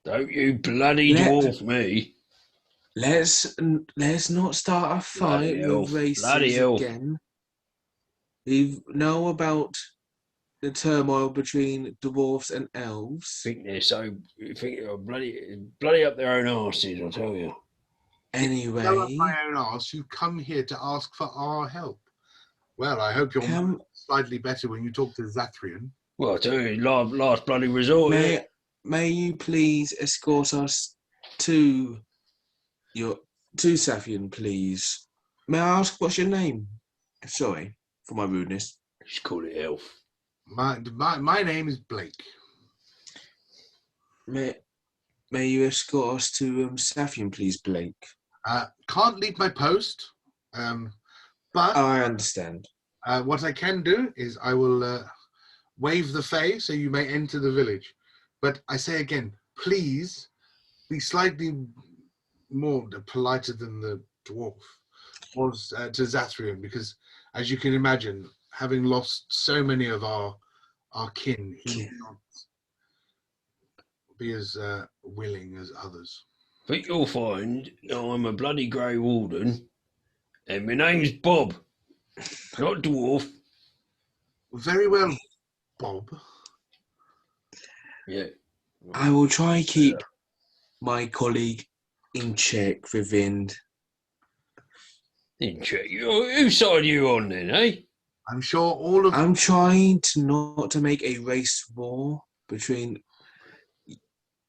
Don't you bloody dwarf me. Let's not start a fight Bloody elf, with races bloody elf. again. We know about the turmoil between dwarfs and elves. Think they're bloody up their own arses, I'll tell you. Anyway, Go up my own arse. You come here to ask for our help. Well, I hope you're slightly better when you talk to Zathrian. Well, I tell you, last bloody resort. May you please escort us to Safian, please? May I ask what's your name? Sorry for my rudeness. Just call it elf. My name is Blake. May you escort us to Safian, please, Blake? Can't leave my post, but I understand. What I can do is I will wave the Fae so you may enter the village. But I say again, please be slightly more politer than the dwarf was to Zathrian, because as you can imagine, having lost so many of our kin, he will not be as willing as others. I think you'll find I'm a bloody grey warden, and my name's Bob, not dwarf. Very well, Bob. Yeah. I will try and keep my colleague in check, Vivind. In check. Whose side are you on then, eh? I'm sure all of... I'm trying not to make a race war between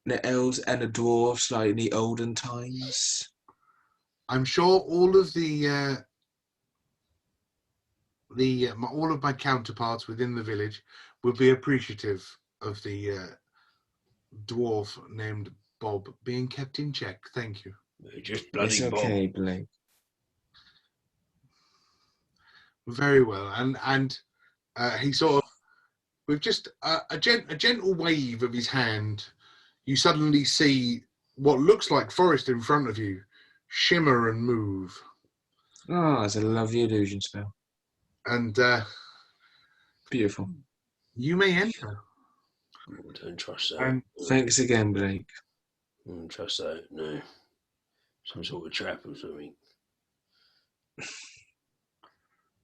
the elves and the dwarves like in the olden times. I'm sure all of all of my counterparts within the village will be appreciative of the dwarf named Bob being kept in check. Thank you. Just bloody it's okay, Bob. Blake. Very well, and he sort of, with just a gentle wave of his hand, you suddenly see what looks like forest in front of you shimmer and move. Oh, it's a lovely illusion spell. And beautiful. You may enter. Oh, don't trust that. Thanks again, Blake. I don't trust that, no. Some sort of trap or something.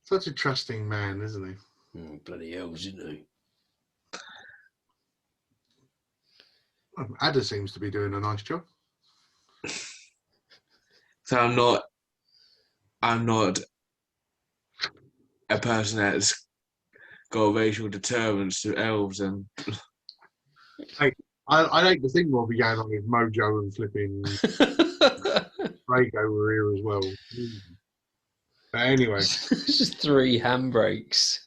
Such a trusting man, isn't he? Bloody elves, isn't he? Well, Ada seems to be doing a nice job. So I'm not a person that's got racial deterrence to elves and... Hey, I like to think what will be going on with Mojo and flipping Drago were here as well. But anyway. Just 3 handbrakes.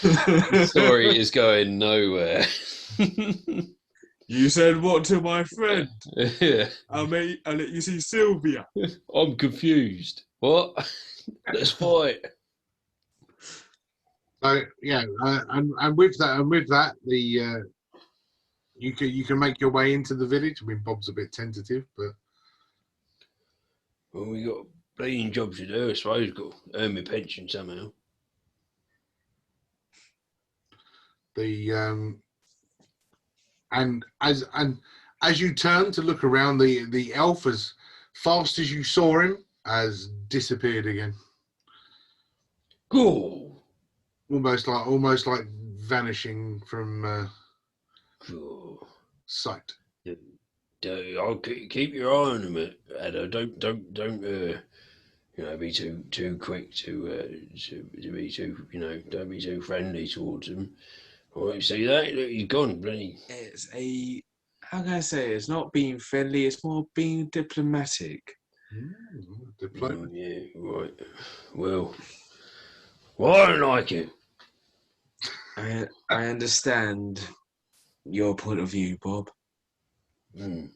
The story is going nowhere. You said what to my friend? Yeah. I let you see Sylvia. I'm confused. What? Let's fight. So yeah, and with that, the you can make your way into the village. I mean, Bob's a bit tentative, but well, we got bleeding jobs to do. I suppose we've got to earn my pension somehow. The and as you turn to look around, the elf, as fast as you saw him, has disappeared again. Go. Almost like vanishing from sight. I'll keep your eye on him, Ada. Don't be too quick to be too, don't be too friendly towards him. All right, see that? Look, he's gone, bloody. How can I say it? It's not being friendly, it's more being diplomatic. Diplomatic. Yeah, right. Well, I don't like it. I understand your point of view, Bob. Mm.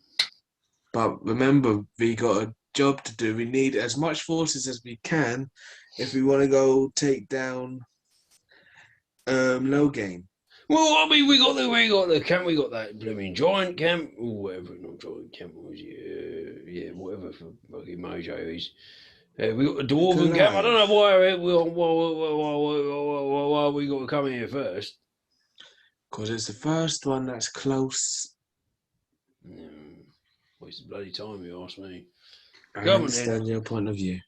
But remember, we got a job to do. We need as much forces as we can if we want to go take down Logain. Well, I mean, we got the camp. We got that blooming giant camp, or whatever. Not giant camp. Was it? Yeah, whatever for fucking Mojo is. We got the dwarven camp. I don't know why we got to come here first. Because it's the first one that's close. Waste of bloody time, you ask me. I understand your point of view.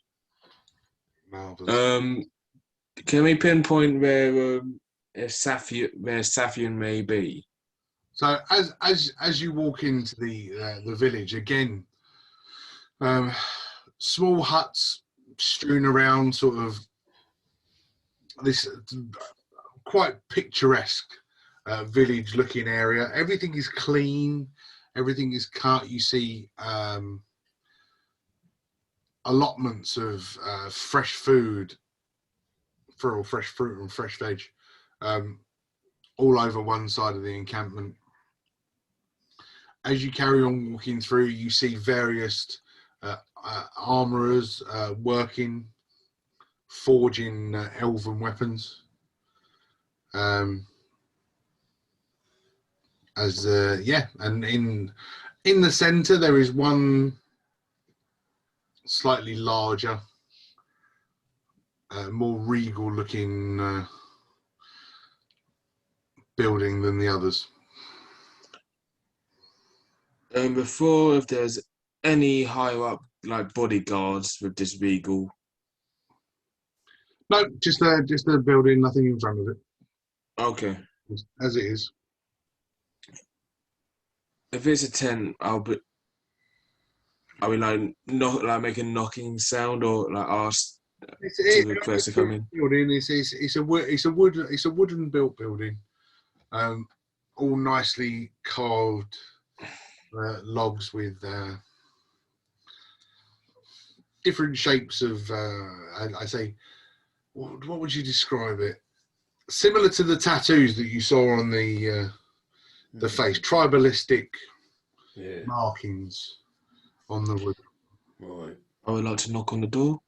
Marvelous. Can we pinpoint where Saphion may be? So as you walk into the village again, small huts strewn around, sort of this quite picturesque village-looking area. Everything is clean. Everything is cut. You see allotments of fresh food, fresh fruit and fresh veg, all over one side of the encampment. As you carry on walking through, you see various armourers working, forging elven weapons. And in the centre there is one slightly larger, more regal looking building than the others. Before, if there's any higher up, like bodyguards with this regal. No, just a building, nothing in front of it. Okay. As it is. If it's a tent, Are we like make a knocking sound or like ask to request to come in? Building. It's a wooden built building, all nicely carved logs with different shapes of. I say, what would you describe it? Similar to the tattoos that you saw on the face, tribalistic markings on the wood. Right. I would like to knock on the door.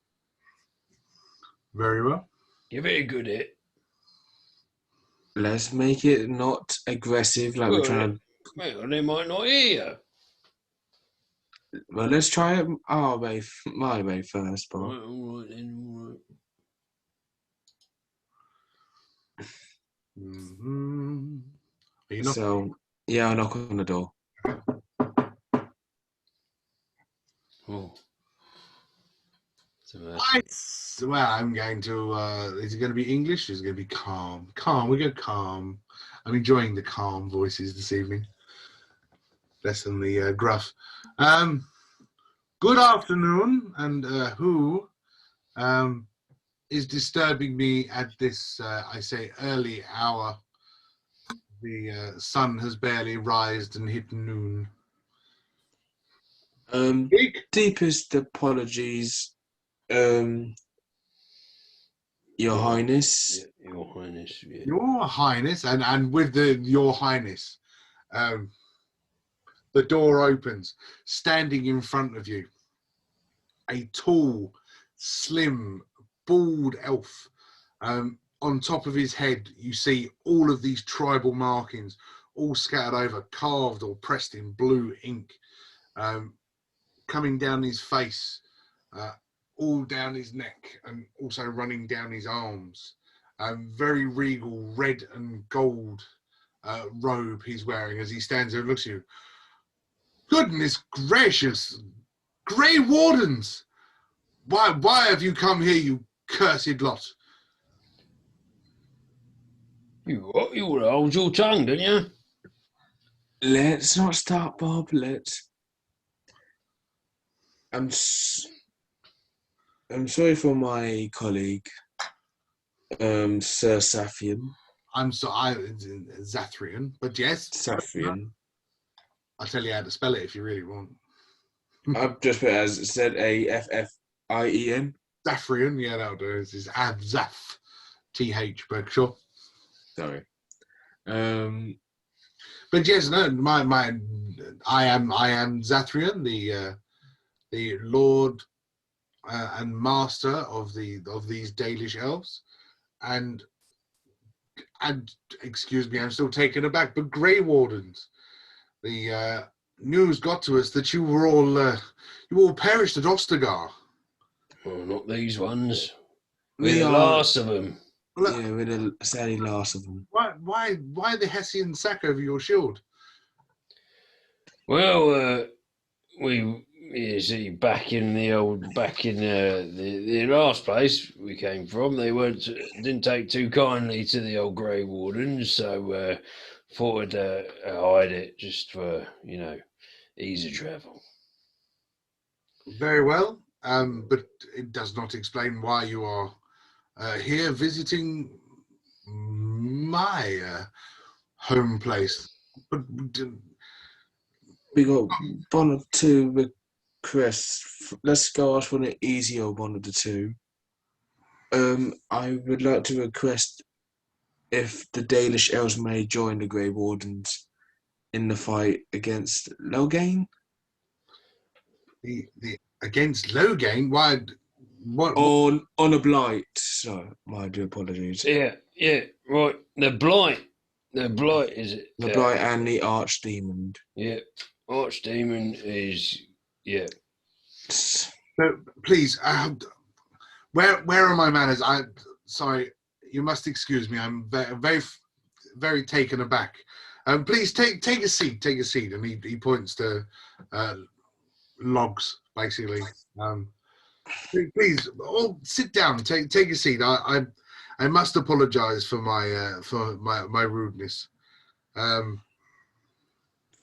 Very well. Give it a good hit. Let's make it not aggressive, like we're trying to. Well, they might not hear you. Well, let's try it my way first, Bob. All right then, all right. Mm-hmm. Are you So, yeah, I'll knock on the door. Oh. Nice. Well, I'm going to. Is it going to be English? Or is it going to be calm? Calm. We go calm. I'm enjoying the calm voices this evening. Less than the gruff. Good afternoon, and who is disturbing me at this, I say, early hour? The sun has barely rised and hit noon. Deepest apologies, Your Highness. Yeah, Your Highness. Yeah. Your Highness, and with Your Highness, the door opens. Standing in front of you, a tall, slim, bald elf. On top of his head, you see all of these tribal markings, all scattered over, carved or pressed in blue ink, coming down his face, all down his neck, and also running down his arms. Very regal, red and gold robe he's wearing as he stands there and looks at you. Goodness gracious, Grey Wardens! Why have you come here, you cursed lot? You would hold your tongue, didn't you? Let's not start, Bob. I'm sorry for my colleague, Sir Saphion. Zathrian, but yes. Saphion. I'll tell you how to spell it if you really want. I've just put it as Zaffien. Zathrian, yeah, that'll do. This is Abzaf, TH, but sure. Sorry. But yes, no, my I am Zathrian, the Lord and Master of these Dalish elves, and excuse me, I'm still taken aback, but Grey Wardens. The news got to us that you all perished at Ostagar. Well, not these ones. We We're the are- last of them. Well, Yeah, we're the sadly last of them. why the Hessian sack over your shield? Well, you see, back in the last place we came from, they didn't take too kindly to the old Grey Wardens, so thought I'd hide it just for ease of travel. Very well, but it does not explain why you are here visiting my home place. But We got one or two requests. Let's go ask for an easier one of the two. I would like to request if the Dalish elves may join the Grey Wardens in the fight against Lothering. the against Lothering, why? What? On a Blight. So, my dear apologies. Yeah, right. The Blight is it? The Blight and the Archdemon. Yeah, Archdemon is Please, where are my manners? Sorry, you must excuse me. I'm very, very taken aback. Please take a seat. Take a seat, and he points to logs basically. Please, all sit down. Take a seat. I must apologise for my rudeness.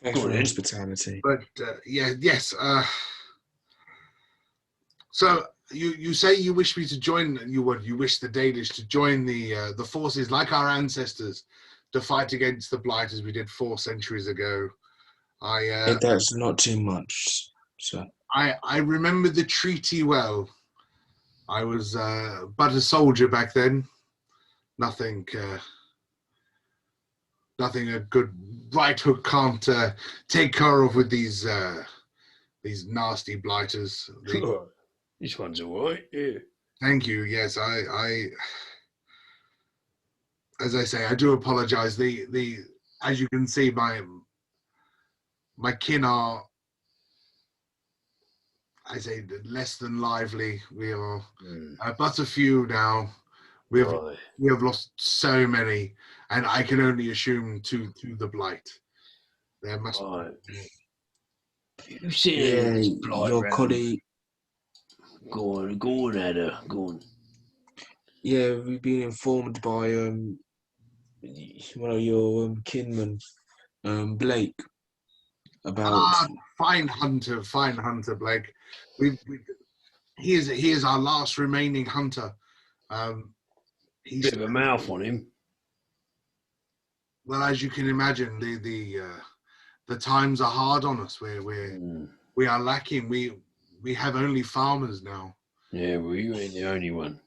Thanks for the hospitality. But yes. So you say you wish me to join. You wish the Dalish to join the forces like our ancestors to fight against the Blight as we did 4 centuries ago. That's not too much, sir. I remember the treaty well. I was but a soldier back then. Nothing a good right hook can't take care of with these nasty blighters. This one's all right. Yeah. Thank you. Yes, I as I say, I do apologise. The as you can see, my kin are, I say, less than lively. We are but a few now. We have lost so many, and I can only assume to the Blight. There must be. You see Blight your round. colleague. Go on, Ada. Go on. Yeah, we've been informed by one of your kinmen, Blake, about. Fine hunter, Blake. He is our last remaining hunter. He's Bit of a mouth on him. Well, as you can imagine, the times are hard on us. We are lacking. We have only farmers now. Yeah, well, you ain't the only one.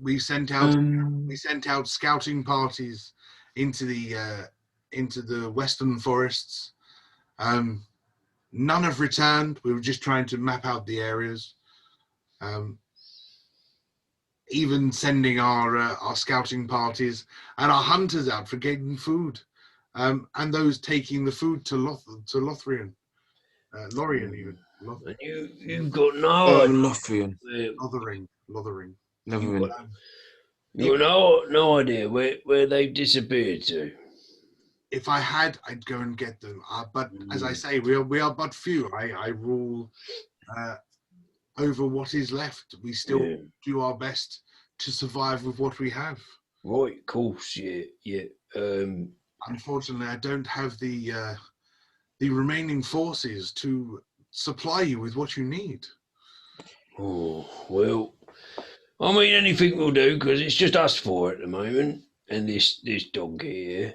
We sent out scouting parties into the western forests. None have returned. We were just trying to map out the areas. Even sending our scouting parties and our hunters out for getting food, and those taking the food to Lothering, Lorien even. And you've got no Lothering. Lothering. You've got no idea where they've disappeared to. If I had, I'd go and get them. But as I say, we are but few. I rule over what is left. We still do our best to survive with what we have. Right, of course, yeah. Unfortunately, I don't have the remaining forces to supply you with what you need. Oh, well, I mean, anything will do, because it's just us 4 at the moment, and this dog here.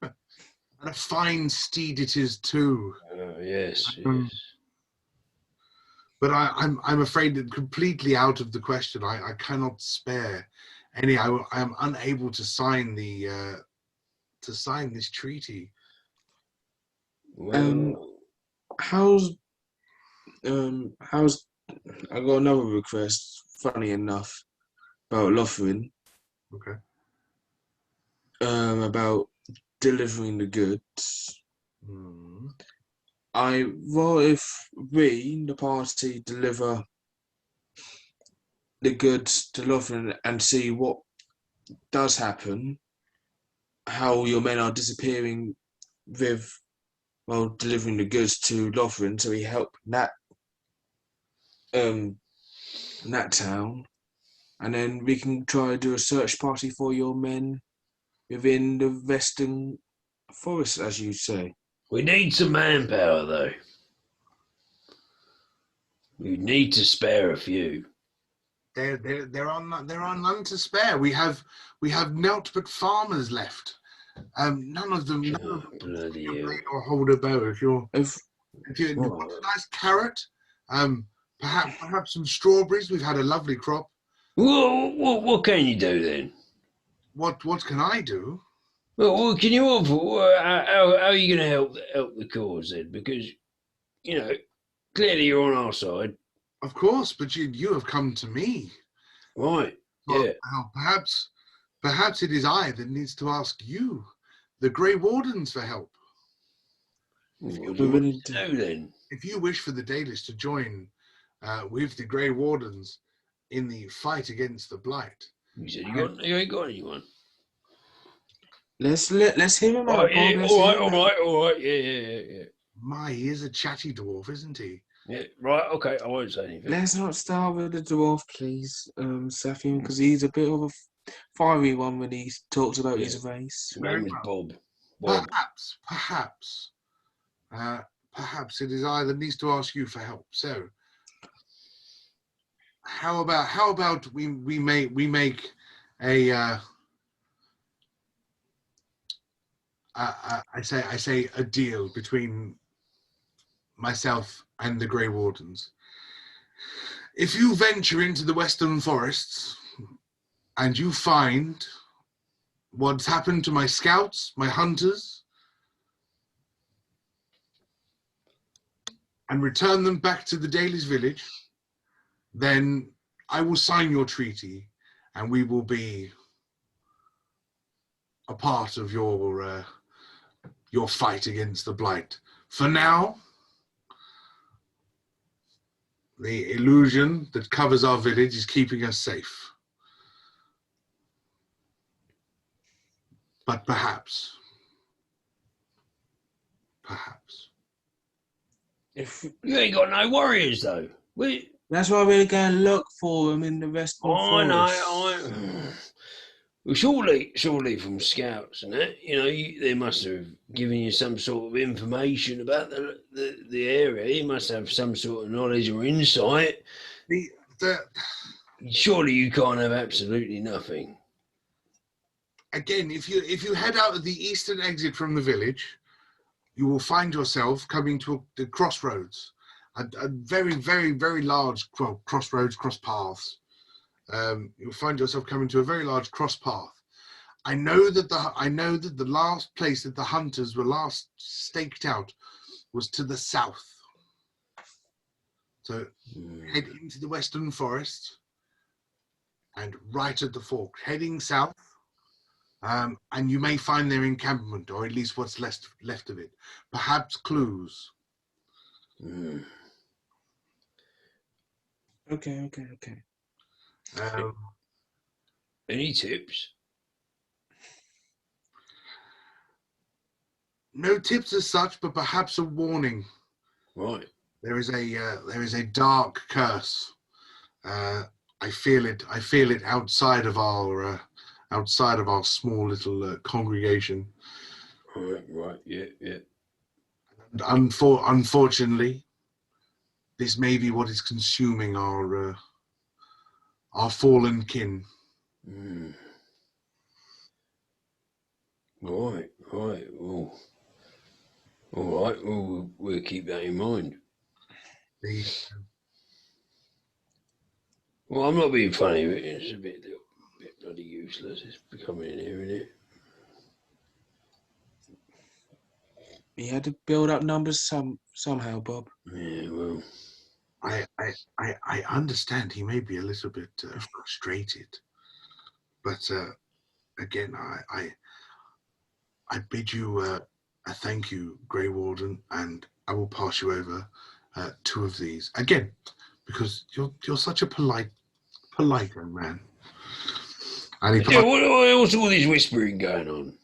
And a fine steed it is too. Yes. But I'm afraid that completely out of the question. I cannot spare any. I am unable to sign this treaty. Well, How's I got another request, funny enough, about Lothering, Okay. about delivering the goods. Hmm. What if we, the party, deliver the goods to Lothering and see what does happen, how your men are disappearing with, well, delivering the goods to Lothering, so we help that town, and then we can try to do a search party for your men within the western forest, as you say. we need some manpower, though. We need to spare a few. There are none to spare. We have naught but farmers left. None of them Bloody hell. or hold a bow. If you Right. want a nice carrot, perhaps some strawberries. We've had a lovely crop. What can you do then? What can I do? Well, what can you offer? How are you going to help the cause then? Because clearly you're on our side, Of course, but you have come to me. right? Well, Yeah. well, perhaps it is I that needs to ask you, the Grey Wardens, for help. What do you want to do then? If you wish for the Dailies to join with the Grey Wardens in the fight against the Blight, You said you ain't got anyone. Let's hear him out, Oh, Bob. yeah, Let's all hear right, him all out. right, all right. Yeah. he is a chatty dwarf, isn't he? Yeah, right. Okay, I won't say anything. Let's not start with the dwarf, please, Safian, because he's a bit of a fiery one when he talks about his race. His name is Bob. Perhaps it is I that needs to ask you for help. So, how about we make a I say a deal between myself and the Grey Wardens. If you venture into the Western Forests and you find what's happened to my scouts, my hunters, and return them back to the Daly's village, then I will sign your treaty and we will be a part of your fight against the Blight. For now, the illusion that covers our village is keeping us safe. But perhaps. If You ain't got no warriors though. that's why we're going to look for him in the Western Forest. I well, surely from scouts and that, they must have given you some sort of information about the area. You must have some sort of knowledge or insight. Surely you can't have absolutely nothing. Again, if you head out of the eastern exit from the village, you will find yourself coming to the crossroads, a very, very, very large crossroads, cross paths. You'll find yourself coming to a very large cross path. I know that the last place that the hunters were last staked out was to the south. So head into the Western Forest and right at the fork, heading south, and you may find their encampment, or at least what's left of it. Perhaps clues. Okay. Any tips? No tips as such, but perhaps a warning. Right. There is a dark curse. I feel it outside of our small little congregation. Right. Yeah. And unfortunately, this may be what is consuming our fallen kin. Right. Well, all right. Well, we'll keep that in mind. Well, I'm not being funny, but it's a bit bloody useless. It's becoming in here, isn't it? he had to build up numbers somehow, Bob. Yeah, well, I understand he may be a little bit frustrated, but again, I bid you a thank you, Grey Warden, and I will pass you over 2 of these again because you're such a polite young man. And he yeah, what's all this whispering going on?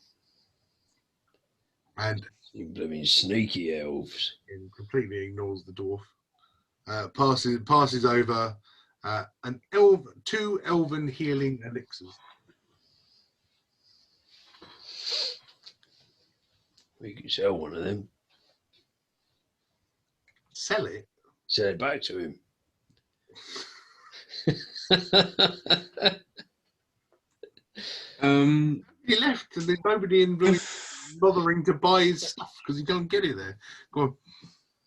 and You blooming sneaky elves. completely ignores the dwarf. Passes over 2 elven healing elixirs. We could sell one of them. Sell it. Sell it back to him. He left, and there's nobody in bothering to buy his stuff because he can't get it there. Go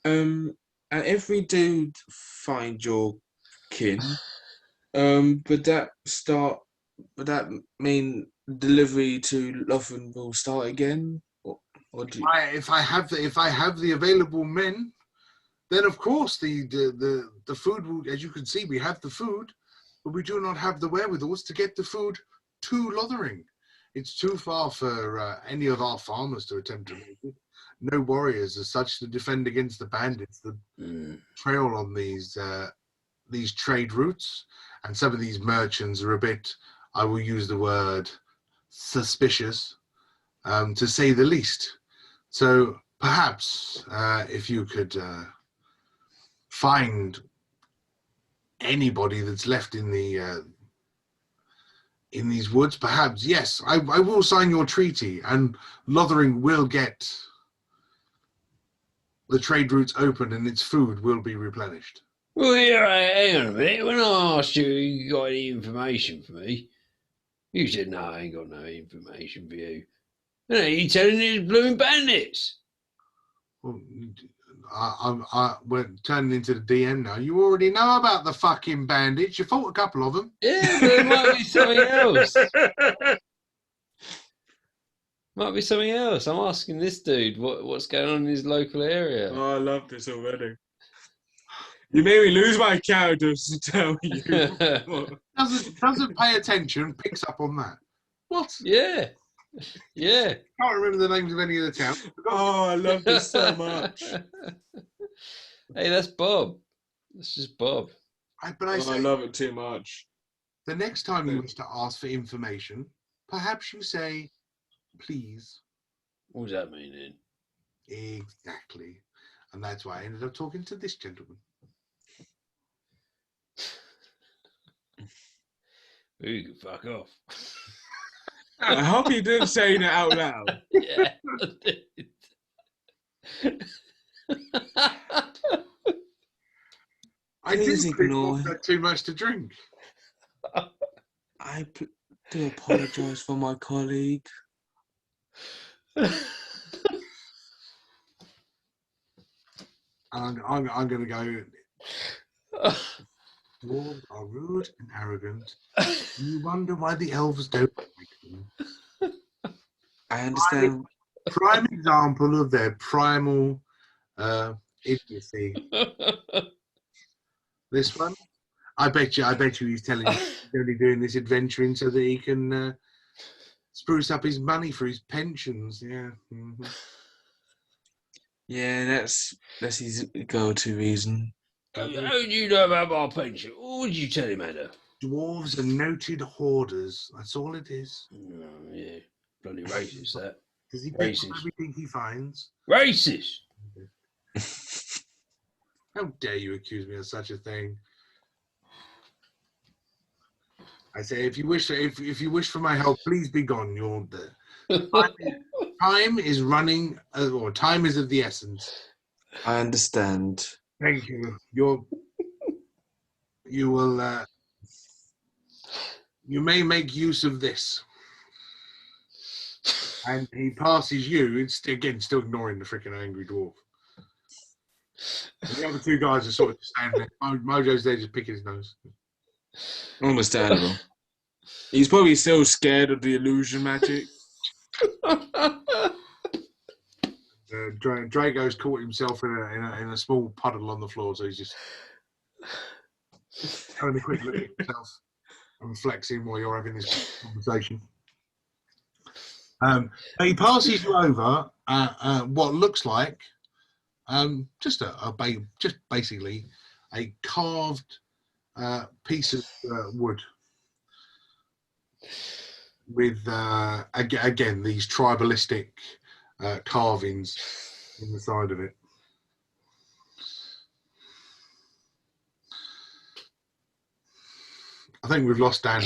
on. And if we do find your kin, would that mean delivery to Lothering will start again? Or do you... If I have the available men, then of course the food will, as you can see, we have the food, but we do not have the wherewithals to get the food to Lothering. It's too far for any of our farmers to attempt to make it. No warriors as such to defend against the bandits that trail on these trade routes, and some of these merchants are a bit, I will use the word, suspicious, to say the least. So perhaps if you could find anybody that's left in these woods, perhaps, yes, I will sign your treaty, and Lothering will get the trade routes open, and its food will be replenished. Well, yeah, hang on a minute. When I asked you got any information for me, you said, no, I ain't got no information for you. And then you telling me it's blooming bandits. Well, we're turning into the DM now. You already know about the fucking bandits. You fought a couple of them. Yeah, but it might be something else. Might be something else. I'm asking this dude what's going on in his local area. Oh, I love this already. You made me lose my characters to tell you. doesn't pay attention, picks up on that. What? Yeah. Yeah. Can't remember the names of any of the towns. Oh, I love this so much. Hey, that's Bob. That's just Bob. I love it too much. The next time you wish to ask for information, perhaps you say, please. What does that mean then? Exactly. And that's why I ended up talking to this gentleman. You can fuck off. I hope you didn't say that out loud. Yeah. I Please didn't ignore think that too much to drink. I do apologise for my colleague. I'm going to go. Dwarves are rude and arrogant. You wonder why the elves don't like them. I understand. Prime example of their primal idiocy. This one, I bet you he's telling you he's only doing this adventuring so that he can spruce up his money for his pensions. Yeah. Mm-hmm. Yeah, that's his go-to reason. How do you know about my pension? What did you tell him, Anna? Dwarves are noted hoarders. That's all it is. Oh, yeah. Bloody racist, that. Does he pick up everything he finds? Racist! How dare you accuse me of such a thing? I say, if you wish for my help, please be gone. Time is running, or time is of the essence. I understand. Thank you. You will. You may make use of this. And he passes you. It's again still ignoring the freaking angry dwarf. And the other 2 guys are sort of standing there. Mojo's there just picking his nose. Understandable. He's probably still scared of the illusion magic. Drago's caught himself in a small puddle on the floor, so he's just having a quick look at himself and flexing while you're having this conversation. He passes you over what looks like just basically a carved piece of wood with again these tribalistic carvings in the side of it. I think we've lost Dan.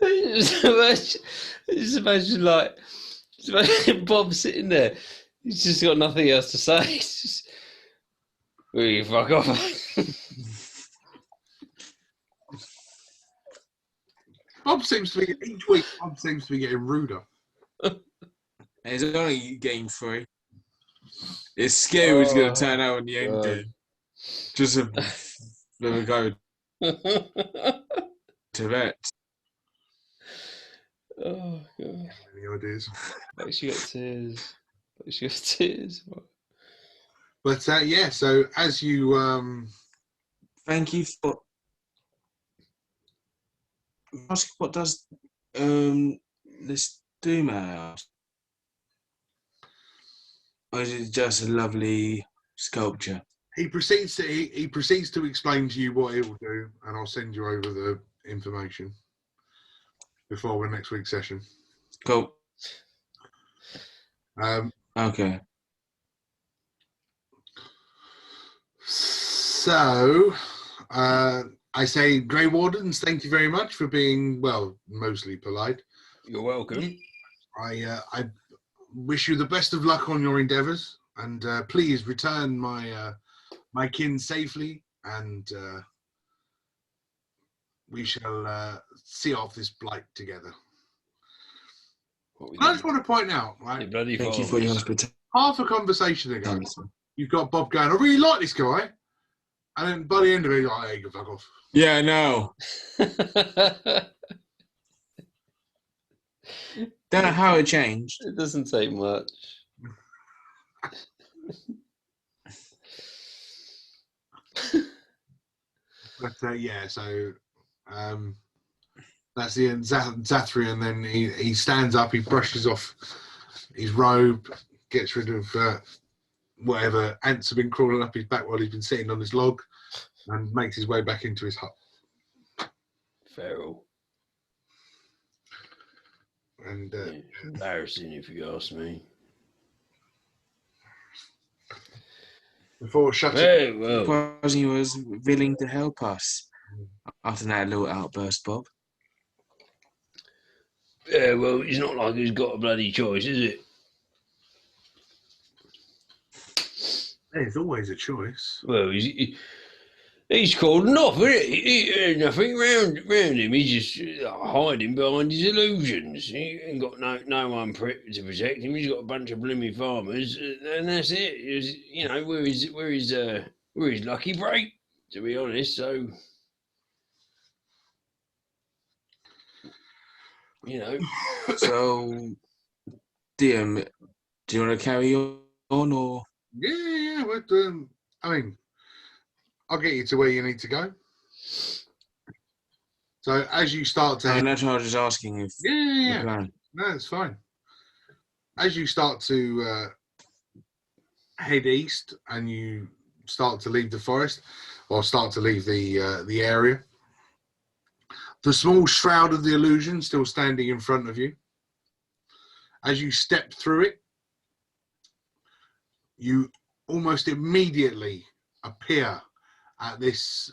Just imagine Bob sitting there. He's just got nothing else to say. It's just, will you fuck off? Bob seems to be each week. Bob seems to be getting ruder. It's only game 3. It's scary what's going to turn out in the end game. Just a go to that. Oh, God. Any ideas? Makes you get tears. But yeah, so as you Thank you for. Ask what does this do, man? Or is it just a lovely sculpture? he proceeds to explain to you what it will do, and I'll send you over the information before the next week's session. Cool. Okay. So, I say, Grey Wardens, thank you very much for being, well, mostly polite. You're welcome. I wish you the best of luck on your endeavours, and please return my kin safely, and we shall see off this blight together. I just want to point out, right? Thank you for your hospitality. Half a conversation ago, you've got Bob going, I really like this guy. And then by the end of it, you're like, hey, you can fuck off. Yeah, I know. Don't know how it changed. It doesn't take much. But yeah, so that's the end. Zathri, and then he stands up, he brushes off his robe, gets rid of whatever ants have been crawling up his back while he's been sitting on his log, and makes his way back into his hut. Feral. And embarrassing, if you ask me. Before shutting, Very well. Suppose he was willing to help us after that little outburst, Bob. Yeah, well, it's not like he's got a bloody choice, is it? there's always a choice. Well, he's called off, isn't he? Nothing round him. He's just hiding behind his illusions. He ain't got no one to protect him. He's got a bunch of blooming farmers, and that's it. You know, we're his lucky break, to be honest. So, you know. So, DM, do you want to carry on or? Yeah. But, I mean, I'll get you to where you need to go. So as you start to... that's what I was just asking if... Yeah. No, it's fine. As you start to head east and you start to leave the forest, or start to leave the area, the small shroud of the illusion still standing in front of you. As you step through it, you almost immediately appear at this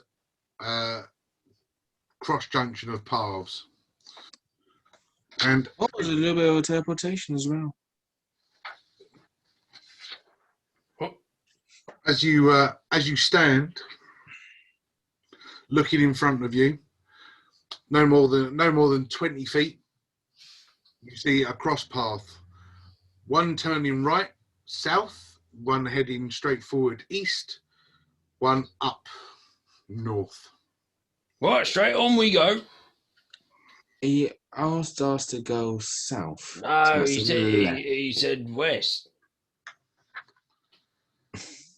cross junction of paths, and there's a little bit of teleportation as well. As you stand, looking in front of you, no more than 20 feet, you see a cross path. One turning right, south. One heading straight forward east. One up north. Right, straight on we go. He asked us to go south. No, So he it's said left. he said west.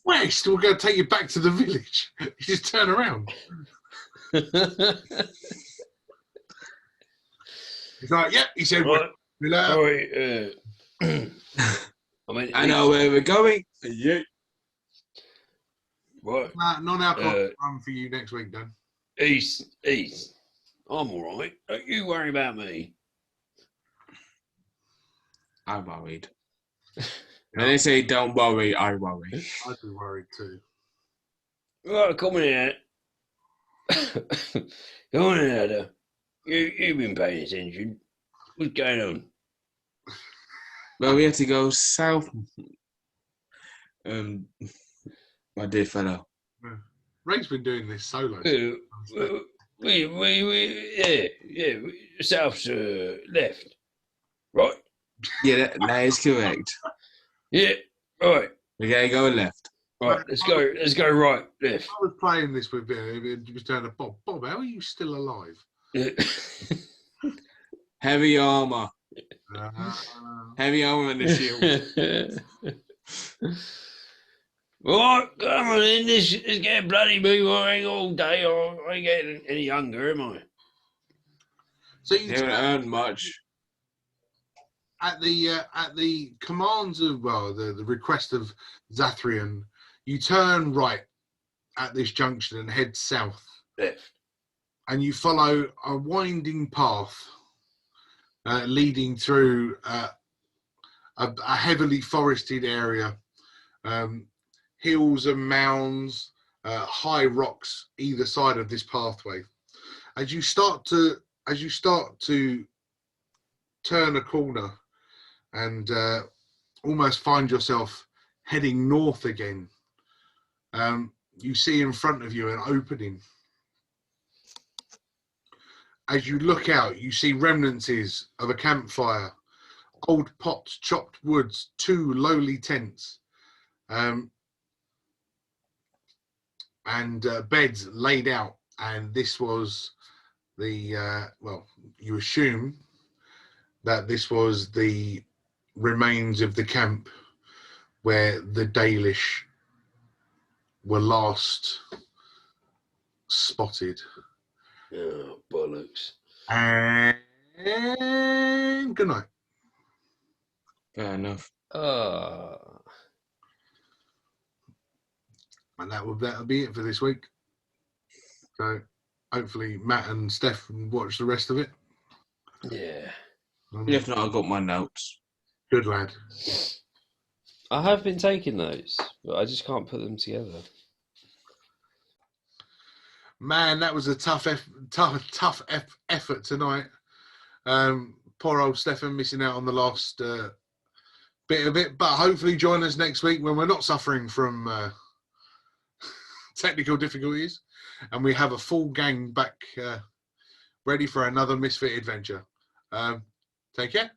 West, we're going to take you back to the village. You just turn around. He's like, yep. He said, Right. "Well, Right. I mean, I know where we're going. Yeah. Right. non-alcoholic run for you next week, Dan." East. I'm all right. Don't you worry about me. I'm worried. When they say don't worry, I worry. I'd be worried too. Right, come on here. Come on here, Ada. You've been paying attention. What's going on? Well, we have to go south. My dear fellow. Ray's been doing this solo. Yeah, south left, right? Yeah, that is correct. Yeah, right. We gotta go left. Right, let's go right, left. I was playing this with him. He was down to Bob. Bob, how are you still alive? Heavy armor. Uh, Heavy armor and the shield. Right, come on in. Let's get bloody moving all day. I ain't getting any younger, am I? so They haven't earned much. at the commands of the request of Zathrian, you turn right at this junction and head south, Left. and you follow a winding path leading through a heavily forested area, hills and mounds, high rocks either side of this pathway. As you start to turn a corner and almost find yourself heading north again, you see in front of you an opening. As you look out, you see remnants of a campfire, old pots, chopped woods, 2 lowly tents, and beds laid out. And this was the, you assume that this was the remains of the camp where the Dalish were last spotted. Oh, bollocks. And good night. Fair enough. And that'll be it for this week. So hopefully Matt and Steph can watch the rest of it. Yeah. If not, I've got my notes. Good lad. I have been taking notes, but I just can't put them together. Man, that was a tough effort tonight. Poor old Stefan missing out on the last bit of it, but hopefully join us next week when we're not suffering from technical difficulties and we have a full gang back ready for another Misfit adventure. Take care.